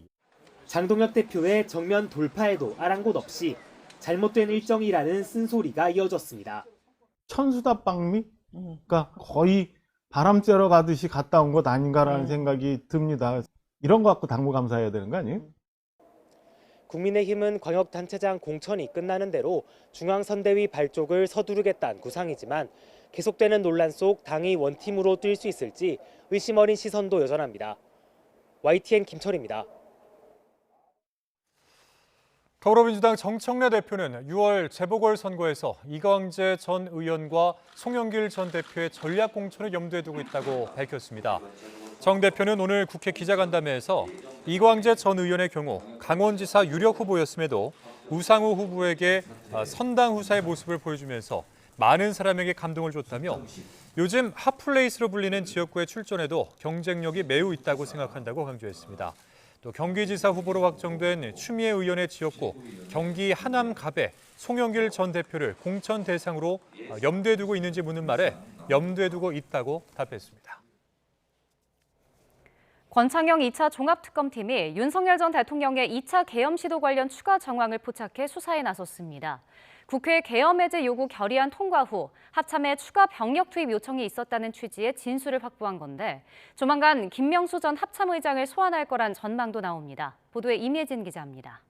[SPEAKER 4] 장동혁 대표의 정면 돌파에도 아랑곳 없이 잘못된 일정이라는 쓴소리가 이어졌습니다.
[SPEAKER 29] 천수답 방미가 거의 바람 쐬러 가듯이 갔다 온 것 아닌가라는 생각이 듭니다. 이런 거 갖고 당무감사해야 되는 거 아니에요?
[SPEAKER 4] 국민의힘은 광역단체장 공천이 끝나는 대로 중앙선대위 발족을 서두르겠다는 구상이지만 계속되는 논란 속 당이 원팀으로 뛸 수 있을지 의심 어린 시선도 여전합니다. YTN 김철입니다.
[SPEAKER 2] 더불어민주당 정청래 대표는 6월 재보궐선거에서 이광재 전 의원과 송영길 전 대표의 전략 공천을 염두에 두고 있다고 밝혔습니다. 정 대표는 오늘 국회 기자간담회에서 이광재 전 의원의 경우 강원지사 유력 후보였음에도 우상호 후보에게 선당 후사의 모습을 보여주면서 많은 사람에게 감동을 줬다며 요즘 핫플레이스로 불리는 지역구에 출전해도 경쟁력이 매우 있다고 생각한다고 강조했습니다. 또 경기지사 후보로 확정된 추미애 의원의 지역구 경기 하남갑에 송영길 전 대표를 공천 대상으로 염두에 두고 있는지 묻는 말에 염두에 두고 있다고 답했습니다.
[SPEAKER 1] 권창영 2차 종합특검팀이 윤석열 전 대통령의 2차 계엄 시도 관련 추가 정황을 포착해 수사에 나섰습니다. 국회 계엄 해제 요구 결의안 통과 후 합참에 추가 병력 투입 요청이 있었다는 취지의 진술을 확보한 건데 조만간 김명수 전 합참의장을 소환할 거란 전망도 나옵니다. 보도에 임예진 기자입니다.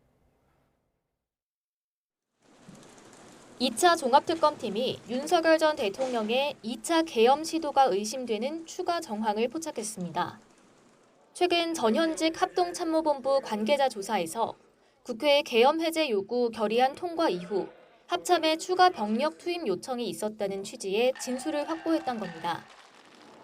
[SPEAKER 6] 2차 종합특검팀이 윤석열 전 대통령의 2차 계엄 시도가 의심되는 추가 정황을 포착했습니다. 최근 전현직 합동참모본부 관계자 조사에서 국회 계엄 해제 요구 결의안 통과 이후 합참에 추가 병력 투입 요청이 있었다는 취지의 진술을 확보했던 겁니다.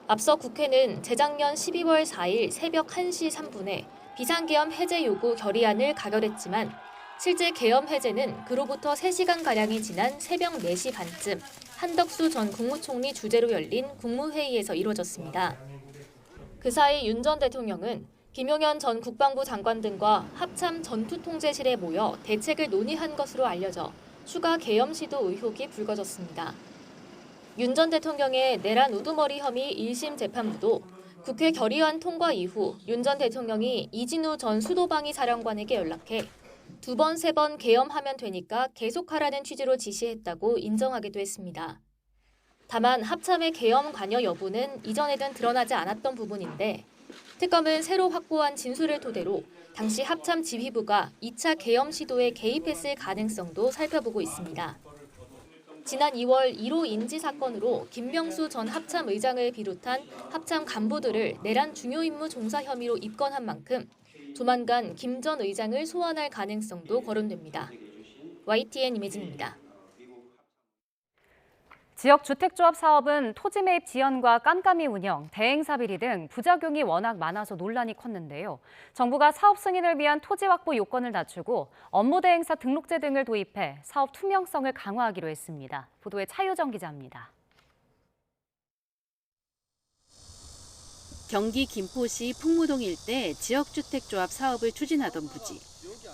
[SPEAKER 6] 앞서 국회는 재작년 12월 4일 새벽 1시 3분에 비상계엄 해제 요구 결의안을 가결했지만 실제 계엄 해제는 그로부터 3시간가량이 지난 새벽 4시 반쯤 한덕수 전 국무총리 주재로 열린 국무회의에서 이뤄졌습니다. 그 사이 윤 전 대통령은 김용현 전 국방부 장관 등과 합참 전투통제실에 모여 대책을 논의한 것으로 알려져 추가 계엄 시도 의혹이 불거졌습니다. 윤 전 대통령의 내란 우두머리 혐의 1심 재판부도 국회 결의안 통과 이후 윤 전 대통령이 이진우 전 수도방위 사령관에게 연락해 2번, 3번 계엄하면 되니까 계속하라는 취지로 지시했다고 인정하기도 했습니다. 다만 합참의 계엄 관여 여부는 이전에는 드러나지 않았던 부분인데 특검은 새로 확보한 진술을 토대로 당시 합참 지휘부가 2차 계엄 시도에 개입했을 가능성도 살펴보고 있습니다. 지난 2월 1호 인지 사건으로 김명수 전 합참 의장을 비롯한 합참 간부들을 내란 중요 임무 종사 혐의로 입건한 만큼 조만간 김 전 의장을 소환할 가능성도 거론됩니다. YTN 임혜진입니다.
[SPEAKER 1] 지역 주택조합 사업은 토지 매입 지연과 깜깜이 운영, 대행사 비리 등 부작용이 워낙 많아서 논란이 컸는데요. 정부가 사업 승인을 위한 토지 확보 요건을 낮추고 업무 대행사 등록제 등을 도입해 사업 투명성을 강화하기로 했습니다. 보도에 차유정 기자입니다.
[SPEAKER 7] 경기 김포시 풍무동 일대 지역주택조합 사업을 추진하던 부지.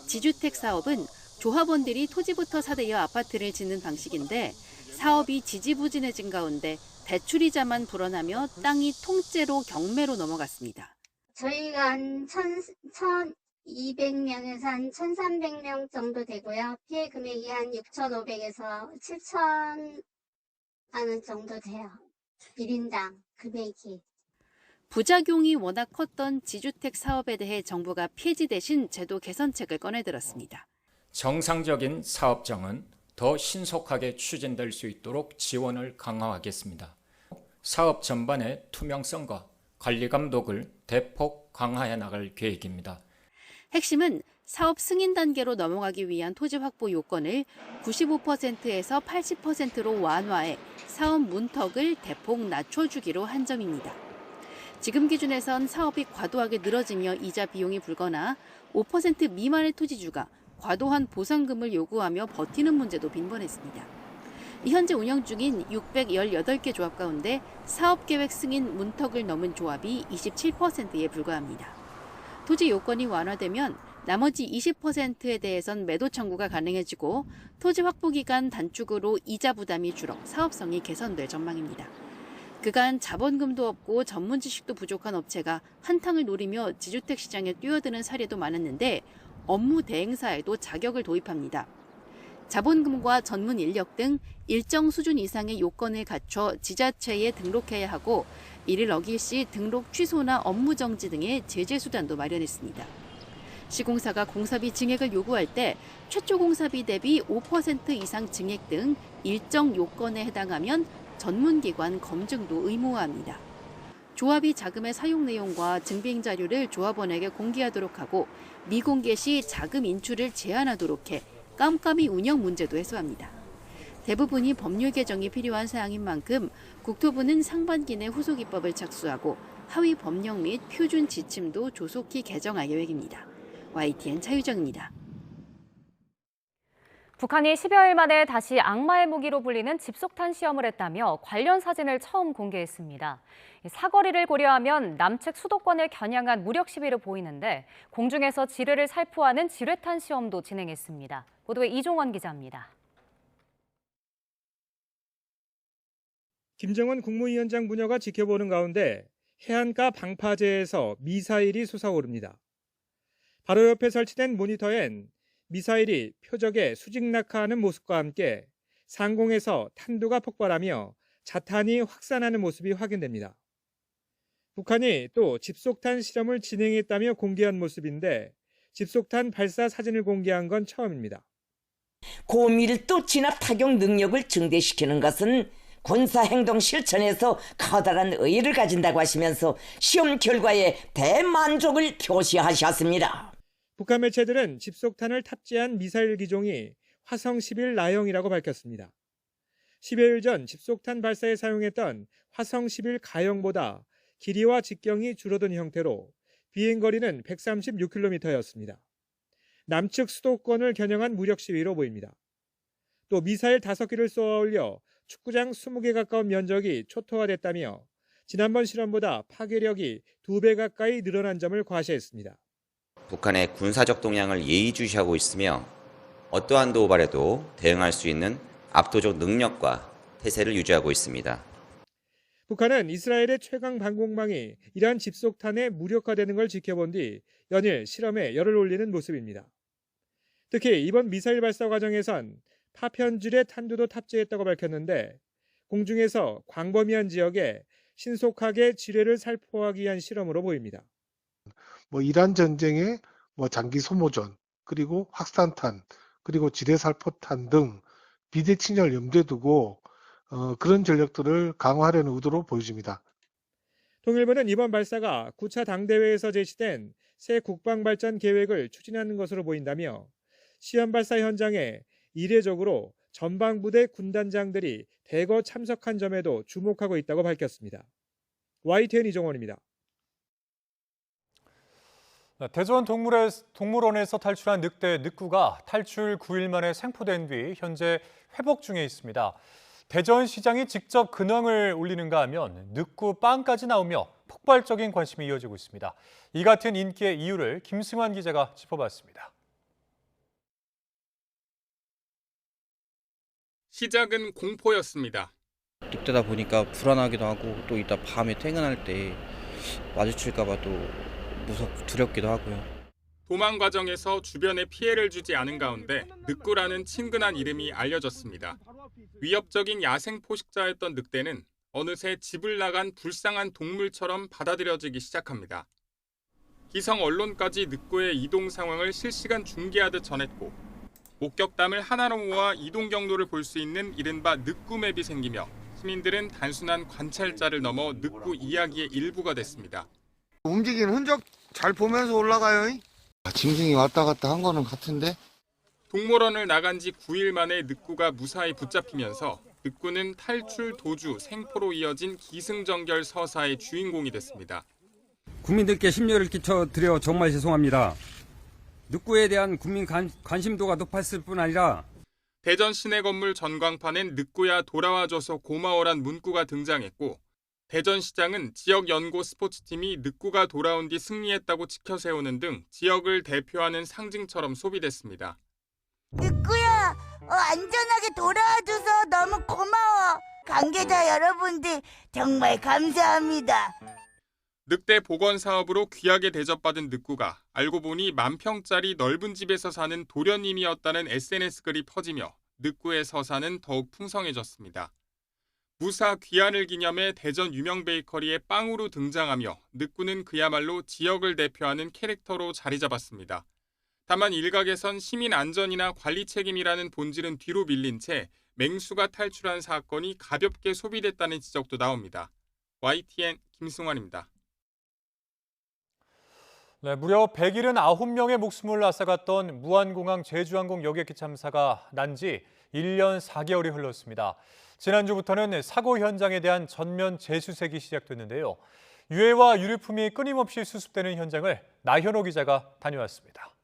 [SPEAKER 7] 지주택 사업은 조합원들이 토지부터 사들여 아파트를 짓는 방식인데 사업이 지지부진해진 가운데 대출이자만 불어나며 땅이 통째로 경매로 넘어갔습니다.
[SPEAKER 13] 저희가 한 1,200명에서 한 1,300명 정도 되고요. 피해 금액이 한 6,500에서 7,000만 원 정도 돼요. 1인당 금액이.
[SPEAKER 7] 부작용이 워낙 컸던 지주택 사업에 대해 정부가 폐지 대신 제도 개선책을 꺼내들었습니다.
[SPEAKER 14] 정상적인 사업장은 더 신속하게 추진될 수 있도록 지원을 강화하겠습니다. 사업 전반의 투명성과 관리 감독을 대폭 강화해 나갈 계획입니다.
[SPEAKER 7] 핵심은 사업 승인 단계로 넘어가기 위한 토지 확보 요건을 95%에서 80%로 완화해 사업 문턱을 대폭 낮춰주기로 한 점입니다. 지금 기준에선 사업이 과도하게 늘어지며 이자 비용이 불거나 5% 미만의 토지주가 과도한 보상금을 요구하며 버티는 문제도 빈번했습니다. 현재 운영 중인 618개 조합 가운데 사업계획 승인 문턱을 넘은 조합이 27%에 불과합니다. 토지 요건이 완화되면 나머지 20%에 대해선 매도 청구가 가능해지고 토지 확보 기간 단축으로 이자 부담이 줄어 사업성이 개선될 전망입니다. 그간 자본금도 없고 전문 지식도 부족한 업체가 한탕을 노리며 지주택 시장에 뛰어드는 사례도 많았는데 업무 대행사에도 자격을 도입합니다. 자본금과 전문 인력 등 일정 수준 이상의 요건을 갖춰 지자체에 등록해야 하고 이를 어길 시 등록 취소나 업무 정지 등의 제재 수단도 마련했습니다. 시공사가 공사비 증액을 요구할 때 최초 공사비 대비 5% 이상 증액 등 일정 요건에 해당하면 전문기관 검증도 의무화합니다. 조합이 자금의 사용 내용과 증빙 자료를 조합원에게 공개하도록 하고 미공개 시 자금 인출을 제한하도록 해 깜깜이 운영 문제도 해소합니다. 대부분이 법률 개정이 필요한 사항인 만큼 국토부는 상반기 내 후속 입법을 착수하고 하위 법령 및 표준 지침도 조속히 개정할 계획입니다. YTN 차유정입니다.
[SPEAKER 1] 북한이 10여일 만에 다시 악마의 무기로 불리는 집속탄 시험을 했다며 관련 사진을 처음 공개했습니다. 사거리를 고려하면 남측 수도권을 겨냥한 무력 시위로 보이는데 공중에서 지뢰를 살포하는 지뢰탄 시험도 진행했습니다. 보도에 이종원 기자입니다.
[SPEAKER 15] 김정은 국무위원장 부녀가 지켜보는 가운데 해안가 방파제에서 미사일이 솟아오릅니다. 바로 옆에 설치된 모니터엔 미사일이 표적에 수직 낙하하는 모습과 함께 상공에서 탄두가 폭발하며 자탄이 확산하는 모습이 확인됩니다. 북한이 또 집속탄 실험을 진행했다며 공개한 모습인데 집속탄 발사 사진을 공개한 건 처음입니다.
[SPEAKER 3] 고밀도 진압 타격 능력을 증대시키는 것은 군사행동 실천에서 커다란 의의를 가진다고 하시면서 시험 결과에 대만족을 표시하셨습니다.
[SPEAKER 15] 북한 매체들은 집속탄을 탑재한 미사일 기종이 화성 11 나형이라고 밝혔습니다. 10여일 전 집속탄 발사에 사용했던 화성 11 가형보다 길이와 직경이 줄어든 형태로 비행거리는 136km였습니다. 남측 수도권을 겨냥한 무력 시위로 보입니다. 또 미사일 5기를 쏘아 올려 축구장 20개 가까운 면적이 초토화됐다며 지난번 실험보다 파괴력이 2배 가까이 늘어난 점을 과시했습니다.
[SPEAKER 16] 북한의 군사적 동향을 예의주시하고 있으며 어떠한 도발에도 대응할 수 있는 압도적 능력과 태세를 유지하고 있습니다.
[SPEAKER 15] 북한은 이스라엘의 최강 방공망이 이러한 집속탄의 무력화되는 걸 지켜본 뒤 연일 실험에 열을 올리는 모습입니다. 특히 이번 미사일 발사 과정에선 파편질의 탄두도 탑재했다고 밝혔는데 공중에서 광범위한 지역에 신속하게 지뢰를 살포하기 위한 실험으로 보입니다.
[SPEAKER 17] 이란 전쟁의 장기 소모전, 그리고 확산탄, 그리고 지뢰살포탄 등 비대칭을 염두에 두고 그런 전력들을 강화하려는 의도로 보여집니다.
[SPEAKER 15] 통일부는 이번 발사가 9차 당대회에서 제시된 새 국방발전 계획을 추진하는 것으로 보인다며 시험 발사 현장에 이례적으로 전방부대 군단장들이 대거 참석한 점에도 주목하고 있다고 밝혔습니다. YTN 이종원입니다.
[SPEAKER 2] 대전 동물원에서 탈출한 늑대 늑구가 탈출 9일 만에 생포된 뒤 현재 회복 중에 있습니다. 대전시장이 직접 근황을 올리는가 하면 늑구 빵까지 나오며 폭발적인 관심이 이어지고 있습니다. 이 같은 인기의 이유를 김승환 기자가 짚어봤습니다.
[SPEAKER 18] 시작은 공포였습니다.
[SPEAKER 19] 늑대다 보니까 불안하기도 하고 또 이따 밤에 퇴근할 때 마주칠까 봐 또 두렵기도 하고요.
[SPEAKER 18] 도망 과정에서 주변에 피해를 주지 않은 가운데 늑구라는 친근한 이름이 알려졌습니다. 위협적인 야생 포식자였던 늑대는 어느새 집을 나간 불쌍한 동물처럼 받아들여지기 시작합니다. 기성 언론까지 늑구의 이동 상황을 실시간 중계하듯 전했고 목격담을 하나로 모아 이동 경로를 볼 수 있는 이른바 늑구맵이 생기며 시민들은 단순한 관찰자를 넘어 늑구 이야기의 일부가 됐습니다.
[SPEAKER 20] 움직이는 흔적 잘 보면서 올라가요. 짐승이 왔다 갔다 한 거는 같은데?
[SPEAKER 18] 동물원을 나간 지 9일 만에 늑구가 무사히 붙잡히면서 늑구는 탈출 도주 생포로 이어진 기승전결 서사의 주인공이 됐습니다.
[SPEAKER 21] 국민들께 심려를 끼쳐드려 정말 죄송합니다. 늑구에 대한 국민 관심도가 높았을 뿐 아니라
[SPEAKER 18] 대전 시내 건물 전광판엔 늑구야 돌아와줘서 고마워란 문구가 등장했고 대전시장은 지역 연고 스포츠팀이 늑구가 돌아온 뒤 승리했다고 지켜세우는 등 지역을 대표하는 상징처럼 소비됐습니다.
[SPEAKER 22] 늑구야, 안전하게 돌아와줘서 너무 고마워. 관계자 여러분들 정말 감사합니다.
[SPEAKER 18] 늑대 복원 사업으로 귀하게 대접받은 늑구가 알고 보니 10,000평짜리 넓은 집에서 사는 도련님이었다는 SNS 글이 퍼지며 늑구의 서사는 더욱 풍성해졌습니다. 무사 귀환을 기념해 대전 유명 베이커리에 빵으로 등장하며 늑구는 그야말로 지역을 대표하는 캐릭터로 자리 잡았습니다. 다만 일각에선 시민 안전이나 관리 책임이라는 본질은 뒤로 밀린 채 맹수가 탈출한 사건이 가볍게 소비됐다는 지적도 나옵니다. YTN 김승환입니다.
[SPEAKER 2] 네, 무려 179명의 목숨을 앗아갔던 무안공항 제주항공 여객기 참사가 난 지 1년 4개월이 흘렀습니다. 지난주부터는 사고 현장에 대한 전면 재수색이 시작됐는데요. 유해와 유류품이 끊임없이 수습되는 현장을 나현호 기자가 다녀왔습니다.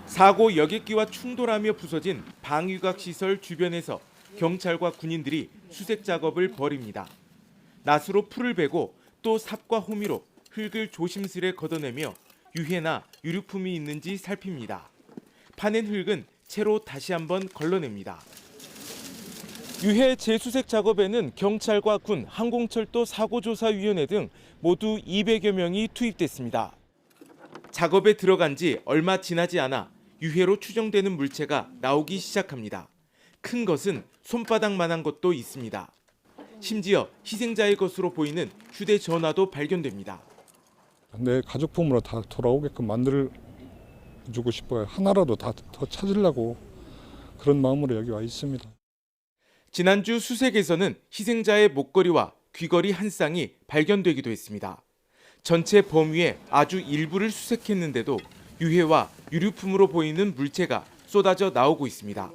[SPEAKER 23] 사고 여객기와 충돌하며 부서진 방위각 시설 주변에서 경찰과 군인들이 수색 작업을 벌입니다. 낫으로 풀을 베고 또 삽과 호미로 흙을 조심스레 걷어내며 유해나 유류품이 있는지 살핍니다. 파낸 흙은 채로 다시 한번 걸러냅니다. 유해 재수색 작업에는 경찰과 군, 항공철도 사고조사위원회 등 모두 200여 명이 투입됐습니다. 작업에 들어간 지 얼마 지나지 않아 유해로 추정되는 물체가 나오기 시작합니다. 큰 것은 손바닥만한 것도 있습니다. 심지어 희생자의 것으로 보이는 휴대전화도 발견됩니다.
[SPEAKER 24] 내 가족품으로 다 돌아오게끔 만들
[SPEAKER 5] 주고 싶어요. 하나라도 더 찾으려고 그런 마음으로 여기 와 있습니다.
[SPEAKER 23] 지난주 수색에서는 희생자의 목걸이와 귀걸이 한 쌍이 발견되기도 했습니다. 전체 범위의 아주 일부를 수색했는데도 유해와 유류품으로 보이는 물체가 쏟아져 나오고 있습니다.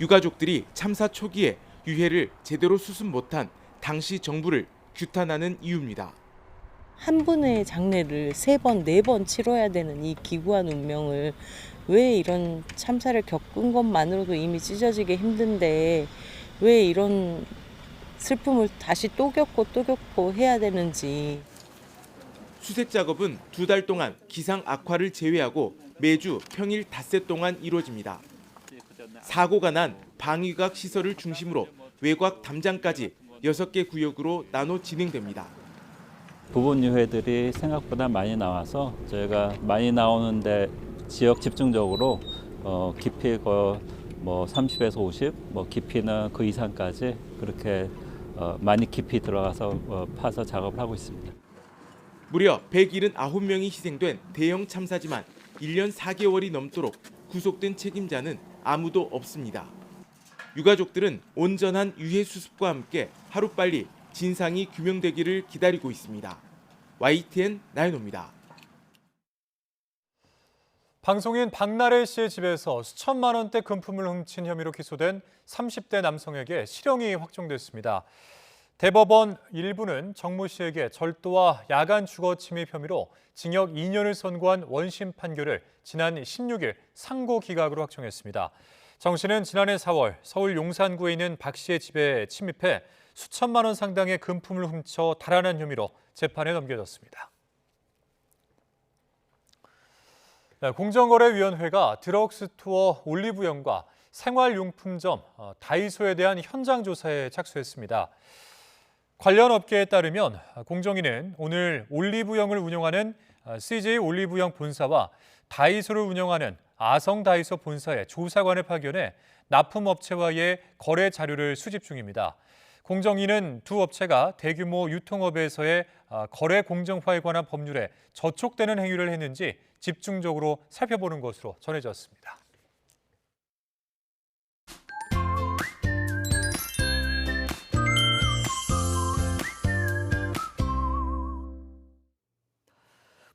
[SPEAKER 23] 유가족들이 참사 초기에 유해를 제대로 수습 못한 당시 정부를 규탄하는 이유입니다.
[SPEAKER 9] 한 분의 장례를 3번, 4번 치러야 되는 이 기구한 운명을 왜 이런 참사를 겪은 것만으로도 이미 찢어지기 힘든데 왜 이런 슬픔을 다시 또 겪고 해야 되는지.
[SPEAKER 23] 수색 작업은 2달 동안 기상 악화를 제외하고 매주 평일 닷새 동안 이루어집니다. 사고가 난 방위각 시설을 중심으로 외곽 담장까지 6개 구역으로 나눠 진행됩니다.
[SPEAKER 10] 부분 유해들이 생각보다 많이 나와서 저희가 많이 나오는데 지역 집중적으로 깊이가 30에서 50, 깊이는 그 이상까지 그렇게 많이 깊이 들어가서 파서 작업을 하고 있습니다.
[SPEAKER 23] 무려 179명이 희생된 대형 참사지만 1년 4개월이 넘도록 구속된 책임자는 아무도 없습니다. 유가족들은 온전한 유해 수습과 함께 하루빨리 진상이 규명되기를 기다리고 있습니다. YTN 나연호입니다.
[SPEAKER 2] 방송인 박나래 씨의 집에서 수천만 원대 금품을 훔친 혐의로 기소된 30대 남성에게 실형이 확정됐습니다. 대법원 1부는 정모 씨에게 절도와 야간 주거 침입 혐의로 징역 2년을 선고한 원심 판결을 지난 16일 상고 기각으로 확정했습니다. 정 씨는 지난해 4월 서울 용산구에 있는 박 씨의 집에 침입해 수천만 원 상당의 금품을 훔쳐 달아난 혐의로 재판에 넘겨졌습니다. 공정거래위원회가 드럭스토어 올리브영과 생활용품점 다이소에 대한 현장 조사에 착수했습니다. 관련 업계에 따르면 공정위는 오늘 올리브영을 운영하는 CJ 올리브영 본사와 다이소를 운영하는 아성 다이소 본사의 조사관을 파견해 납품업체와의 거래 자료를 수집 중입니다. 공정위는 두 업체가 대규모 유통업에서의 거래 공정화에 관한 법률에 저촉되는 행위를 했는지 집중적으로 살펴보는 것으로 전해졌습니다.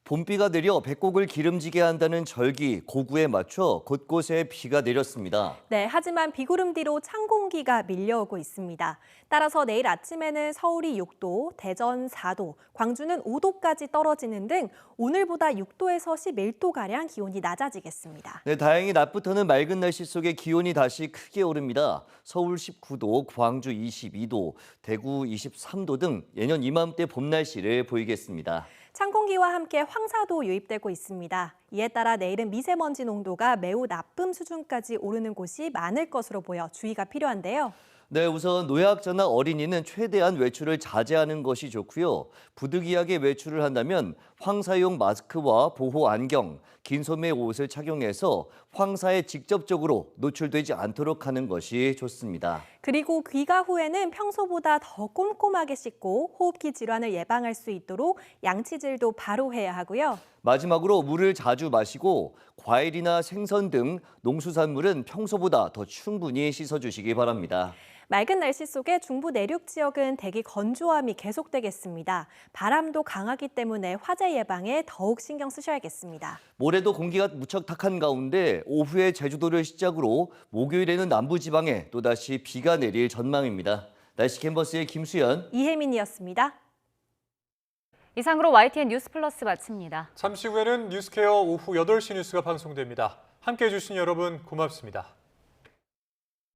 [SPEAKER 11] 봄비가 내려 배꼽을 기름지게 한다는 절기 고구에 맞춰 곳곳에 비가 내렸습니다.
[SPEAKER 24] 네, 하지만 비구름 뒤로 찬 공기가 밀려오고 있습니다. 따라서 내일 아침에는 서울이 6도, 대전 4도, 광주는 5도까지 떨어지는 등 오늘보다 6도에서 11도가량 기온이 낮아지겠습니다.
[SPEAKER 11] 네, 다행히 낮부터는 맑은 날씨 속에 기온이 다시 크게 오릅니다. 서울 19도, 광주 22도, 대구 23도 등 예년 이맘때 봄 날씨를 보이겠습니다.
[SPEAKER 24] 찬 공기와 함께 황사도 유입되고 있습니다. 이에 따라 내일은 미세먼지 농도가 매우 나쁨 수준까지 오르는 곳이 많을 것으로 보여 주의가 필요한데요.
[SPEAKER 11] 네, 우선 노약자나 어린이는 최대한 외출을 자제하는 것이 좋고요. 부득이하게 외출을 한다면 황사용 마스크와 보호 안경, 긴 소매 옷을 착용해서 황사에 직접적으로 노출되지 않도록 하는 것이 좋습니다.
[SPEAKER 24] 그리고 귀가 후에는 평소보다 더 꼼꼼하게 씻고 호흡기 질환을 예방할 수 있도록 양치질도 바로 해야 하고요.
[SPEAKER 11] 마지막으로 물을 자주 마시고 과일이나 생선 등 농수산물은 평소보다 더 충분히 씻어주시기 바랍니다.
[SPEAKER 24] 맑은 날씨 속에 중부 내륙 지역은 대기 건조함이 계속되겠습니다. 바람도 강하기 때문에 화재 예방에 더욱 신경 쓰셔야겠습니다.
[SPEAKER 11] 모레도 공기가 무척 탁한 가운데 오후에 제주도를 시작으로 목요일에는 남부지방에 또다시 비가 내릴 전망입니다. 날씨 캔버스의 김수연,
[SPEAKER 24] 이혜민이었습니다.
[SPEAKER 1] 이상으로 YTN 뉴스 플러스 마칩니다.
[SPEAKER 2] 잠시 후에는 뉴스케어 오후 8시 뉴스가 방송됩니다. 함께해 주신 여러분 고맙습니다.